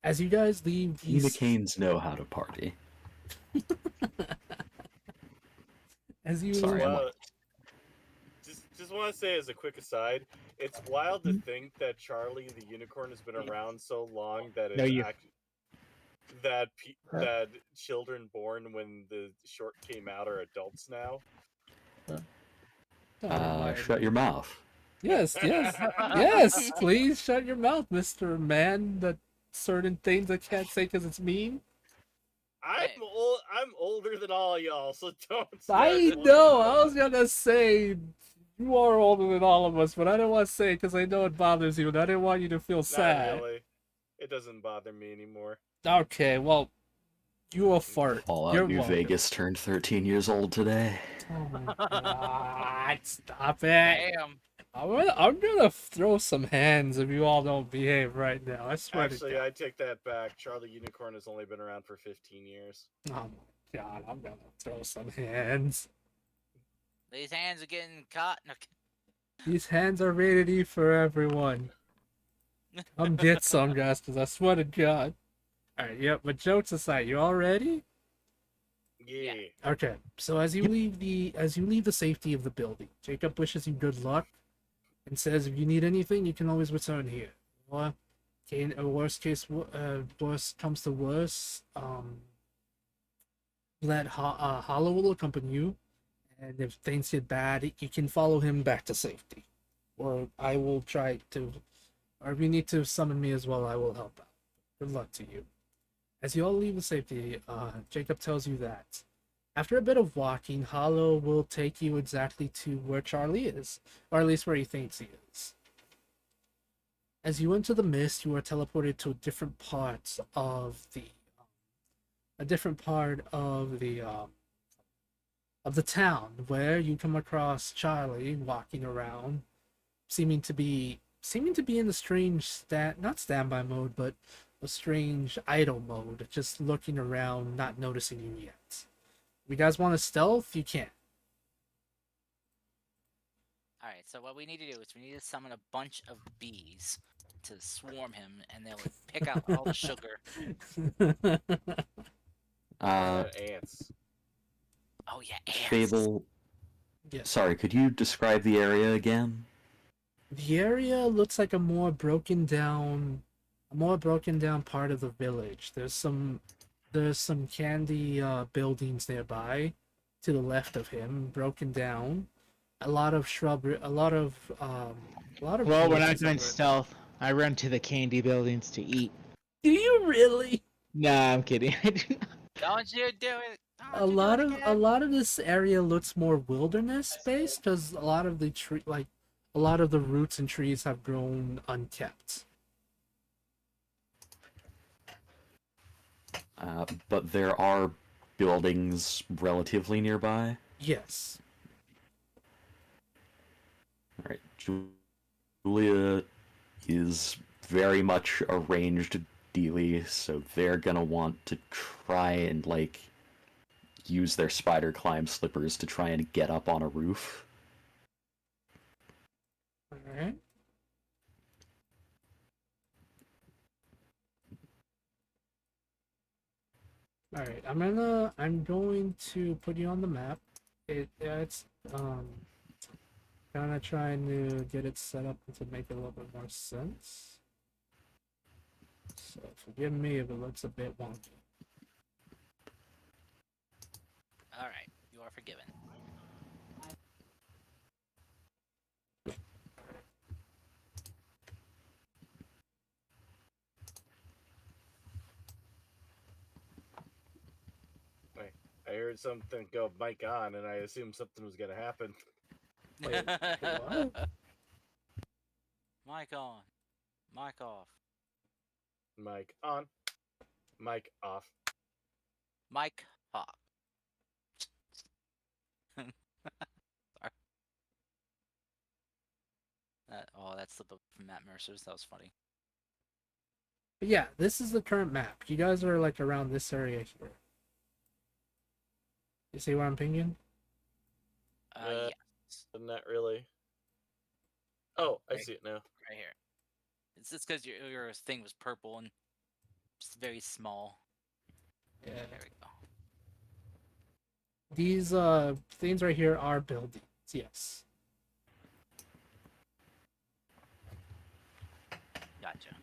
As you guys leave these,
Unicanes know how to party.
as you
Sorry, I'm
Well, just want to say as a quick aside, it's wild to think that Charlie the unicorn has been around so long that
No,
it's
you.
that children born when the short came out are adults now.
shut your mouth.
Yes, yes, yes. Please shut your mouth, Mister Man. That certain things I can't say because it's mean.
I'm
Hey.
old. I'm older than all y'all, so don't start.
I
calling
know.
me
I was
that.
gonna say you are older than all of us, but I didn't want to say it because I know it bothers you, and I didn't want you to feel
Not
sad.
really. It doesn't bother me anymore.
Okay, well, you a fart.
Fallout
You're
New
welcome.
Vegas turned 13 years old today.
Oh my god! Stop it!
Damn.
I'm gonna throw some hands if you all don't behave right now. I swear to
Actually,
God.
I take that back. Charlie Unicorn has only been around for 15 years.
Oh my god! I'm gonna throw some hands.
These hands are getting caught. No,
These hands are rated E for everyone. Come get some, guys, because I swear to God. Alright, yep, but jokes aside, you all ready?
Yeah.
Okay, so as you leave the safety of the building, Jacob wishes you good luck and says if you need anything, you can always return here. Or, worst comes to worst, Hollow will accompany you, and if things get bad, you can follow him back to safety. Or I will try to, or if you need to summon me as well, I will help out. Good luck to you. As you all leave the safety, Jacob tells you that after a bit of walking, Hollow will take you exactly to where Charlie is, or at least where he thinks he is. As you enter the mist, you are teleported to a different part of the town, where you come across Charlie walking around, seeming to be in a strange not standby mode, but a strange idle mode, just looking around, not noticing you yet. If you guys want to stealth, you can.
Alright, so what we need to do is we need to summon a bunch of bees to swarm him, and they'll pick out all the sugar.
Ants.
Oh yeah, ants.
Fable,
Yes.
sorry, could you describe the area again?
The area looks like a more broken down part of the village. There's some candy buildings nearby to the left of him, broken down. A lot of shrubbery, a lot of
Well, we're
bushes
not doing
everywhere.
stealth. I run to the candy buildings to eat.
Do you really?
Nah, I'm kidding. I do not.
Don't you do it!
A
Don't you do
lot
it
of a
again!
lot of this area looks more wilderness based because a lot of the roots and trees have grown unkept.
But there are buildings relatively nearby.
Yes.
Alright, Julia is very much a ranged dealie, so they're gonna want to try and, like, use their spider climb slippers to try and get up on a roof.
All right. All right. I'm going to put you on the map. It's kind of trying to get it set up to make a little bit more sense. So forgive me if it looks a bit wonky.
Alright, you are forgiven.
I heard something go mic on, and I assumed something was gonna happen.
Wait, what?
Mic on. Mic off.
Mic on. Mic off.
Mic off. Sorry. Oh, that's the book from Matt Mercer's. That was funny.
But yeah, this is the current map. You guys are like around this area here. You see what I'm pinging?
Uh,
Yes.
Not really. Oh, I
Right,
see it now.
right here. It's just because your thing was purple and it's very small.
Yeah.
There we go.
These things right here are buildings. Yes.
Gotcha.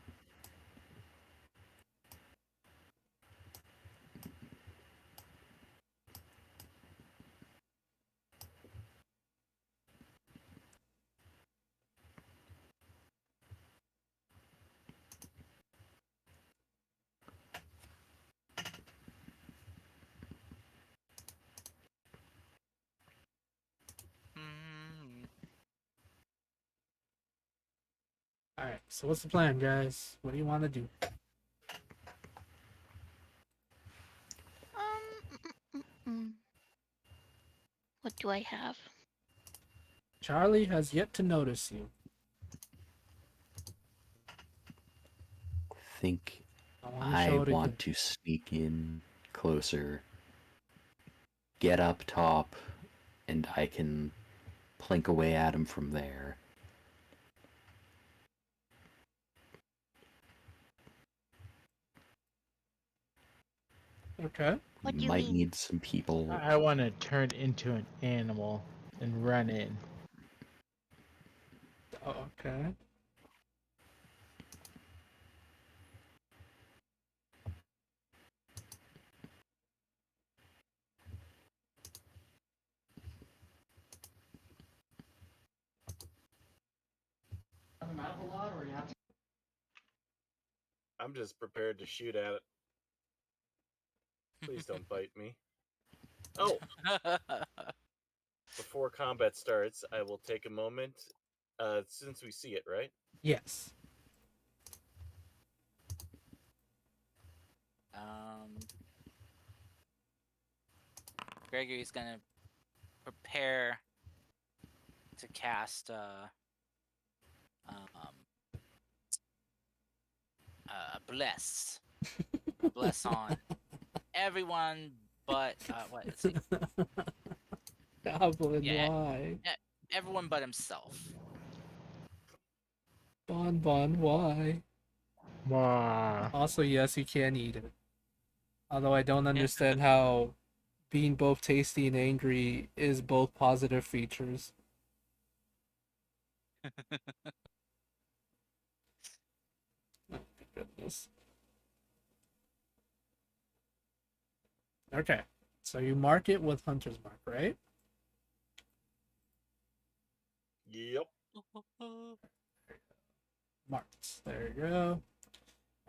Hmm.
All right. So what's the plan, guys? What do you want to do?
Mm. What do I have?
Charlie has yet to notice you.
Think
I want to
I
show it again.
want to sneak in closer, get up top, and I can plink away at him from there.
Okay.
What do you
Might
mean?
need some people.
I want to turn into an animal and run in.
Okay.
I'm just prepared to shoot at it. Please don't bite me. Oh, before combat starts, I will take a moment. Since we see it, right?
Yes.
um, Gregory's gonna prepare to cast um bless bless on everyone but what let's see.
Goblin,
Yeah,
why?
everyone but himself.
Bon, why?
Wah.
Also, yes, you can eat it. Although I don't understand how being both tasty and angry is both positive features. Oh, my goodness. Okay. So you mark it with Hunter's Mark, right?
Yep.
Marked. There you go.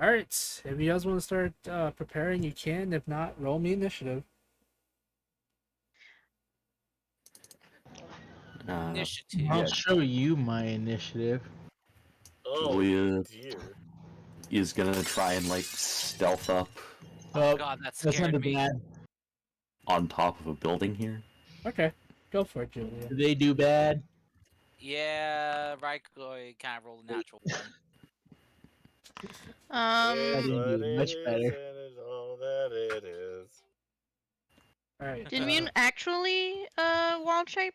Alright. If you guys want to start preparing, you can. If not, roll me initiative.
Initiative.
I'll
Yeah,
show you my initiative.
Oh
Julia
dear.
is gonna try and like stealth up
Oh
Oh,
god, that
that's not
scared me.
bad.
on top of a building here.
Okay. Go for it, Julia.
Do they do bad?
Yeah, Raikoi kind of rolled a natural one.
I
Is
didn't
what
do
it
much
is,
better.
and is all that it is.
Alright.
Did Mune actually wild shape?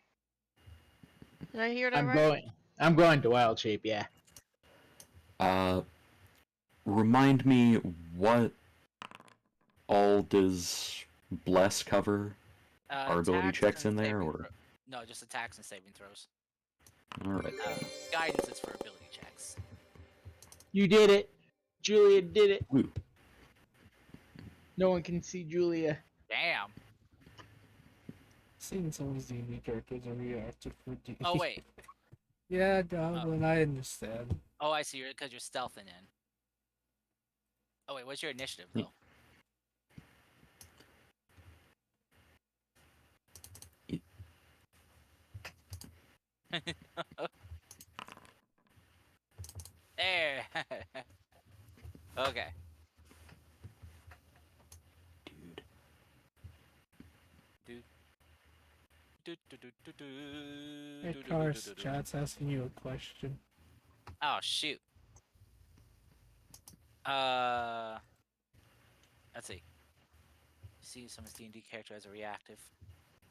Did I hear that
I'm
right?
going. I'm going to wild shape. Yeah.
Uh, Remind me, what all does bless cover? Are ability
Attacks
checks
and
in there,
saving
or
no, just attacks and saving throws.
all right?
Guidance is for ability checks.
You did it. Julia did it.
Woo.
No one can see Julia.
Damn.
Seeing some of these DD characters are reactive for D.
Oh wait.
Yeah, Goblin, I understand.
Oh, I see. Because you're stealthing in. Oh wait, what's your initiative
Yeah.
though? There. Okay.
Dude,
Do, do, do, do, do, do,
Hey,
do, do, do, do,
Cars,
do, do.
chat's asking you a question.
Oh shoot. Let's see. See some D&D character as a reactive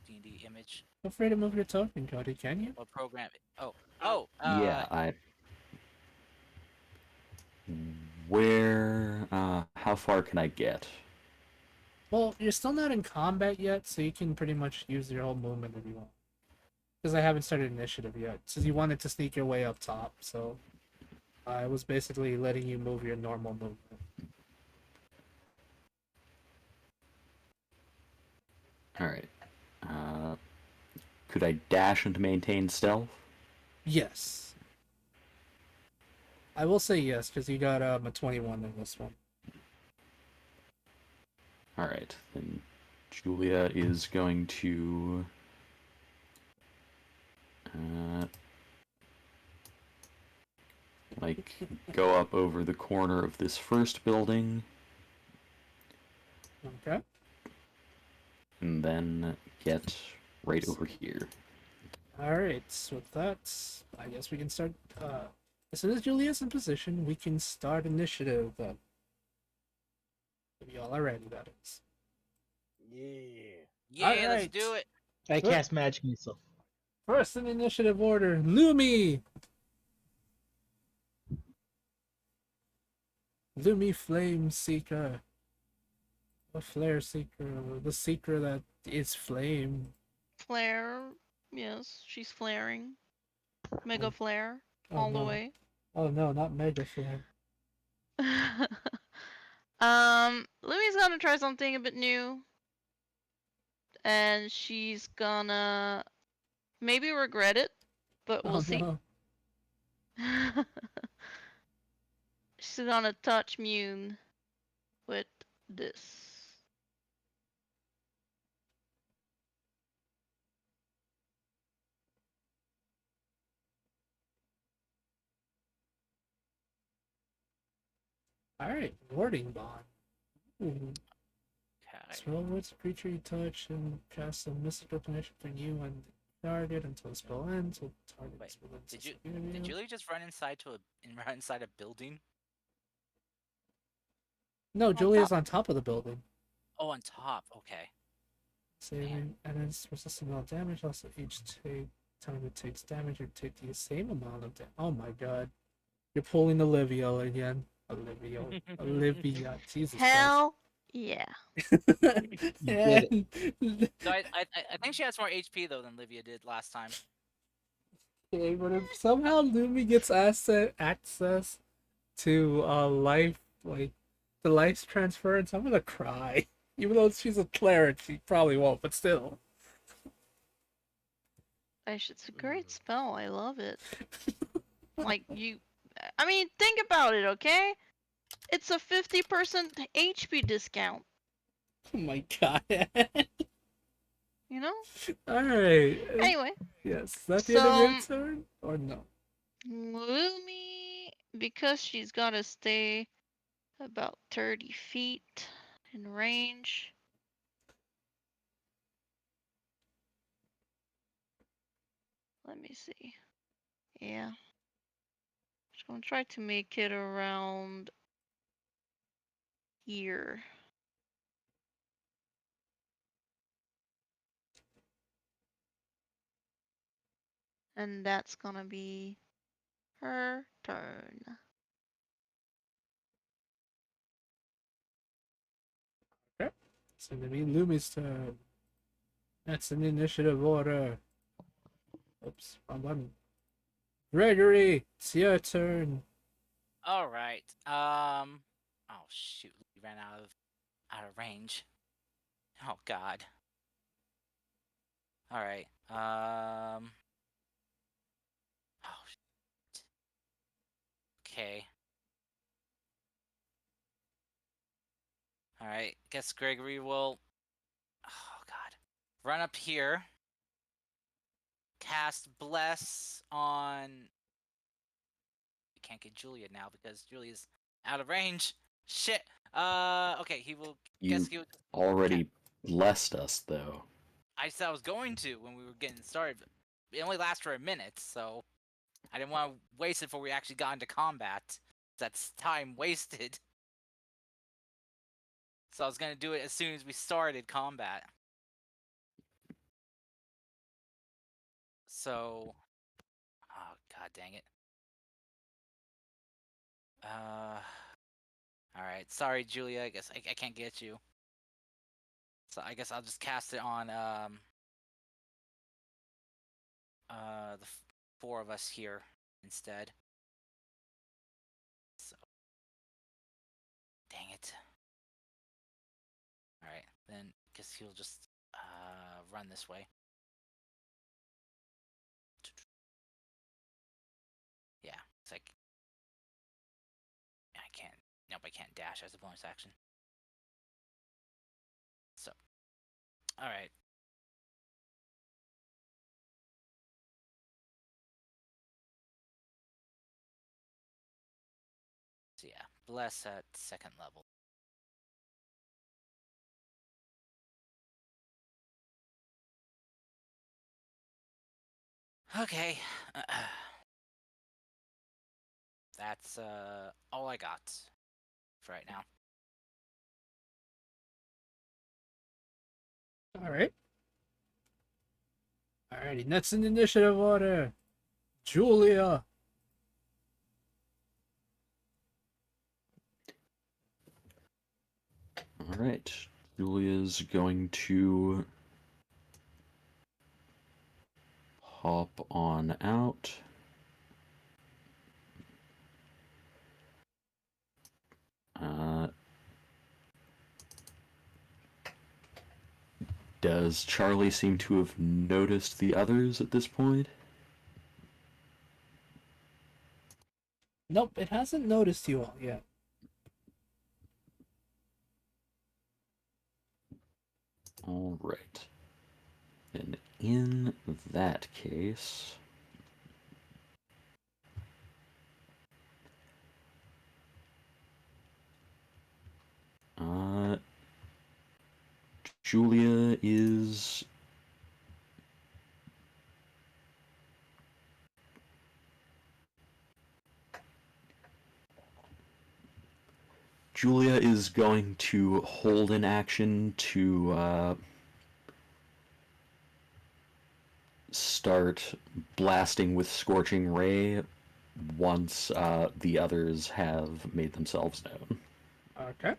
D&D image
Feel free to move your token, Cody, can you?
or program it. Oh,
Yeah, where how far can I get?
Well, you're still not in combat yet, so you can pretty much use your whole movement if you want. Because I haven't started initiative yet, since you wanted to sneak your way up top, so I was basically letting you move your normal movement.
All right. Could I dash and maintain stealth?
Yes. I will say yes, because you got a 21 in this one.
All right. Then Julia is going to like go up over the corner of this first building
Okay.
and then get right over here.
Alright, so with that, I guess we can start. As soon as Julia's in position, we can start initiative then. If y'all are ready, that is.
Yeah.
yeah, let's
Alright.
do it.
I
Sure.
cast magic missile.
First in initiative order, Lumi! Lumi Flame Seeker. A Flare Seeker. The Seeker that is flame.
Flare. Yes, she's flaring. Mega flare.
Oh
All the
no.
way.
Oh no, not Mega Flame.
Lumi's gonna try something a bit new. And she's gonna maybe regret it, but we'll
Oh
see.
no.
She's gonna touch Mune with this.
Alright, Warding Bond. Ooh.
Okay.
Spell words creature you touch and cast a mystical connection between you and the target until the spell ends. Will target
Wait,
spell ends.
Did Julie just run inside run inside a building?
No,
On
Julia's
top.
on top of the building.
Oh, on top. Okay.
Saving and it's resistant all damage. Also, each time it takes damage, you take the same amount of damage. Oh my god. You're pulling Olivia again. Olivia. Jesus
Hell yeah.
Christ.
did
So I think she has more HP though than Livia did last time.
Okay, but if somehow Lumi gets access to life, like the life transference, I'm gonna cry. Even though she's a cleric, she probably won't, but still.
It's a great spell. I love it. Like, I mean, think about it, okay? It's a 50% HP discount,
Oh my god.
you know?
Alright.
Anyway,
Yes. Is that the end of your
so
turn? Or no?
Lumi, because she's gotta stay about 30 feet in range. Let me see. Yeah. Just gonna try to make it around here. And that's gonna be her turn.
Okay. It's gonna be Lumi's turn. That's an initiative order. Oops, wrong button. Gregory, it's your turn.
All right. Oh shoot, we ran out of range. Oh god. All right. Oh. Shit. Okay. All right. Guess Gregory will. Oh god. Run up here. Cast bless on. We can't get Julia now because Julia's out of range. Shit. Okay. He will.
You
Guess he would.
already blessed us, though.
I said I was going to when we were getting started. But it only lasts for a minute, so I didn't want to waste it before we actually got into combat. That's time wasted. So I was gonna do it as soon as we started combat. So, oh god dang it. All right. Sorry, Julia. I guess I can't get you. So I guess I'll just cast it on the four of us here instead. So, dang it. All right, then guess he'll just run this way. Yeah, it's like I can't. Nope, I can't dash as a bonus action. So, all right. So yeah, bless at second level. Okay. That's all I got for right now.
All right. Alrighty, next in initiative order, Julia.
All right. Julia's going to hop on out. Does Charlie seem to have noticed the others at this point?
Nope, it hasn't noticed you all yet.
All right. And in that case, uh, Julia is going to hold an action to start blasting with Scorching Ray once the others have made themselves known.
Okay.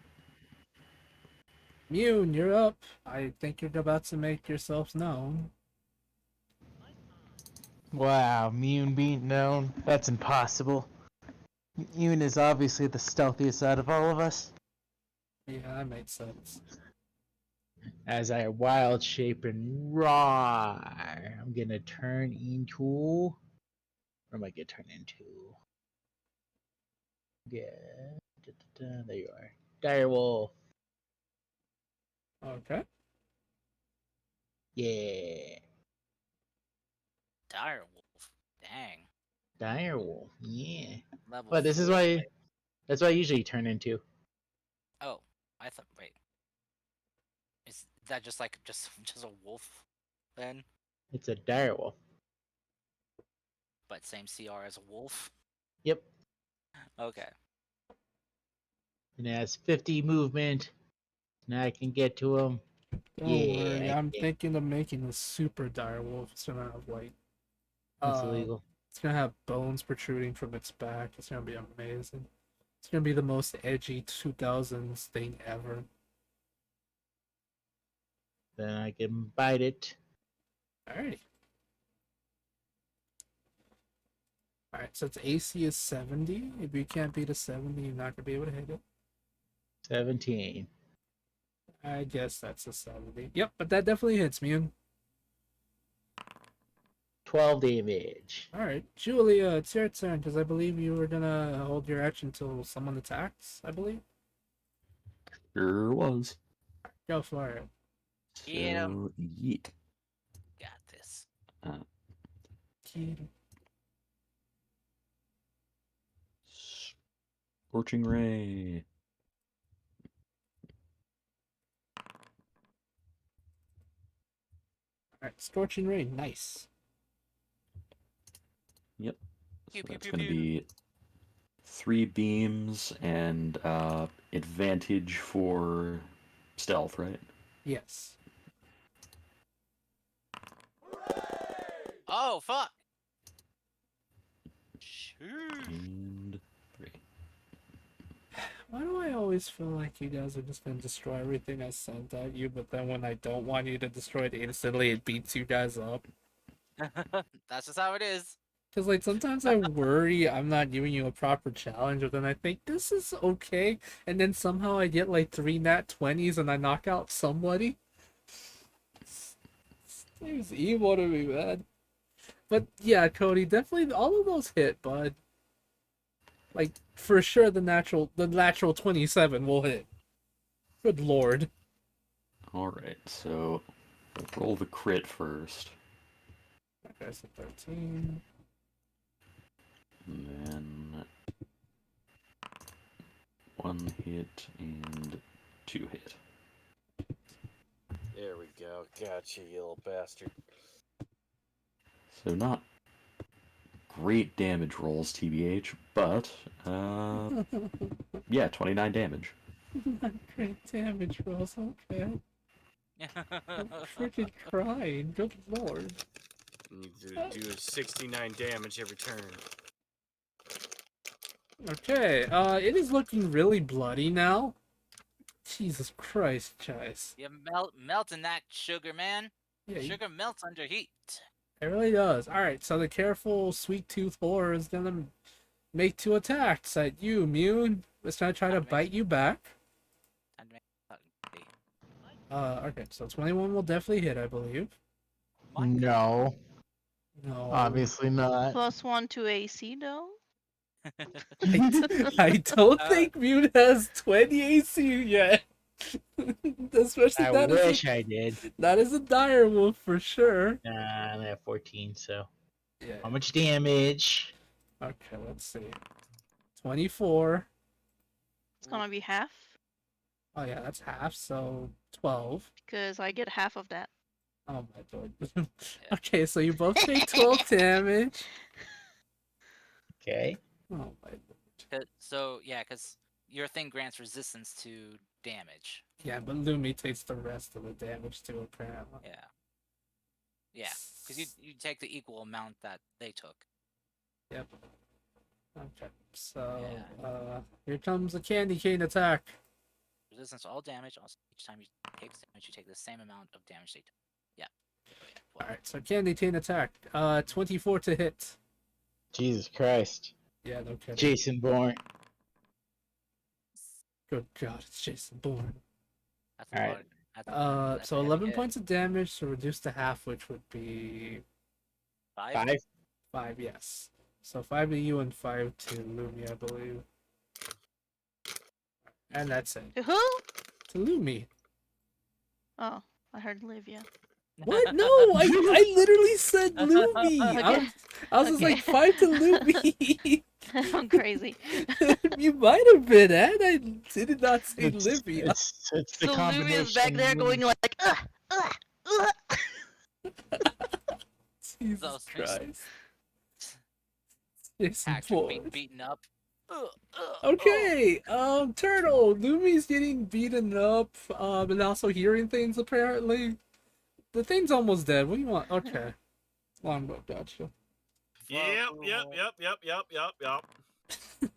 Mune, you're up. I think you're about to make yourselves known.
Wow, Mune being known? That's impossible. Mune is obviously the stealthiest out of all of us.
Yeah, that makes sense.
As I wild shape and roar, I'm gonna turn into. Where am I gonna turn into? Yeah, there you are. Direwolf.
Okay.
Yeah,
Dire Wolf. Dang.
direwolf. Yeah.
Level
But this is
4.
why. That's what I usually turn into.
Oh, I thought. Wait, is that just like just a wolf then?
It's a direwolf.
But same CR as a wolf.
Yep.
Okay.
And it has 50 movement. Now I can get to him.
Don't
Yeah,
worry,
I
I'm
can.
thinking of making a super dire wolf. It's gonna have like
That's
uh
illegal.
it's gonna have bones protruding from its back. It's gonna be amazing. It's gonna be the most edgy 2000s thing ever.
Then I can bite it.
Alrighty. Alright, so its AC is 70. If you can't beat a 70, you're not gonna be able to hit it.
17.
I guess that's a 70. Yep, but that definitely hits Mune.
12 damage.
Alright, Julia, it's your turn, because I believe you were gonna hold your action until someone attacks, I believe.
Sure was.
Go for it.
Get him.
So, yeet.
Got this.
Uh,
Key.
Scorching Ray.
Alright, Scorching Ray, nice.
Yep. So
Pew pew
that's
pew
going to
pew.
be 3 beams and advantage for stealth, right?
Yes.
Oh fuck! Shoot.
And 3.
Why do I always feel like you guys are just gonna destroy everything I sent at you, but then when I don't want you to destroy it instantly, it beats you guys up?
That's just how it is.
Because, like, sometimes I worry I'm not giving you a proper challenge, but then I think this is okay, and then somehow I get, like, 3 nat 20s and I knock out somebody. Seems evil to me, man. But, yeah, Cody, definitely all of those hit, bud. Like, for sure the natural 27 will hit. Good lord.
Alright, so roll the crit first.
Okay, so 13.
And then 1 hit and 2 hit.
There we go. Gotcha, you little bastard.
So not great damage rolls, TBH, but yeah, 29 damage.
Not great damage rolls, okay. I'm freaking crying, good lord.
You do 69 damage every turn.
Okay, it is looking really bloody now. Jesus Christ, guys.
You melting that sugar, man.
Yeah,
Sugar melts under heat.
it really does. Alright, so the careful sweet tooth boar is gonna make 2 attacks at you, Mune. It's gonna try to bite you back.
Time to make a
Okay, so 21 will definitely hit, I believe.
No,
No.
obviously not.
+1 to AC though.
I don't think Mune has 20 AC yet. Especially
I
that
wish I did.
that is a dire wolf for sure.
Nah, I'm at 14, so.
Yeah.
How much damage?
Okay, let's see. 24.
It's gonna be half
Oh yeah, that's half, so 12.
because I get half of that.
Oh my lord. Okay, so you both take 12 damage.
Okay.
Oh my lord.
So yeah, because your thing grants resistance to damage.
Yeah, but Lumi takes the rest of the damage too, apparently.
Yeah. Yeah, because you take the equal amount that they took.
Yep. Okay, so
Yeah.
here comes a candy cane attack.
Resistance to all damage. Also, each time you take damage, you take the same amount of damage they took. Yeah.
Alright, so candy cane attack. 24 to hit.
Jesus Christ.
Yeah, no kidding.
Jason Bourne.
Good god, it's Jason Bourne.
That's
All right.
about it. That's
So
a heavy
11
hit.
points of damage, so reduced to half, which would be
5.
5?
5, yes. So 5 to you and 5 to Lumi, I believe. And that's it.
To who?
To Lumi.
Oh, I heard Livia.
What? No, I literally said Lumi.
Okay.
I was just
Okay.
like 5 to Lumi.
I'm crazy.
You might have been, Ed. I did not say Livy.
It's the
So
combination.
Livia's back there going like, ugh, ugh, ugh.
Jesus
Those
Christ. Jason
Actor being
Bourne.
beaten up.
Okay, Turtle, Lumi's getting beaten up, and also hearing things apparently. The thing's almost dead. What do you want? Okay. Longbow, gotcha.
Yep.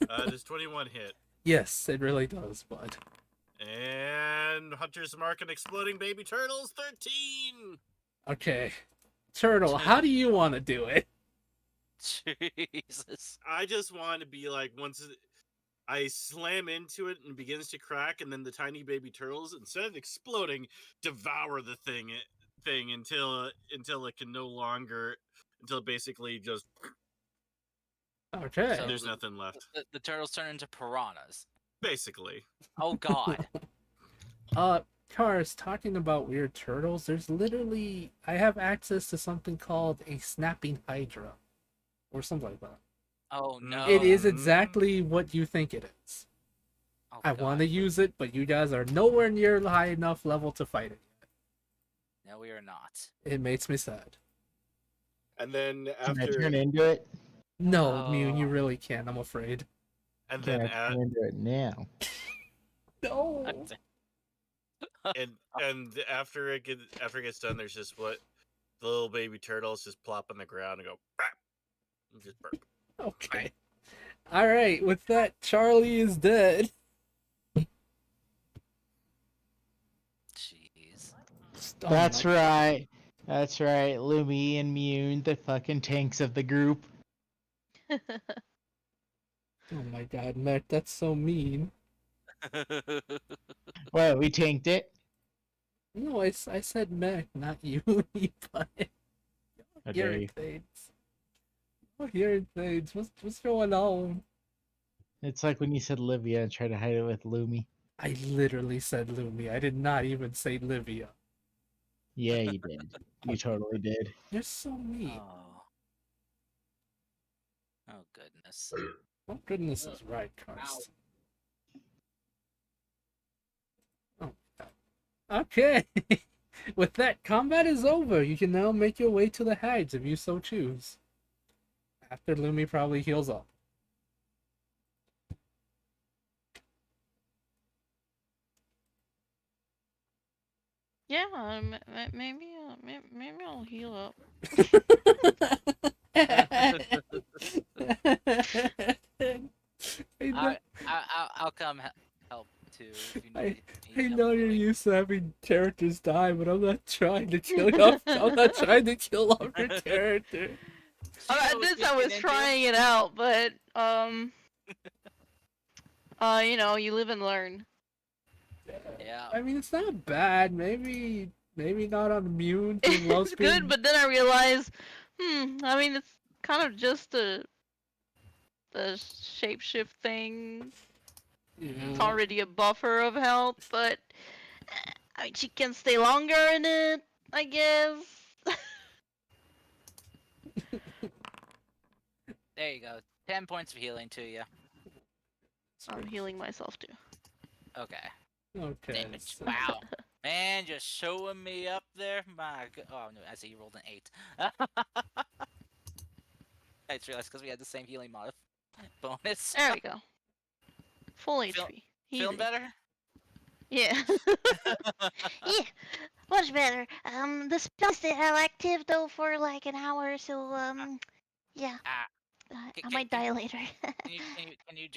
Does 21 hit.
Yes, it really does, bud.
And Hunter's Mark and Exploding Baby Turtles, 13!
Okay. Turtle, how do you want to do it?
Jesus.
I just want to be like, once I slam into it and it begins to crack, and then the tiny baby turtles, instead of exploding, devour the thing until it can no longer, until it basically just,
Okay.
So-
there's nothing left.
The turtles turn into piranhas.
Basically.
Oh god.
Cars, talking about weird turtles, there's literally, I have access to something called a snapping hydra. Or something like that.
Oh no.
It is exactly what you think it is.
Oh,
I
God.
want to use it, but you guys are nowhere near high enough level to fight it.
No, we are not.
It makes me sad.
And then
Can I
after,
turn into it?
No, Mew, you
Oh.
really can't, I'm afraid.
and
Can
then
I turn into it now?
No.
and after it gets done, there's just what the little baby turtles just plop on the ground and go "Burp," and just burp.
Okay. All right. With that, Charlie is dead.
Jeez.
Oh
That's
my-
right. That's right. Lumi and Mune, the fucking tanks of the group.
Oh my God, Matt, that's so mean.
What, we tanked it?
No, I said Mac, not you. You butt.
How dare you?
Irritates. Oh, irritates. What's going on?
It's like when you said Livia and tried to hide it with Lumi.
I literally said Lumi. I did not even say Livia.
Yeah, you did. You totally did.
You're so mean.
Oh. Oh goodness.
Oh goodness is right, Karst. Oh, okay. With that, combat is over. You can now make your way to the hides if you so choose. After Lumi probably heals up.
Yeah, maybe I'll heal up.
I know,
I'll come help too if you
I,
need.
I
help
know you're
healing.
used to having characters die, but I'm not trying to kill you off. I'm not trying to kill off your character.
I was trying it out, but you know, you live and learn.
Yeah.
I mean, it's not bad. Maybe not on immune to low
It's
speed.
good, but then I realized, I mean, it's kind of just the shapeshift thing. It's
Yeah.
already a buffer of health, but I mean, she can stay longer in it, I guess.
There you go. 10 points of healing to you.
I'm healing myself too.
Okay.
Okay.
Damage.
So,
Wow. Man, just showing me up there. My God. Oh no, I see you rolled an 8. I just realized because we had the same healing mod bonus.
There we go. Full
Feel-
HP.
Feeling
Easy.
better?
Yeah. Yeah, much better. The spell is active though for like an hour, so yeah.
Ah,
I might die later.
can you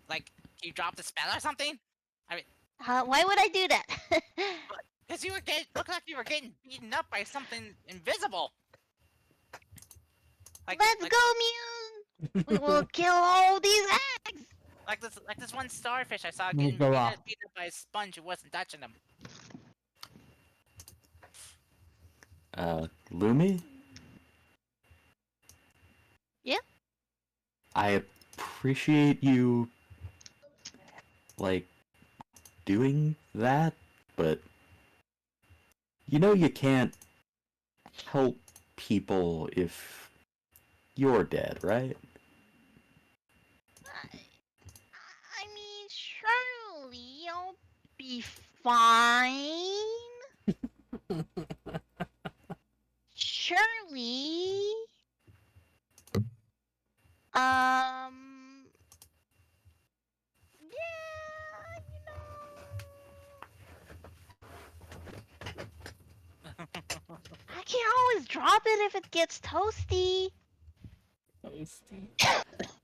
like can you drop the spell or something? I mean,
Why would I do that?
because you were looked like you were getting beaten up by something invisible.
Let's go, Mune! We will kill all these eggs!
Like this one starfish I saw
Me
getting
go
beaten
off.
up by a sponge who wasn't touching him.
Lumi?
Yeah?
I appreciate you, like, doing that, but you know you can't help people if you're dead, right?
I mean, surely I'll be fine. Surely. Yeah, I can't always drop it if it gets toasty.
Toasty.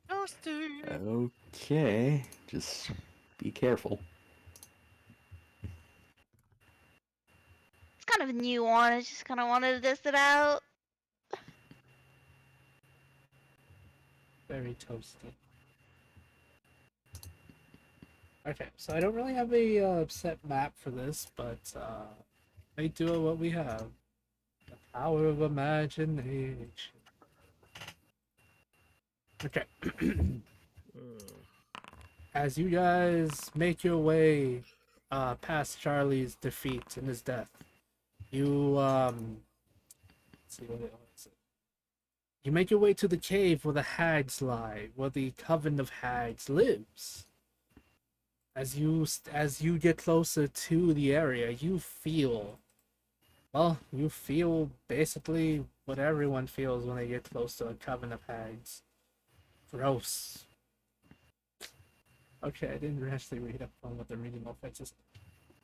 Toasty.
Okay, just be careful.
It's kind of a new one. I just kind of wanted to test it out.
Very toasty. Okay, so I don't really have a set map for this, but I do what we have. The power of imagination. Okay. As you guys make your way past Charlie's defeat and his death, you let's see what is it. You make your way to the cave where the hags lie, where the coven of hags lives. As you get closer to the area, you feel basically what everyone feels when they get close to a coven of hags. Gross. Okay, I didn't actually read up on what the reading effects is.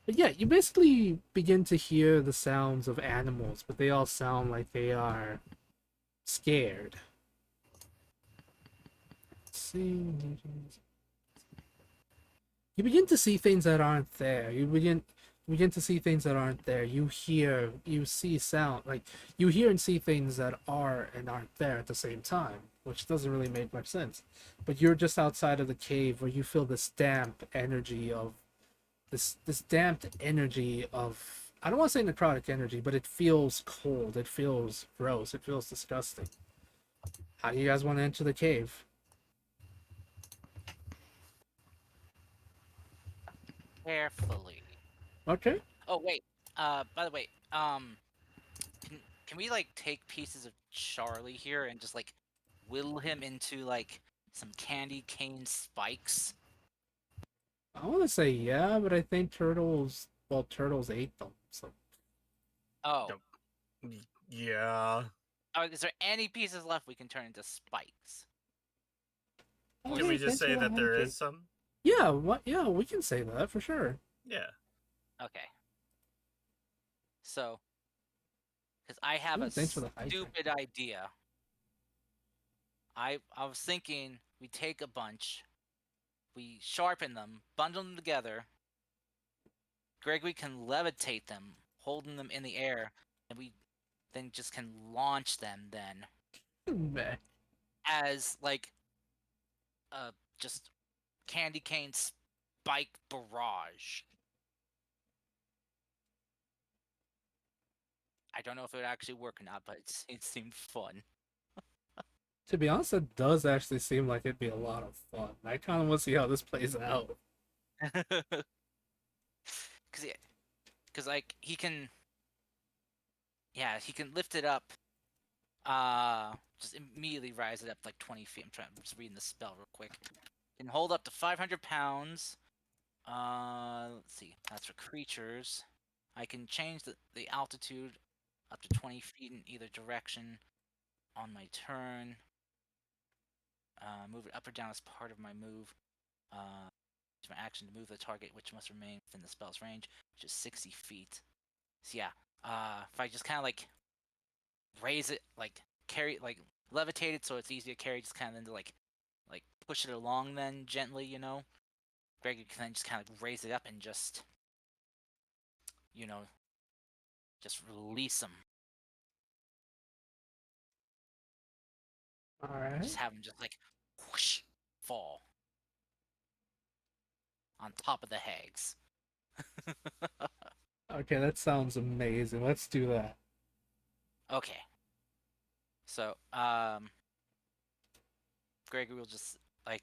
But yeah, you basically begin to hear the sounds of animals, but they all sound like they are scared. Let's see, you begin to see things that aren't there. You begin to see things that aren't there. You hear, you see sound, like you hear and see things that are and aren't there at the same time, which doesn't really make much sense. But you're just outside of the cave where you feel this damp energy of this damped energy of, I don't want to say necrotic energy, but it feels cold. It feels gross. It feels disgusting. How do you guys want to enter the cave?
Carefully.
Okay.
Oh wait. By the way, can we like take pieces of Charlie here and just like whittle him into like some candy cane spikes?
I want to say yeah, but I think turtles. Well, turtles ate them. So
Oh.
Yep. Yeah.
Oh, is there any pieces left we can turn into spikes? Or
Can
is
we
it
just
thanks for
say
the
that there
hydrate.
is some?
Yeah. What? Yeah, we can say that for sure.
Yeah.
okay? So, because I have
Ooh,
a
thanks for the hydrate.
stupid idea. I was thinking we take a bunch, we sharpen them, bundle them together. Gregory can levitate them, holding them in the air, and we then just can launch them then
Meh.
as like a just candy cane spike barrage. I don't know if it would actually work or not, but it seemed fun.
To be honest, it does actually seem like it'd be a lot of fun. I kind of want to see how this plays out.
Cause, cause like he can, yeah, he can lift it up. Just immediately rise it up like 20 feet. I'm just reading the spell real quick. Can hold up to 500 pounds. Let's see. That's for creatures. I can change the altitude up to 20 feet in either direction on my turn. Move it up or down as part of my move. Use my action to move the target, which must remain within the spell's range, which is 60 feet. So yeah, if I just kind of like raise it, like carry, like levitate it, so it's easy to carry, just kind of then to like push it along, then gently, Greg can then just kind of raise it up and just, you know, just release them.
All right.
Just have them just like whoosh, fall on top of the hags.
Okay, that sounds amazing. Let's do that.
Okay. So, Gregory will just like,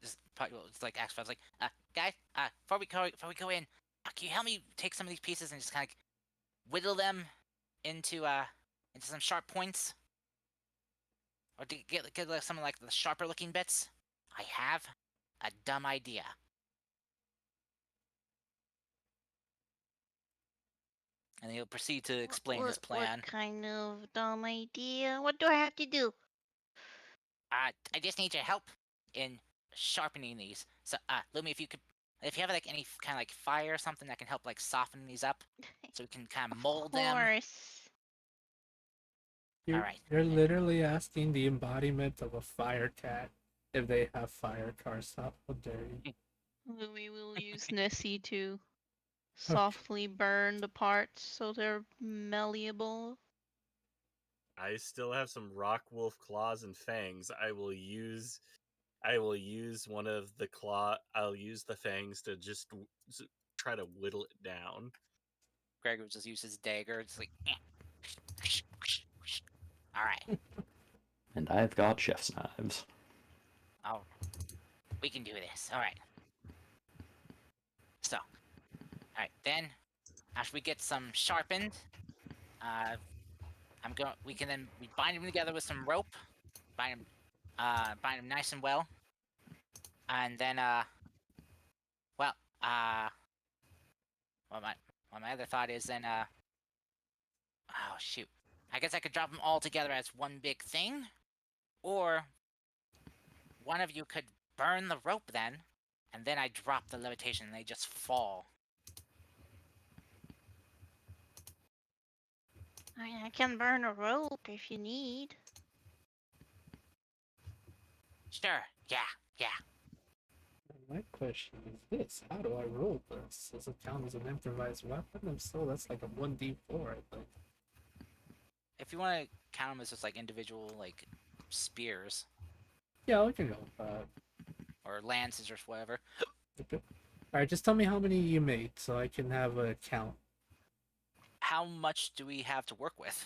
just probably will just like ask for, like, guys, before we go in, can you help me take some of these pieces and just kind of whittle them into some sharp points, or to get like, some of like the sharper looking bits? I have a dumb idea. And he'll proceed to explain his plan.
What kind of dumb idea? What do I have to do?
I just need your help in sharpening these. So, Lumi, if you have like any kind of like fire or something that can help like soften these up, so we can kind of mold them.
Of course.
You're,
All right.
you're literally asking the embodiment of a fire cat if they have fire cars. How dare you?
We will use Nessie to softly burn the parts so they're malleable.
I still have some rock wolf claws and fangs. I will use one of the claw. I'll use the fangs to just try to whittle it down.
Greg would just use his dagger. It's like, all right.
And I've got chef's knives.
Oh, we can do this. All right. So, all right. Then, after we get some sharpened, uh, we bind them together with some rope, bind them nice and well, and then well, well my other thought is then oh shoot, I guess I could drop them all together as one big thing, or one of you could burn the rope then, and then I drop the levitation and they just fall.
I can burn a rope if you need.
Sure. Yeah.
My question is this: how do I roll this? Does it count as an improvised weapon? If so, that's like a 1d4, I think.
If you want to count them as just like individual like spears
Yeah, we can go with that.
or lances or whatever.
Okay. Alright, just tell me how many you made so I can have a count.
How much do we have to work with?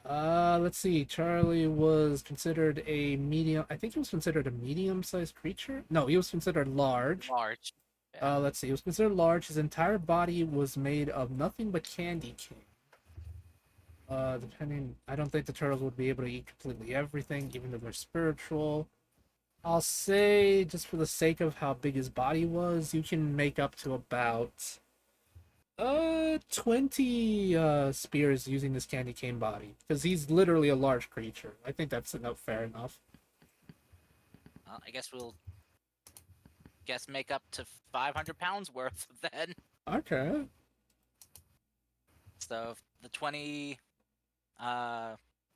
Let's see. Charlie was considered a medium. I think he was considered a medium-sized creature. No, he was considered large.
Large. Yeah.
Let's see. He was considered large. His entire body was made of nothing but candy cane. Depending, I don't think the turtles would be able to eat completely everything, even though they're spiritual. I'll say, just for the sake of how big his body was, you can make up to about 20 spears using this candy cane body, because he's literally a large creature. I think that's enough, fair enough.
Well, I guess we'll make up to 500 pounds worth then.
Okay.
So if the 20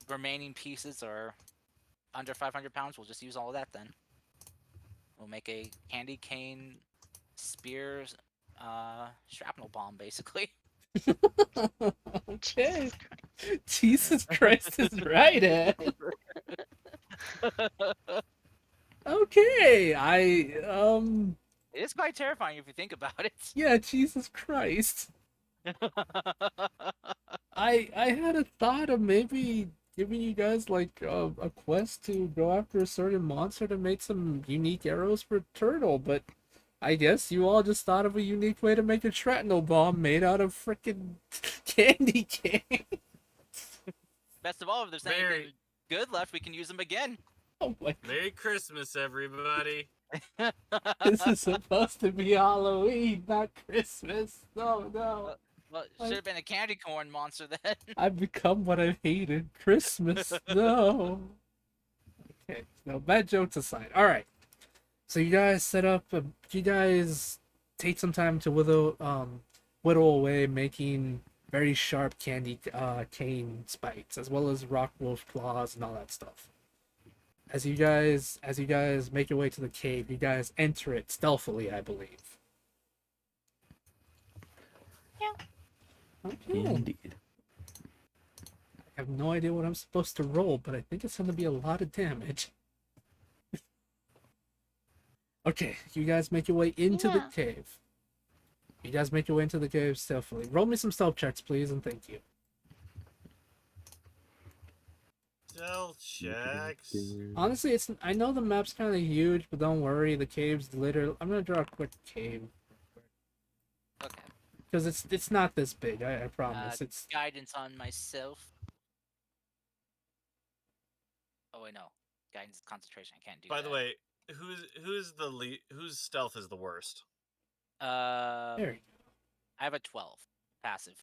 remaining pieces are under 500 pounds, we'll just use all of that then. We'll make a candy cane spears shrapnel bomb, basically.
Okay. Jesus Christ is right, Ed. Okay,
It is quite terrifying if you think about it.
yeah, Jesus Christ. I had a thought of maybe giving you guys like a quest to go after a certain monster to make some unique arrows for Turtle, but I guess you all just thought of a unique way to make a shrapnel bomb made out of frickin' candy cane.
Best of all, if there's
Merry-
anything good left, we can use them again.
Oh my!
Merry Christmas, everybody.
This is supposed to be Halloween, not Christmas. No, no.
Well, it should have been a candy corn monster then.
I've become what I've hated. Christmas, no. Okay, no, bad jokes aside. All right. So you guys set up. You guys take some time to whittle away, making very sharp candy cane spikes, as well as rock wolf claws and all that stuff. As you guys make your way to the cave, you guys enter it stealthily, I believe. Okay.
Indeed.
I have no idea what I'm supposed to roll, but I think it's going to be a lot of damage. Okay, you guys make your way into the
Yeah.
cave. You guys make your way into the cave stealthily. Roll me some stealth checks, please, and thank you.
Stealth checks.
Honestly, I know the map's kind of huge, but don't worry. The cave's literally. I'm gonna draw a quick cave
Okay.
because it's not this big. I promise. It's
Guidance on myself. Oh wait, no. Guidance concentration. I can't do
By
that.
the way, whose stealth is the worst?
I
there.
have a 12 passive.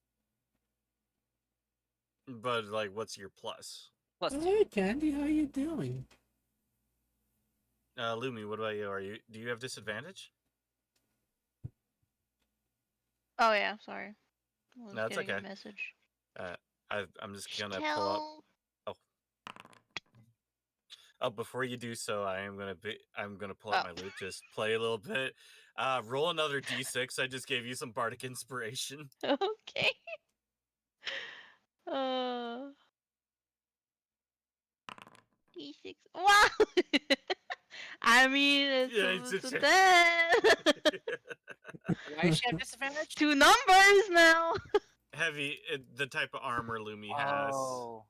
But like, what's your plus?
Plus
Oh,
2.
hey, Candy, how you doing?
Lumi, what about you? Do you have disadvantage?
Oh yeah, sorry. I was
No, it's
getting a
okay.
message.
I'm just gonna pull up.
Tell...
Oh, before you do so, I'm gonna pull up my loot. Just play a little bit. Roll another d6. I just gave you some bardic inspiration.
Okay. Uh. D6. Wow. I mean, it's a 10.
Why does she have disadvantage?
2 numbers now.
Heavy, the type of armor Lumi has.
Oh.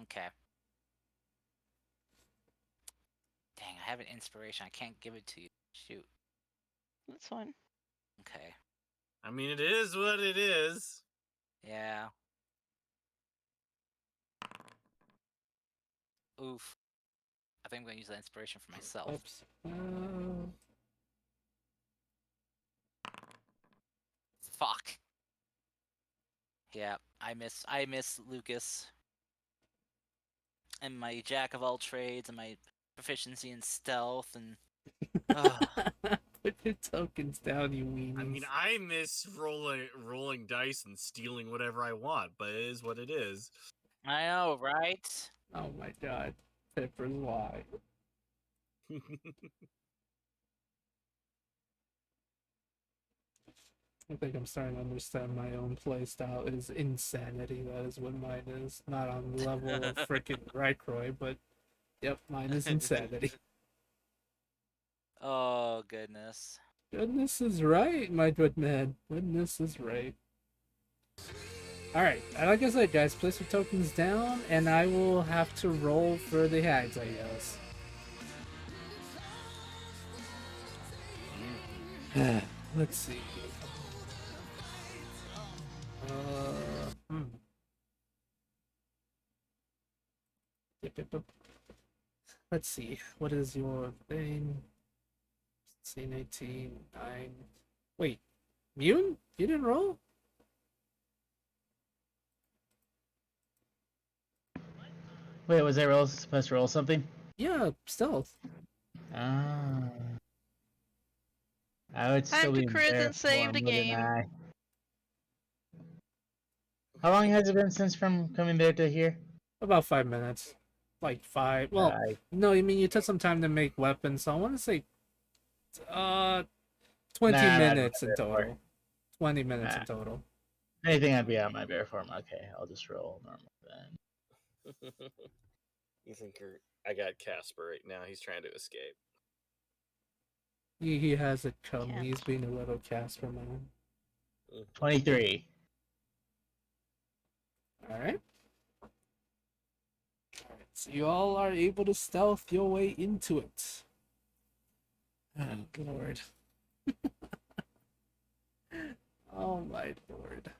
Okay. Dang, I have an inspiration. I can't give it to you. Shoot.
That's fine.
Okay.
I mean, it is what it is.
Yeah. Oof. I think I'm gonna use that inspiration for myself.
Oops.
Fuck. Yeah, I miss Lucas. And my jack of all trades and my proficiency in stealth and
Put your tokens down, you weenies.
I mean, I miss rolling dice and stealing whatever I want, but it is what it is.
I know, right?
Oh my god. Pepper's why. I think I'm starting to understand my own playstyle. It is insanity. That is what mine is. Not on the level of freaking Rykroy, but yep, mine is insanity.
Oh goodness.
Goodness is right, my good man. Goodness is right. Alright, like I said, guys, place your tokens down, and I will have to roll for the hags, I guess. Let's see. Hmm. Yep. Let's see. What is your thing? 16, 18, 9. Wait, Mune? You didn't roll?
Wait, was I supposed to roll something?
Yeah, stealth.
Ah. I would
Time
still
to
be in
crit
bear
and save
form,
the
wouldn't
game.
I? How long has it been since from coming there to here?
About 5 minutes. Like 5. Well,
I
no, I mean, you took some time to make weapons, so I want to say uh 20
Nah, I'm out of my
minutes in
bear form.
total. 20 minutes in
Nah.
total.
Anything I'd be out of my bear form. Okay, I'll just roll normal then.
You think I got Casper right now. He's trying to escape.
He has it come.
Yeah.
He's being a little Casper man.
23.
Alright. So you all are able to stealth your way into it. Oh, Lord. Oh, my Lord.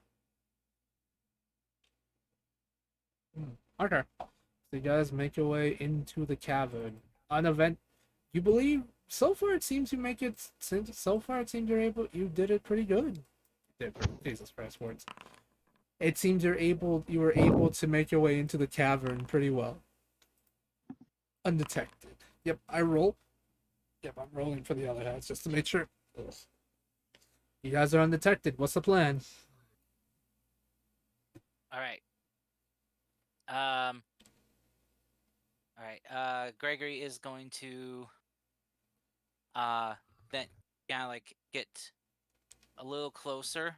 Okay. So you guys make your way into the cavern. An event, you believe, so far it seems you make it, so far it seems you did it pretty good. Jesus Christ, words. It seems you were able to make your way into the cavern pretty well. Undetected. Yep, I roll. Yep, I'm rolling for the other hats just to make sure. Ugh. You guys are undetected. What's the plan?
All right. All right. Gregory is going to then kind of like get a little closer.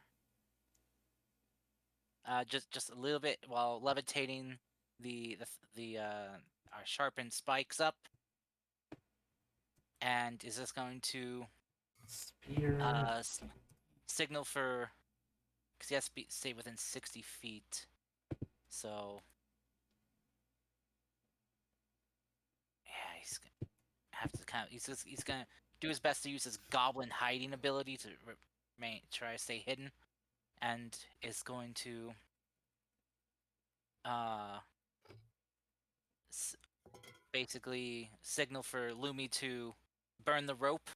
Just a little bit while levitating our sharpened spikes up, and is this going to
Spear.
signal for, because he has to stay within 60 feet. So yeah, he's gonna have to kind of he's gonna do his best to use his goblin hiding ability to try to stay hidden, and is going to uh basically signal for Lumi to burn the rope,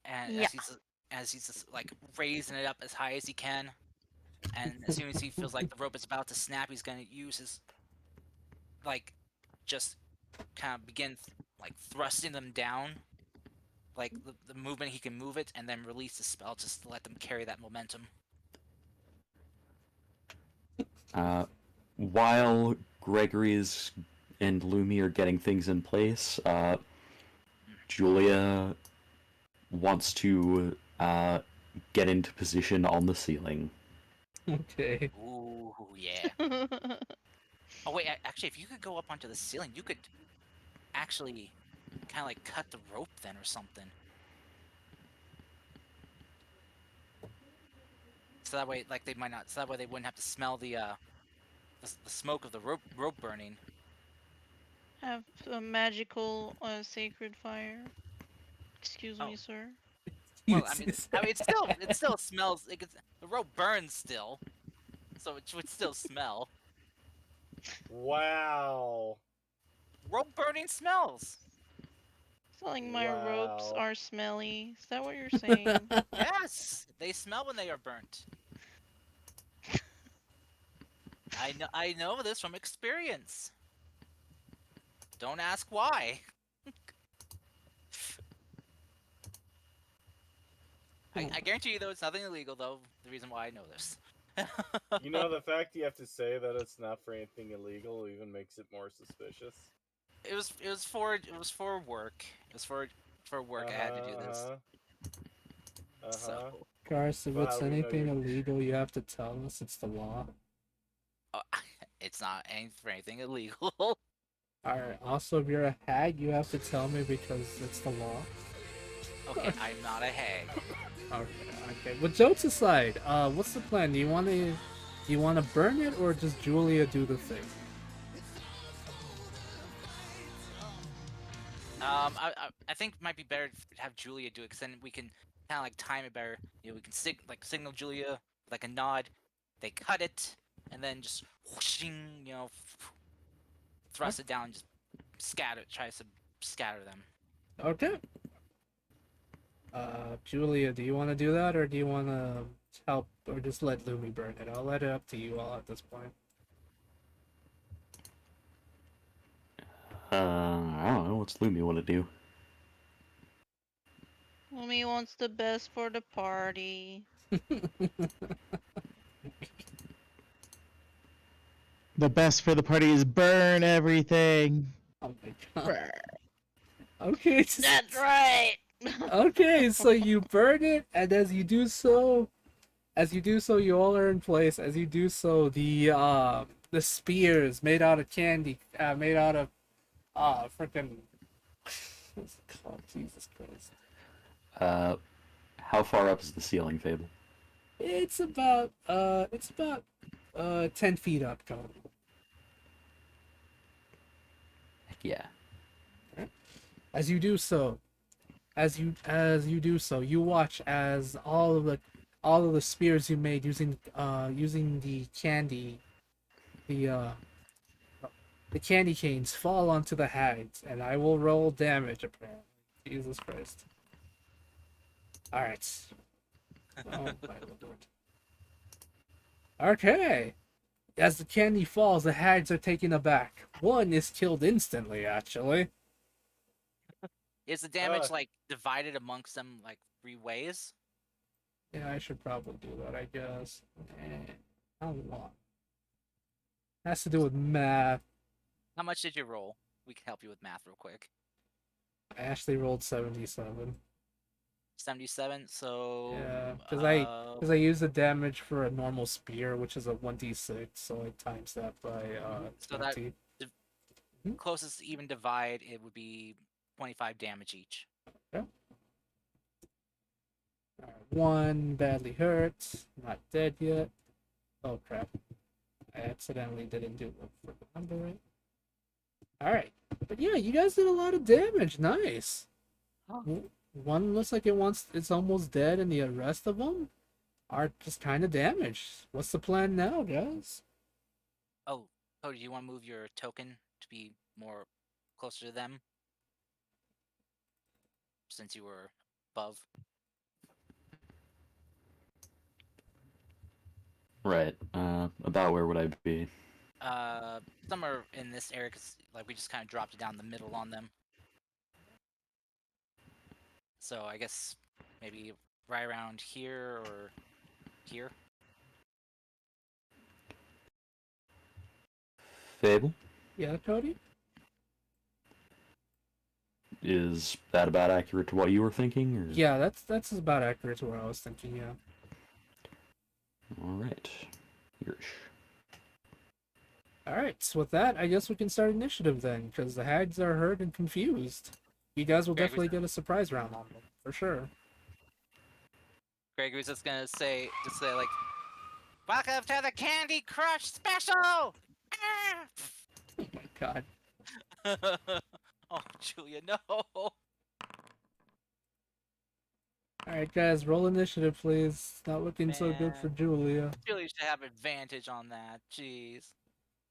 and
Yeah.
as he's just like raising it up as high as he can, and as soon as he feels like the rope is about to snap, he's gonna use his like just kind of begin like thrusting them down, like the movement he can move it, and then release the spell just to let them carry that momentum.
While Gregory's and Lumi are getting things in place, Julia wants to get into position on the ceiling.
Okay.
Ooh, yeah. Oh wait, actually, if you could go up onto the ceiling, you could actually kind of like cut the rope then or something. So that way, like they might not. So that way they wouldn't have to smell the smoke of the rope burning.
Have a magical sacred fire. Excuse me,
Oh.
sir.
Well, I mean, it still smells. The rope burns still, so it would still smell.
Wow.
Rope burning smells.
It's not like my ropes
Wow.
are smelly. Is that what you're saying?
Yes, they smell when they are burnt. I know this from experience. Don't ask why. I guarantee you, though, it's nothing illegal. Though the reason why I know this.
You know, the fact you have to say that it's not for anything illegal even makes it more suspicious.
it was for work. It was for work. I had to do this. So
Garth, if
Well, how
it's
do we know
anything
you're?
illegal, you have to tell us. It's the law.
uh, it's not for anything illegal.
Alright, also, if you're a hag, you have to tell me because it's the law.
Okay, I'm not a hag.
Okay. But jokes aside, what's the plan? Do you want to burn it or just Julia do the thing?
I think it might be better to have Julia do it, because then we can kind of like time it better. You know, we can signal Julia like a nod. They cut it, and then just whooshing, thrust it down, just tries to scatter them.
Okay. Julia, do you want to do that or do you want to help or just let Lumi burn it? I'll let it up to you all at this point.
I don't know. What's Lumi want to do?
Mommy wants the best for the party.
The best for the party is burn everything.
Oh my god. Okay,
That's right.
okay, so you burn it, and as you do so, you all are in place. As you do so, the spears made out of candy, made out of freaking what's it called? Jesus Christ.
How far up is the ceiling, Fable?
It's about 10 feet up total.
Heck yeah.
As you do so, you watch as all of the spears you made using the uh the candy canes fall onto the hags, and I will roll damage apparently. Jesus Christ. Alright. Oh my lord. Okay. As the candy falls, the hags are taken aback. One is killed instantly, actually.
Is the damage
Uh.
like divided amongst them like 3 ways?
Yeah, I should probably do that, I guess. A lot. Has to do with math.
How much did you roll? We can help you with math real quick.
I actually rolled 77.
77. So
Yeah, because I used the damage for a normal spear, which is a 1d6, so I times that by
so that
20.
closest to even divide, it would be 25 damage each.
Yeah. One badly hurt, not dead yet. Oh crap! I accidentally didn't do the number right. All right, but yeah, you guys did a lot of damage. Nice. One looks like it's almost dead, and the rest of them are just kind of damaged. What's the plan now, guys?
Oh, do you want to move your token to be more closer to them? Since you were above.
Right. About where would I be?
Somewhere in this area, because like we just kind of dropped it down the middle on them. So I guess maybe right around here or here.
Fable?
Yeah, Cody.
Is that about accurate to what you were thinking? Or...
Yeah, that's about accurate to what I was thinking. Yeah.
All right. Here's.
All right. So with that, I guess we can start initiative then, because the hags are hurt and confused. You guys will
Greg,
definitely get a surprise round on them for sure.
Greg was just say like, "Welcome to the Candy Crush Special!" Ah!
Oh my god.
Oh, Julia, no!
All right, guys, roll initiative, please. It's not looking so good for
Man.
Julia.
Julia should have advantage on that. Jeez.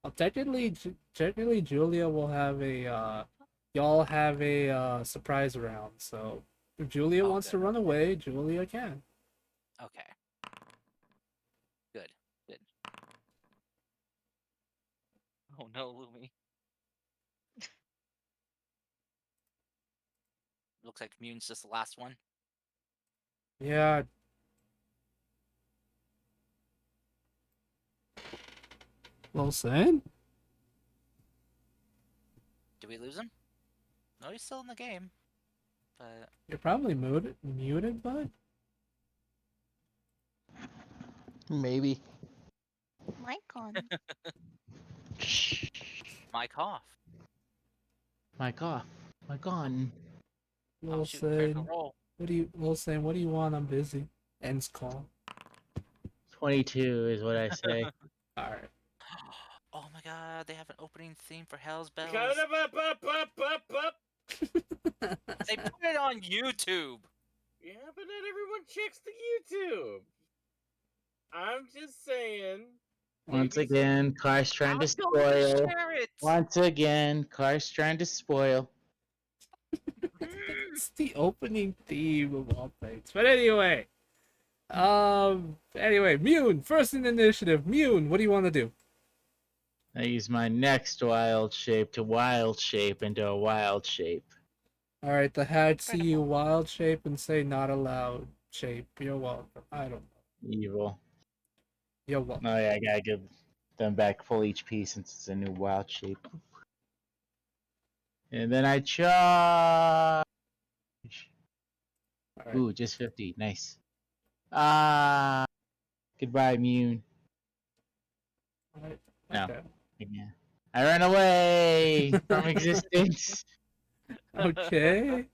Well, technically, Julia will have y'all have a surprise round. So if Julia
Oh,
wants
good.
to run away, Julia can.
Okay. Good. Good. Oh no, Lumi. Looks like Mune's just the last one.
Yeah, Wilson?
Did we lose him? No, he's still in the game. But
You're probably muted, bud?
Maybe.
Mic on.
Mike off.
Mic off. Mic on.
Oh shoot, critical
Wilson.
roll.
Wilson, what do you want? I'm busy. Ends call.
22 is what I say.
Alright.
Oh my god, they have an opening theme for Hell's Bells.
Cut it up.
They put it on YouTube.
Yeah, but not everyone checks the YouTube. I'm just saying.
Once
maybe
again, Car's
I
trying to
was going to
spoil.
share it.
Once again, Car's trying to spoil.
It's the opening theme of all things. But anyway. Anyway, Mune, first in initiative. Mune, what do you want to do?
I use my next wild shape to wild shape into a wild shape.
Alright, the hat see you wild shape and say not allowed shape. You're welcome. I don't know.
Evil.
You're welcome.
Oh yeah, I gotta give them back full HP since it's a new wild shape. And then I charge.
Alright.
Ooh, just 50. Nice. Goodbye, Mune.
Alright.
No.
Okay.
Yeah. I ran away from existence.
Okay.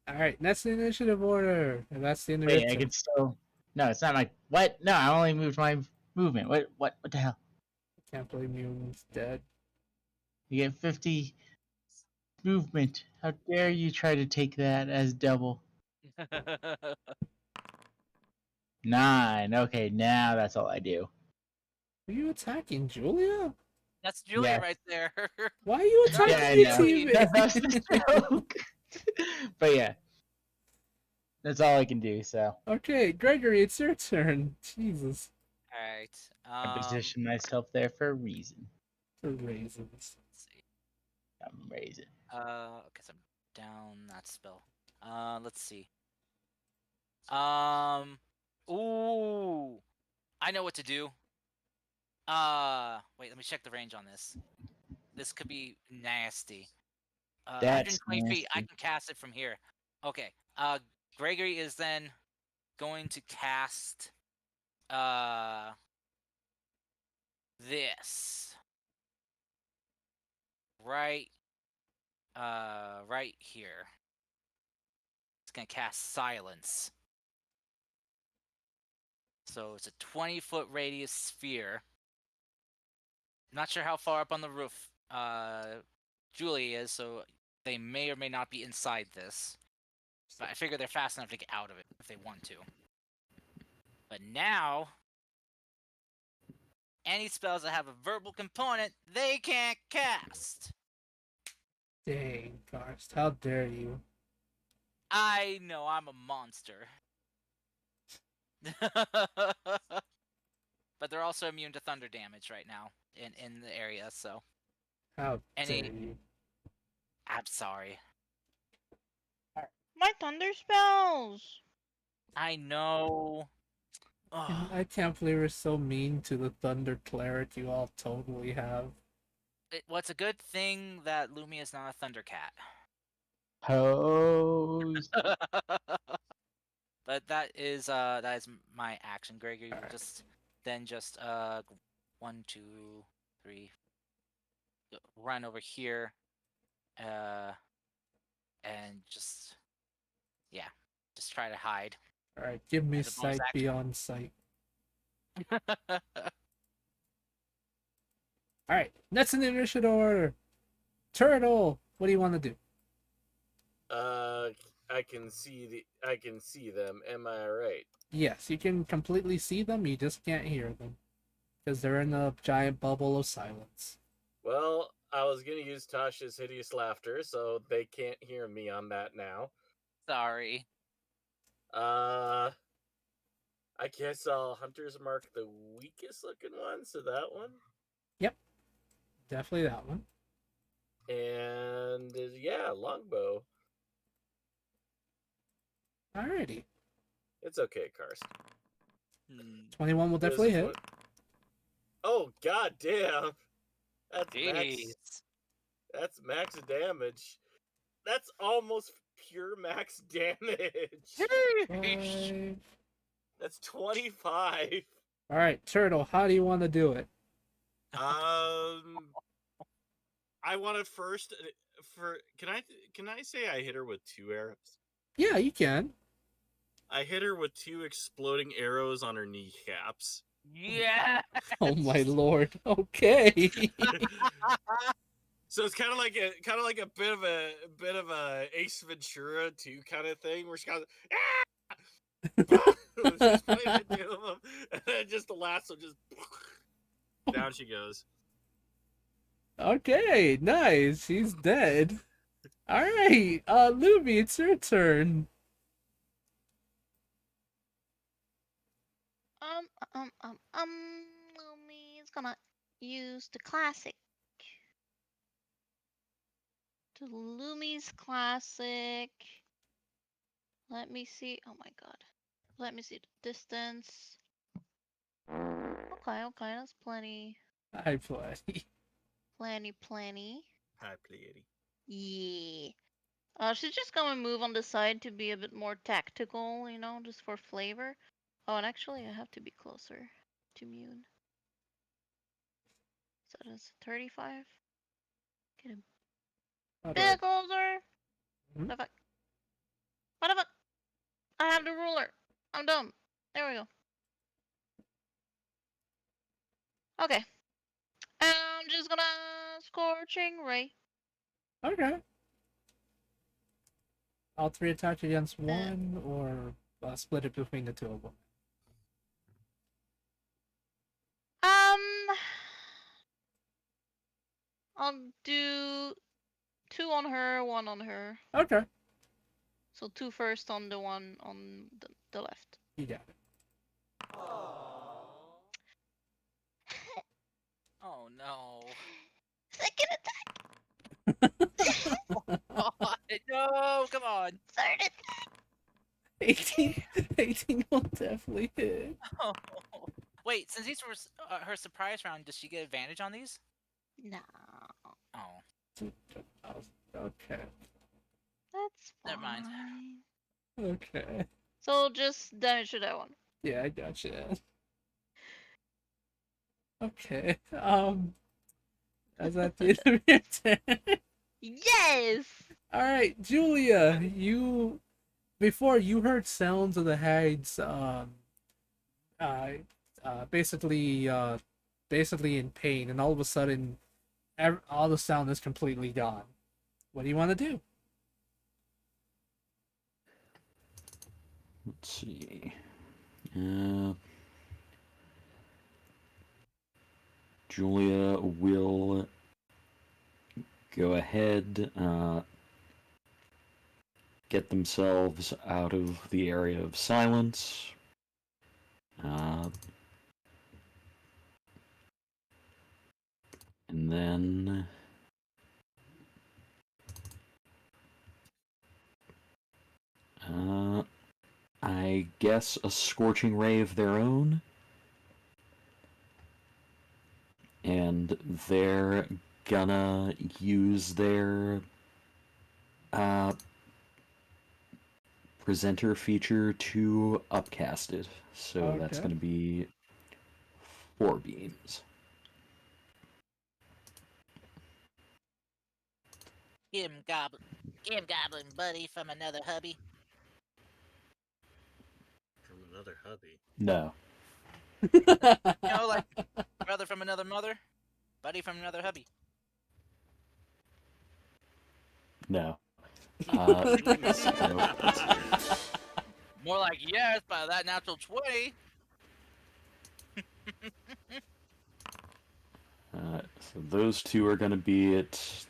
Alright, that's the initiative order. And that's the end of
Wait,
your
I
turn.
can still. No, it's not my. What? No, I only moved my movement. What the hell?
Can't believe Mune's dead.
You get 50 movement. How dare you try to take that as double? 9. Okay, now that's all I do.
Are you attacking Julia?
That's Julia
Yeah.
right there.
Why are you
Yeah,
attacking
I
your
know.
teammate?
That's the joke. But yeah, that's all I can do. So
Okay, Gregory, it's your turn. Jesus.
Alright.
I position myself there for a reason.
For raisins.
Let's see.
I'm raising.
Okay, so I'm down that spell. Let's see. Ooh, I know what to do. Wait, let me check the range on this. This could be nasty.
That's
120 feet. I
nasty.
can cast it from here. Okay. Gregory is then going to cast this right right here. It's gonna cast silence. So it's a 20-foot radius sphere. Not sure how far up on the roof Julie is, so they may or may not be inside this. But I figure they're fast enough to get out of it if they want to. But now, any spells that have a verbal component, they can't cast.
Dang, Karst, how dare you?
I know, I'm a monster. But they're also immune to thunder damage right now in the area, so.
How
Any-
dare you?
I'm sorry.
My thunder spells.
I know.
And
Ugh.
I can't believe we're so mean to the Thunder Cleric you all totally have.
Well, it's a good thing that Lumia is not a Thundercat.
Hose.
But that is my action. Gregory will just then just 1, 2, 3 run over here and just just try to hide.
Alright, give me
As a bonus
sight
action.
beyond sight. Alright, that's an initiative order. Turtle, what do you want to do?
I can see them. Am I right?
Yes, you can completely see them, you just can't hear them. Because they're in a giant bubble of silence.
Well, I was gonna use Tasha's hideous laughter, so they can't hear me on that now.
Sorry.
I guess I'll Hunter's Mark the weakest looking one, so that one.
Definitely that one.
And yeah, longbow.
Alrighty.
It's okay, Karst.
21 will
This
definitely
is
hit.
what- Oh god damn. That's max.
Jeez.
That's max damage. That's almost pure max damage.
Sheesh.
5.
That's 25.
All right, Turtle, how do you want to do it?
I want to first can I say I hit her with 2 arrows?
Yeah, you can.
I hit her with 2 exploding arrows on her kneecaps.
Yeah.
Oh my lord. Okay.
So it's kind of like a bit of a Ace Ventura 2 kind of thing where she goes, ah! She's playing the 2 of them, and then just the last one just down she goes.
Okay, nice. He's dead. All right, Luby, it's your turn.
Um, Lumi's gonna use the classic. The Lumi's classic. Let me see. Oh my god. Let me see the distance. Okay, that's plenty.
I play.
Plenty.
Hi, Pleiade.
Yeah. She's just gonna move on the side to be a bit more tactical, you know, just for flavor. Oh, and actually, I have to be closer to Mune. So that's 35. Get a
All
bit
right.
closer.
Mhm.
What the fuck? What the fuck? I have the ruler. I'm dumb. There we go. Okay. I'm just gonna scorching ray.
Okay. All 3 attack against one, or split it between the 2 of them.
Um, I'll do 2 on her, 1 on her.
Okay.
So 2 first on the one on the left.
You got it.
Oh no.
Second attack.
Oh, no, come on.
Third attack.
18, 18 will definitely hit.
Oh. Wait, since these were her surprise round, does she get advantage on these?
No,
Oh,
Okay.
that's fine.
never mind.
Okay.
So just damage to that one.
Yeah, I gotcha. Okay. Is that the end of your turn?
Yes.
All right, Julia. Before you heard sounds of the hags. Uh, basically, in pain, and all of a sudden, all the sound is completely gone. What do you want to do?
Let's see. Julia will go ahead, get themselves out of the area of silence. And then I guess a scorching ray of their own. And they're gonna use their presenter feature to upcast it. So that's
Okay.
gonna be 4 beams.
Him goblin buddy from another hubby.
From another hubby.
No.
You know, like brother from another mother, buddy from another hubby.
No.
Jeez.
So,
More like yes, by that natural 20.
so those 2 are gonna be at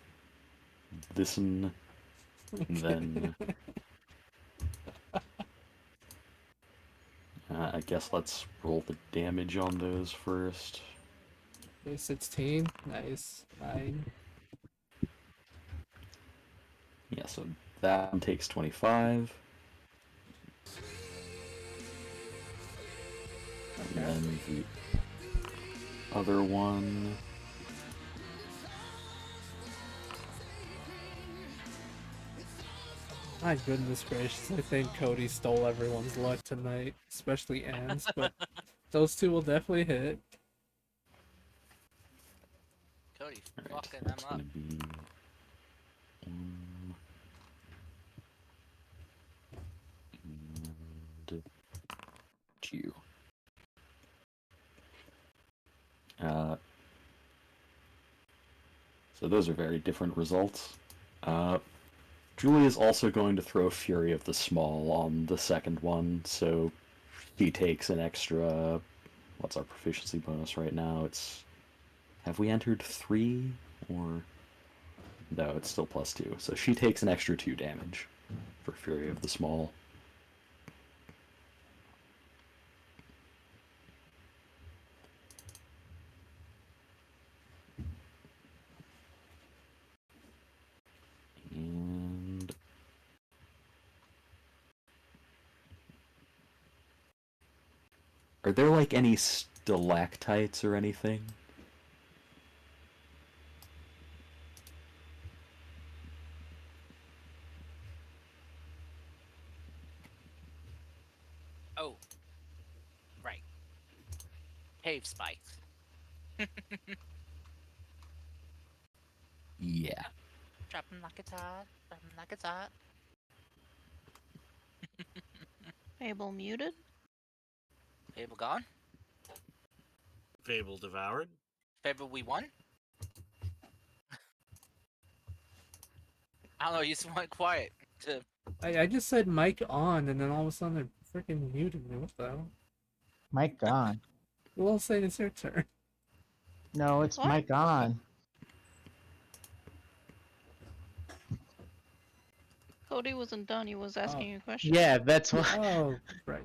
this and then I guess let's roll the damage on those first.
Okay, 16. Nice. 9.
Yeah, so that one takes 25. And
Okay.
then other one.
My goodness gracious, I think Cody stole everyone's luck tonight, especially Anne's, but those two will definitely hit.
Cody,
Alright,
fucking them
that's
up.
gonna be... and you. So those are very different results. Julie is also going to throw Fury of the Small on the second one, so she takes an extra... What's our proficiency bonus right now? It's... Have we entered 3? Or... No, it's still +2. So she takes an extra 2 damage for Fury of the Small. And... Are there, like, any stalactites or anything?
Oh, right. Cave spikes.
Yeah.
Drop 'em like it's hot. Drop 'em like it's hot.
Fable muted.
Fable gone.
Fable devoured.
Fable, we won. I don't know. You just went quiet. To...
I just said mic on, and then all of a sudden they're freaking muted me. What the hell?
Mike on.
Well, say it's your turn.
No, it's
What?
Mike on.
Cody wasn't done. He was asking you a question.
Yeah, that's why.
Oh, right.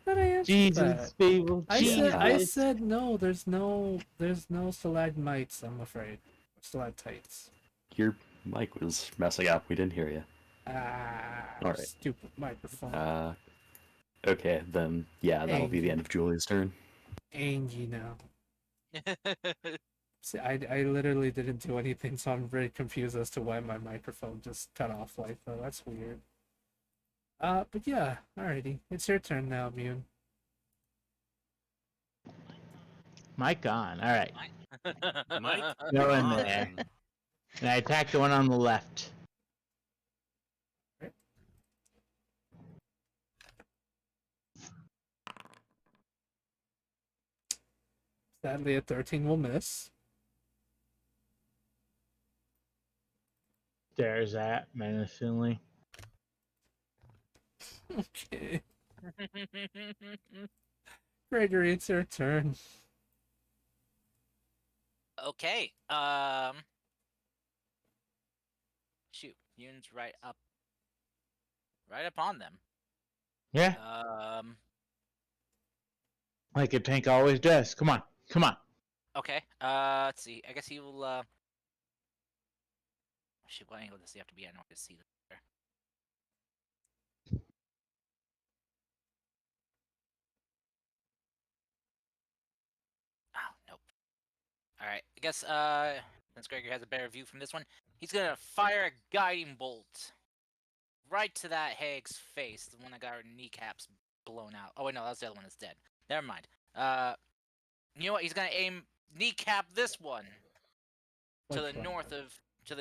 But I answered
Jesus,
that.
Fable.
I
Jesus.
said no. There's no stalagmites. I'm afraid. Stalactites.
Your mic was messing up. We didn't hear you.
Ah,
All right.
stupid microphone.
Okay, then, yeah, that'll be the end of Julie's turn.
Angie now. See, I literally didn't do anything, so I'm very confused as to why my microphone just cut off like that. That's weird. But yeah, alrighty. It's your turn now, Mune.
Mike on. All right.
Mike,
Go in
on.
there. And I attack the one on the left.
Sadly, a 13 will miss.
There's that menacingly.
Okay. Gregory, it's your turn.
Okay. Shoot, Yoon's right up on them.
Yeah, like a tank always does. Come on. Come on.
Okay. Let's see. I guess he will. Shoot, what angle does he have to be at in order to see there? Oh, nope. All right. I guess since Gregory has a better view from this one, he's gonna fire a guiding bolt right to that hag's face, the one that got her kneecaps blown out. Oh wait, no, that's the other one that's dead. Never mind. You know what? He's gonna aim kneecap this one to the
Which one?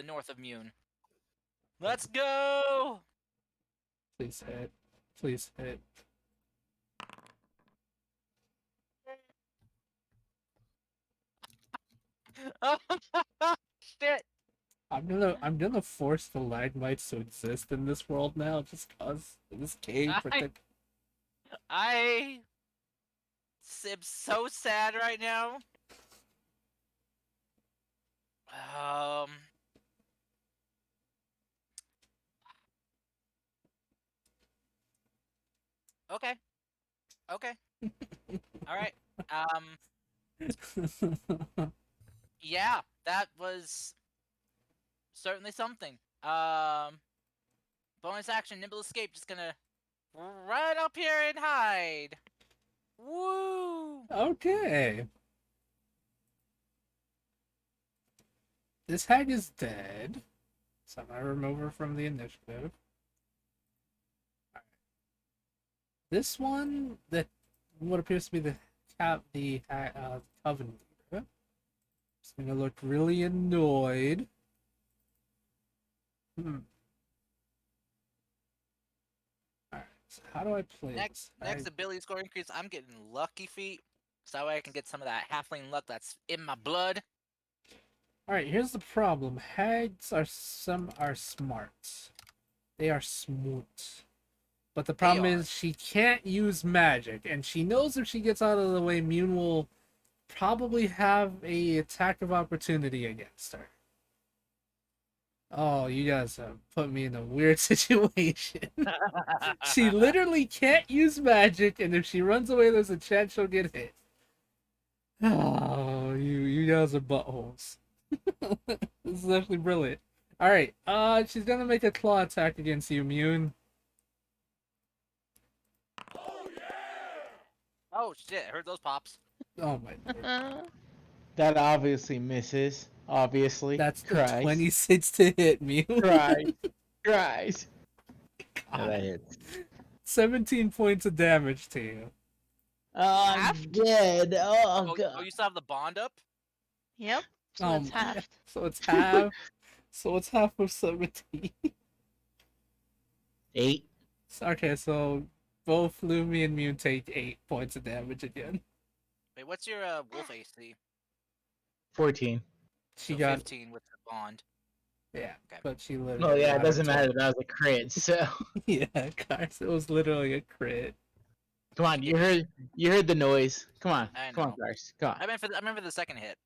north of Mune. Let's go!
Please hit. Please hit.
Oh shit!
I'm gonna force the stalagmites to exist in this world now, just cause this cave protect.
I am so sad right now. Okay. Okay. All right. Yeah, that was certainly something. Bonus action, nimble escape, just gonna run up here and hide. Woo!
Okay. this hag is dead. So I'm gonna remove her from the initiative. This one, that what appears to be the coven leader, is gonna look really annoyed. Alright, so how do I play this?
Next ability score increase. I'm getting lucky feet, so that way I can get some of that halfling luck that's in my blood.
Alright, here's the problem. Hags are smart. They are smooth. But the problem is she can't use magic, and she knows if she gets out of the way, Mune will probably have a attack of opportunity against her. Oh, you guys have put me in a weird situation. She literally can't use magic, and if she runs away, there's a chance she'll get hit. Oh, you guys are buttholes. This is actually brilliant. Alright, she's gonna make a claw attack against you, Mune.
Oh shit! I heard those pops.
Oh my lord.
That obviously misses. Obviously.
That's the
Christ.
26 to hit, Mune.
Christ. Christ.
God.
Yeah, that hits.
17 points of damage to you.
Oh, I'm
Halved?
dead. Oh, God.
Oh, you still have the bond up?
Yep. So
Oh
it's
my-
halved.
So it's half. So it's half of 17.
8.
Okay, so both Lumi and Mune take 8 points of damage again.
Wait, what's your wolf AC?
14.
She
So
got
15 with the bond.
yeah,
Okay.
but she literally.
Oh, yeah, it
got
doesn't
her
matter. That was a crit, so.
Yeah, guys, it was literally a crit.
Come on, you heard the noise. Come on.
I
Come on,
know.
Cars. Come on.
I remember the second hit.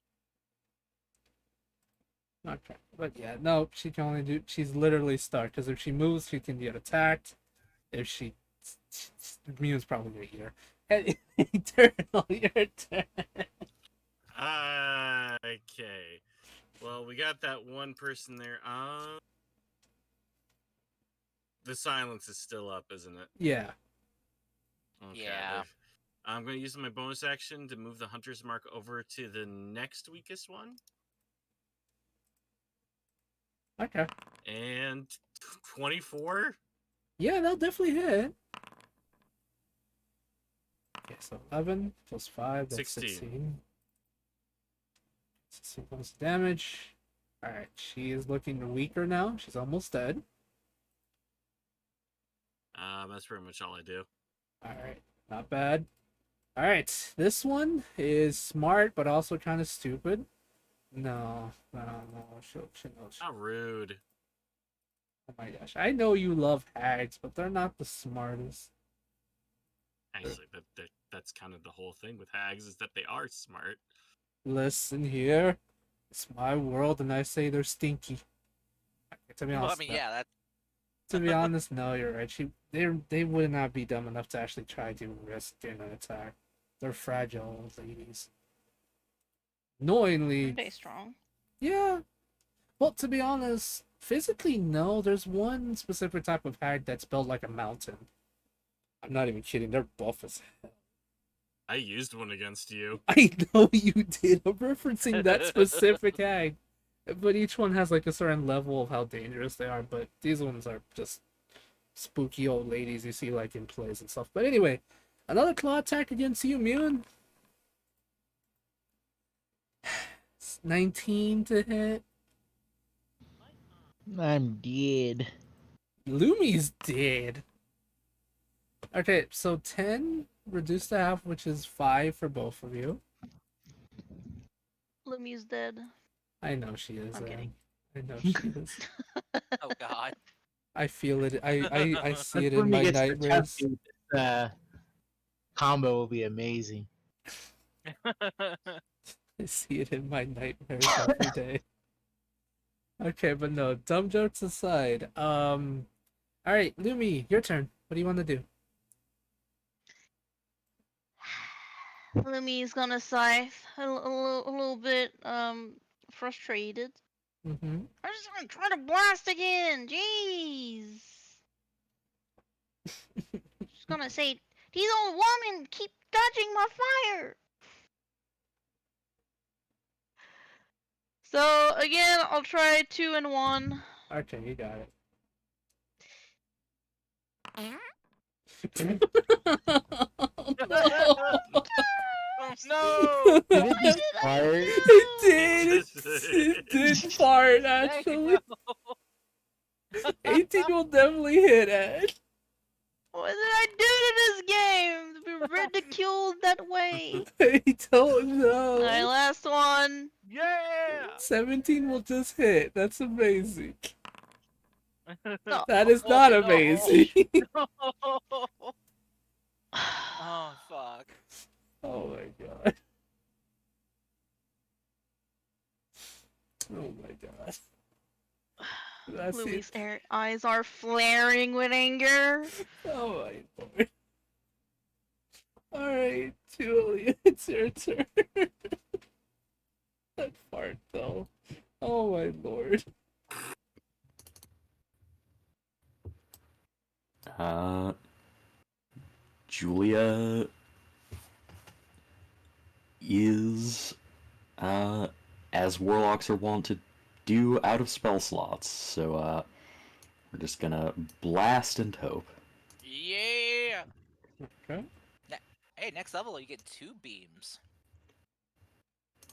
Okay, but yeah, no, she can only do. She's literally stuck because if she moves, she can get attacked. If she, Mune's probably gonna eat her. Hey, Eternal, your turn.
Okay. Well, we got that one person there. The silence is still up, isn't it?
Yeah.
Okay.
Yeah.
I'm going to use my bonus action to move the hunter's mark over to the next weakest one.
Okay.
And 24?
Yeah, they'll definitely hit. Okay, so 11 plus 5, that's
16.
16. 16 points of damage. Alright, she is looking weaker now. She's almost dead.
That's pretty much all I do.
Alright, not bad. Alright, this one is smart, but also kind of stupid. No. She'll know.
How rude.
Oh my gosh. I know you love hags, but they're not the smartest.
Actually, that's kind of the whole thing with hags is that they are smart.
Listen here. It's my world, and I say they're stinky. Okay, to be
Well, I
honest,
mean,
no.
yeah, that's
To be honest, no, you're right. They would not be dumb enough to actually try to risk getting an attack. They're fragile old ladies. Knowingly,
Pretty strong.
yeah. Well, to be honest, physically, no. There's one specific type of hag that's built like a mountain. I'm not even kidding. They're buff as hell.
I used one against you.
I know you did. I'm referencing that specific hag. But each one has like a certain level of how dangerous they are. But these ones are just spooky old ladies you see like in plays and stuff. But anyway, another claw attack against you, Mune. It's 19 to hit.
I'm dead.
Lumi's dead. Okay, so 10 reduced to half, which is 5 for both of you.
Lumi's dead.
I know she is.
I'm kidding.
I know she is.
oh god.
I feel it. I see it
When
in
we
my
get to the
nightmares.
tough dude, combo will be amazing.
I see it in my nightmares every day. Okay, but no, dumb jokes aside. All right, Lumi, your turn. What do you want to do?
Lumi's gonna sigh a little bit frustrated.
Mm-hmm.
I'm just gonna try to blast again. Jeez. Just gonna say, these old women keep dodging my fire. So again, I'll try 2 and 1.
Okay, you got it. No!
Oh no!
Did it
Why
just
did I
fart?
It
do?
did! It did fart, actually. 18 will definitely hit, Ed.
What did I do to this game to be ridiculed that way?
I don't
Alright,
know.
last one.
Yeah!
17 will just hit. That's amazing.
No.
That is not
no.
amazing.
Oh fuck.
Oh my god. Oh my god. That's
Louis'
it.
eyes are flaring with anger.
Oh my lord. Alright, Julia, it's your turn. That fart though. Oh my lord.
Julia is, as warlocks are wont to do, out of spell slots. So, we're just gonna blast and hope.
Yeah!
Okay.
Hey, next level you get 2 beams.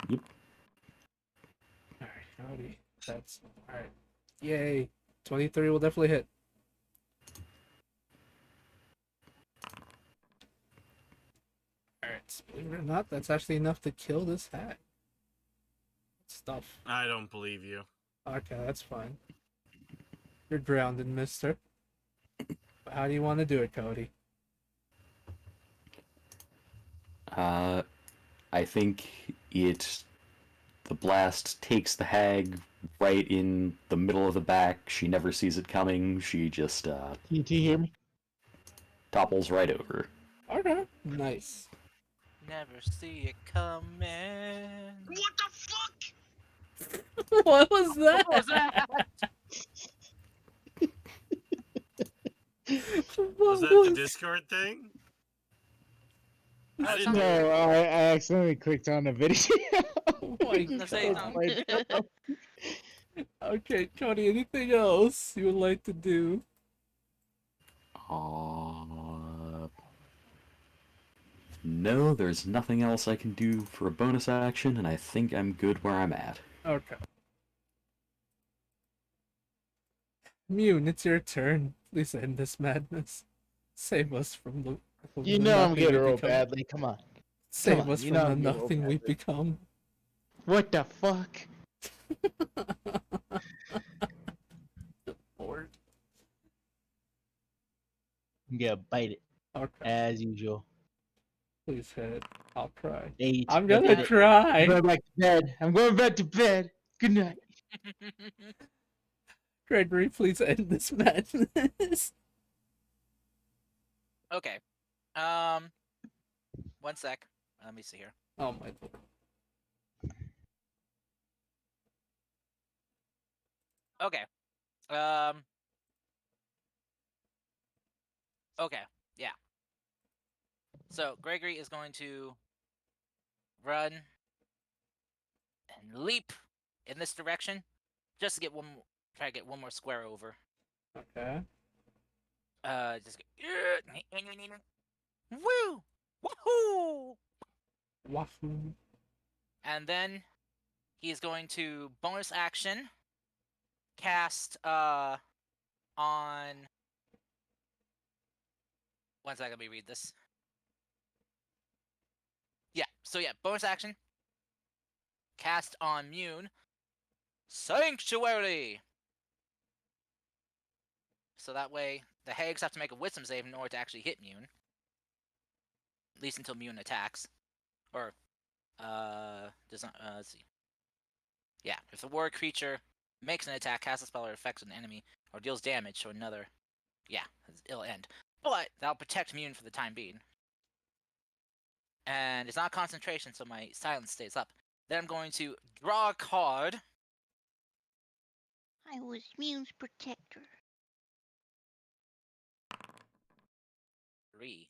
Yep.
Alright, howdy. That's alright. Yay. 23 will definitely hit. Alright, believe it or not, that's actually enough to kill this hat. Stuff.
I don't believe you.
Okay, that's fine. You're drowned, mister. But how do you want to do it, Cody?
I think the blast takes the hag right in the middle of the back. She never sees it coming. She just,
Can you hear me?
topples right over.
Okay. Nice.
Never see it coming.
What the fuck?
What was that?
What was that?
Was that the Discord thing? I didn't
No,
hear it.
I accidentally clicked on a video.
Oh my
Let's say
god.
something.
Okay, Cody, anything else you would like to do?
No, there's nothing else I can do for a bonus action, and I think I'm good where I'm at.
Okay. Mune, it's your turn. Please end this madness. Save us from
You
the
know I'm
nothing
getting
we
roll
become.
badly. Come on.
Save
Come on,
us
you
from
know
the
I'm getting roll
nothing we
badly.
become.
What the fuck?
Lord.
I'm gonna bite it
Okay,
as usual.
please hit. I'll cry.
8.
I'm
Look
gonna
at it. I'm
cry.
going back to bed. I'm going back to bed. Good night.
Gregory, please end this madness.
Okay. 1 sec. Let me see here.
Oh my lord.
Okay. Okay. Yeah. So Gregory is going to run and leap in this direction, just to get try to get one more square over.
Okay.
Just get, woo, woohoo,
Wahoo.
and then he's going to bonus action cast on. One second, let me read this. Yeah. So yeah, bonus action cast on Mune Sanctuary. So that way, the hags have to make a wisdom save in order to actually hit Mune. At least until Mune attacks. Or, does not, let's see. Yeah, if the warrior creature makes an attack, casts a spell, or affects an enemy, or deals damage to another, yeah, it'll end. But that'll protect Mune for the time being. And it's not concentration, so my silence stays up. Then I'm going to draw a card.
I was Mune's protector.
3.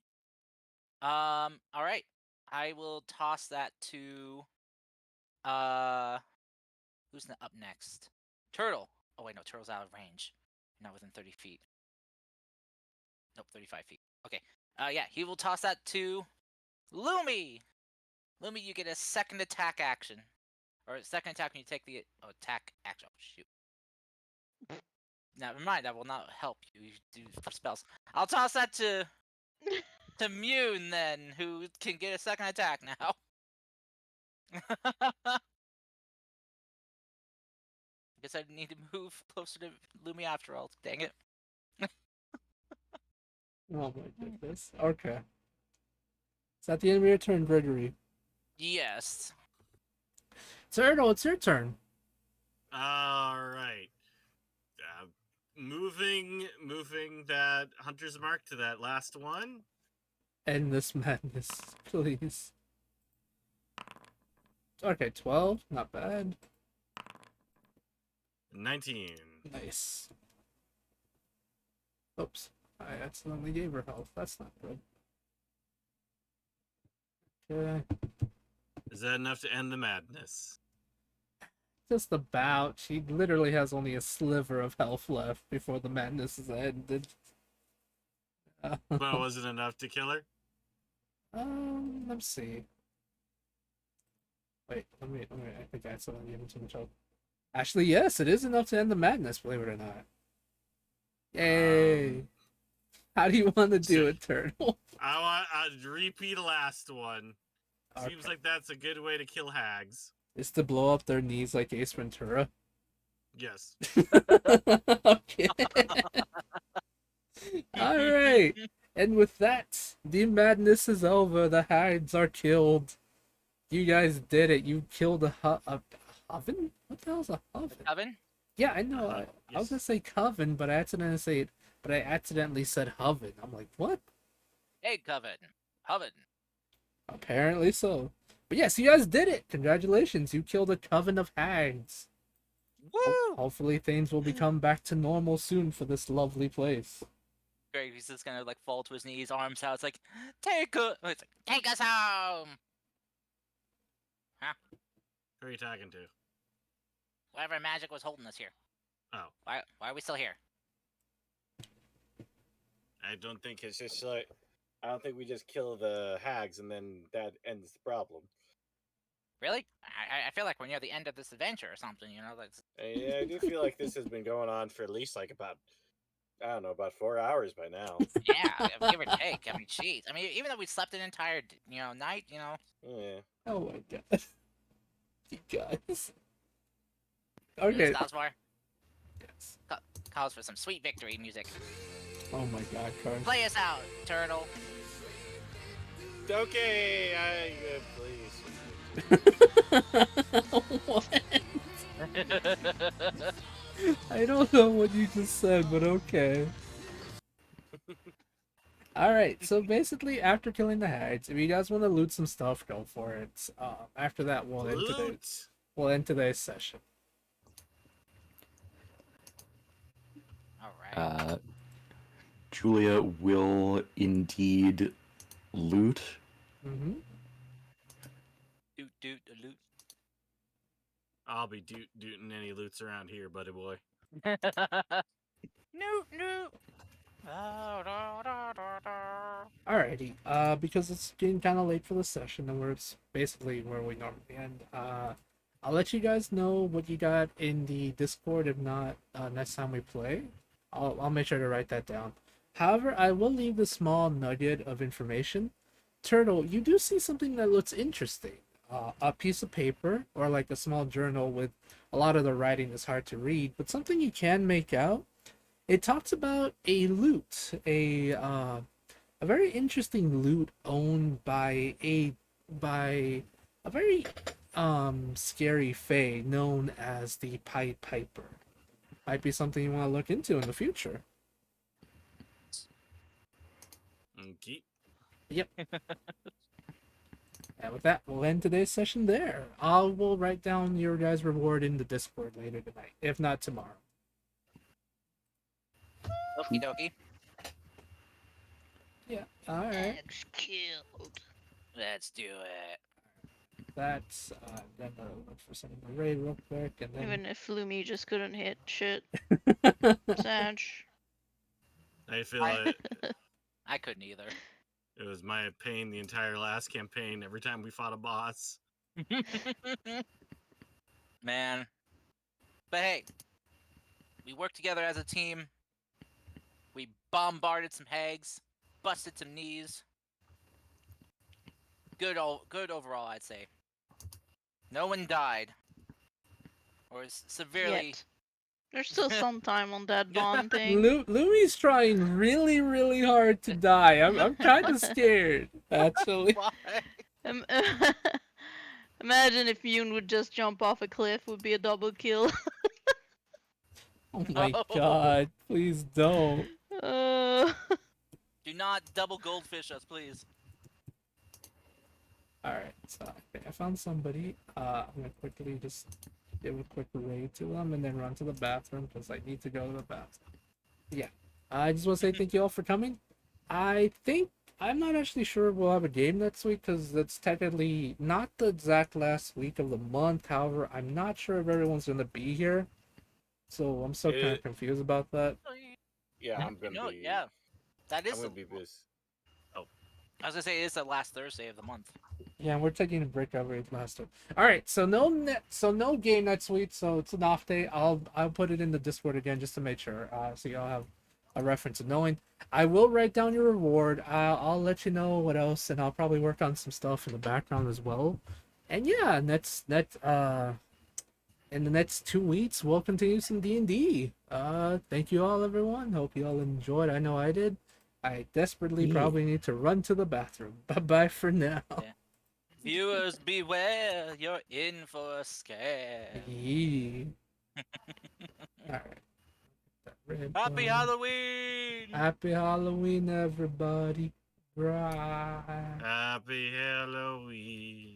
Alright. I will toss that to Who's up next? Turtle. Oh wait, no, Turtle's out of range. Not within 30 feet. Nope, 35 feet. Okay. Yeah, he will toss that to Lumi. Lumi, you get a second attack action. Or a second attack when you take the attack action. Oh, shoot. Never mind, that will not help you. You do for spells. I'll toss that to Mune then, who can get a second attack now. Guess I need to move closer to Lumi after all. Dang it.
Oh my goodness. Okay. Is that the end of your turn, Gregory?
Yes.
Turtle, it's your turn.
All right. Moving that hunter's mark to that last one.
End this madness, please. Okay, 12. Not bad.
19.
Nice. Oops. I accidentally gave her health. That's not good. Okay.
Is that enough to end the madness?
Just about. She literally has only a sliver of health left before the madness is ended.
But was it enough to kill her?
Let's see. Wait, let me. I think I accidentally gave him too much health. Actually, yes, it is enough to end the madness, believe it or not. Yay! How do you want to do it, Turtle?
I want to repeat the last one. Seems
Okay.
like that's a good way to kill hags.
Is to blow up their knees like Ace Ventura.
Yes.
Okay. All right. And with that, the madness is over. The hags are killed. You guys did it. You killed a oven? What the hell's a oven?
Oven?
Yeah, I know.
Uh-huh,
I was
yes.
gonna say coven, but I accidentally said hoven. I'm like, what?
Egg coven. Oven.
Apparently so. But yes, you guys did it. Congratulations. You killed a coven of hags.
Woo!
Hopefully things will become back to normal soon for this lovely place.
Greg, he's just gonna like fall to his knees, arms out. It's like, take us home.
Who are you talking to?
Whatever magic was holding us here.
Oh,
Why are we still here?
I don't think it's just like. I don't think we just kill the hags and then that ends the problem.
Really? I feel like we're near the end of this adventure or something. You know, that's
Yeah, I do feel like this has been going on for at least like about, I don't know, about 4 hours by now.
yeah, give or take. I mean, jeez. I mean, even though we slept an entire night,
Yeah.
Oh my god. You guys.
really,
Okay.
Stasvar
Yes.
calls for some sweet victory music.
Oh my god, Carl.
Play us out, turtle.
Okay, please.
What? I don't know what you just said, but okay. Alright, so basically, after killing the hags, if you guys want to loot some stuff, go for it. After that,
Loot.
we'll end today's session.
All right.
Julia will indeed loot.
Mm-hmm.
Doot loot.
I'll be dooting any loots around here, buddy boy.
Noot.
Alrighty, because it's getting kind of late for the session, and it's basically where we normally end. I'll let you guys know what you got in the Discord. If not, next time we play, I'll make sure to write that down. However, I will leave the small nugget of information. Turtle, you do see something that looks interesting. A piece of paper or like a small journal with a lot of the writing is hard to read, but something you can make out. It talks about a loot, a very interesting loot owned by a very scary fae known as the Pied Piper. Might be something you want to look into in the future.
Okay.
Yep. And with that, we'll end today's session there. I will write down your guys' reward in the Discord later tonight, if not tomorrow.
Okie dokie.
Yeah. All right.
Eggs killed.
Let's do it.
that. Then look for some array real quick, and then.
Even if Lumi just couldn't hit shit. Sag.
I feel
I-
it.
I couldn't either.
It was my pain the entire last campaign. Every time we fought a boss.
Man. But hey, we worked together as a team. We bombarded some hags, busted some knees. Good overall, I'd say. No one died. Or is severely.
Yet. There's still some time on that bond thing.
Louie's trying really, really hard to die. I'm kind of scared, actually.
Why?
Um, Imagine if Yoon would just jump off a cliff, would be a double kill.
Oh my
No.
god, please don't.
uh,
Do not double goldfish us, please.
Alright, so okay, I found somebody. I'm gonna quickly just give a quick raid to them and then run to the bathroom because I need to go to the bathroom. Yeah, I just want to say thank you all for coming. I think I'm not actually sure we'll have a game next week because that's technically not the exact last week of the month. However, I'm not sure if everyone's gonna be here, so I'm still kind of
It-
confused about that.
Yeah, I'm gonna
No,
be.
yeah. That
I'm
is.
gonna be busy.
I was gonna say it's the last Thursday of the month.
Yeah, we're taking a break over last week. All right, so no game next week, so it's an off day. I'll put it in the Discord again just to make sure, so y'all have a reference of knowing. I will write down your reward. I'll let you know what else, and I'll probably work on some stuff in the background as well. And yeah, in the next 2 weeks we'll continue some D&D. Thank you all, everyone. Hope you all enjoyed. I know I did. I desperately
Yeah.
probably need to run to the bathroom. Bye bye for now.
Yeah. Viewers beware, you're in for a scare.
Yeah. All right.
Happy Halloween!
Happy Halloween, everybody. Right.
Happy Halloween.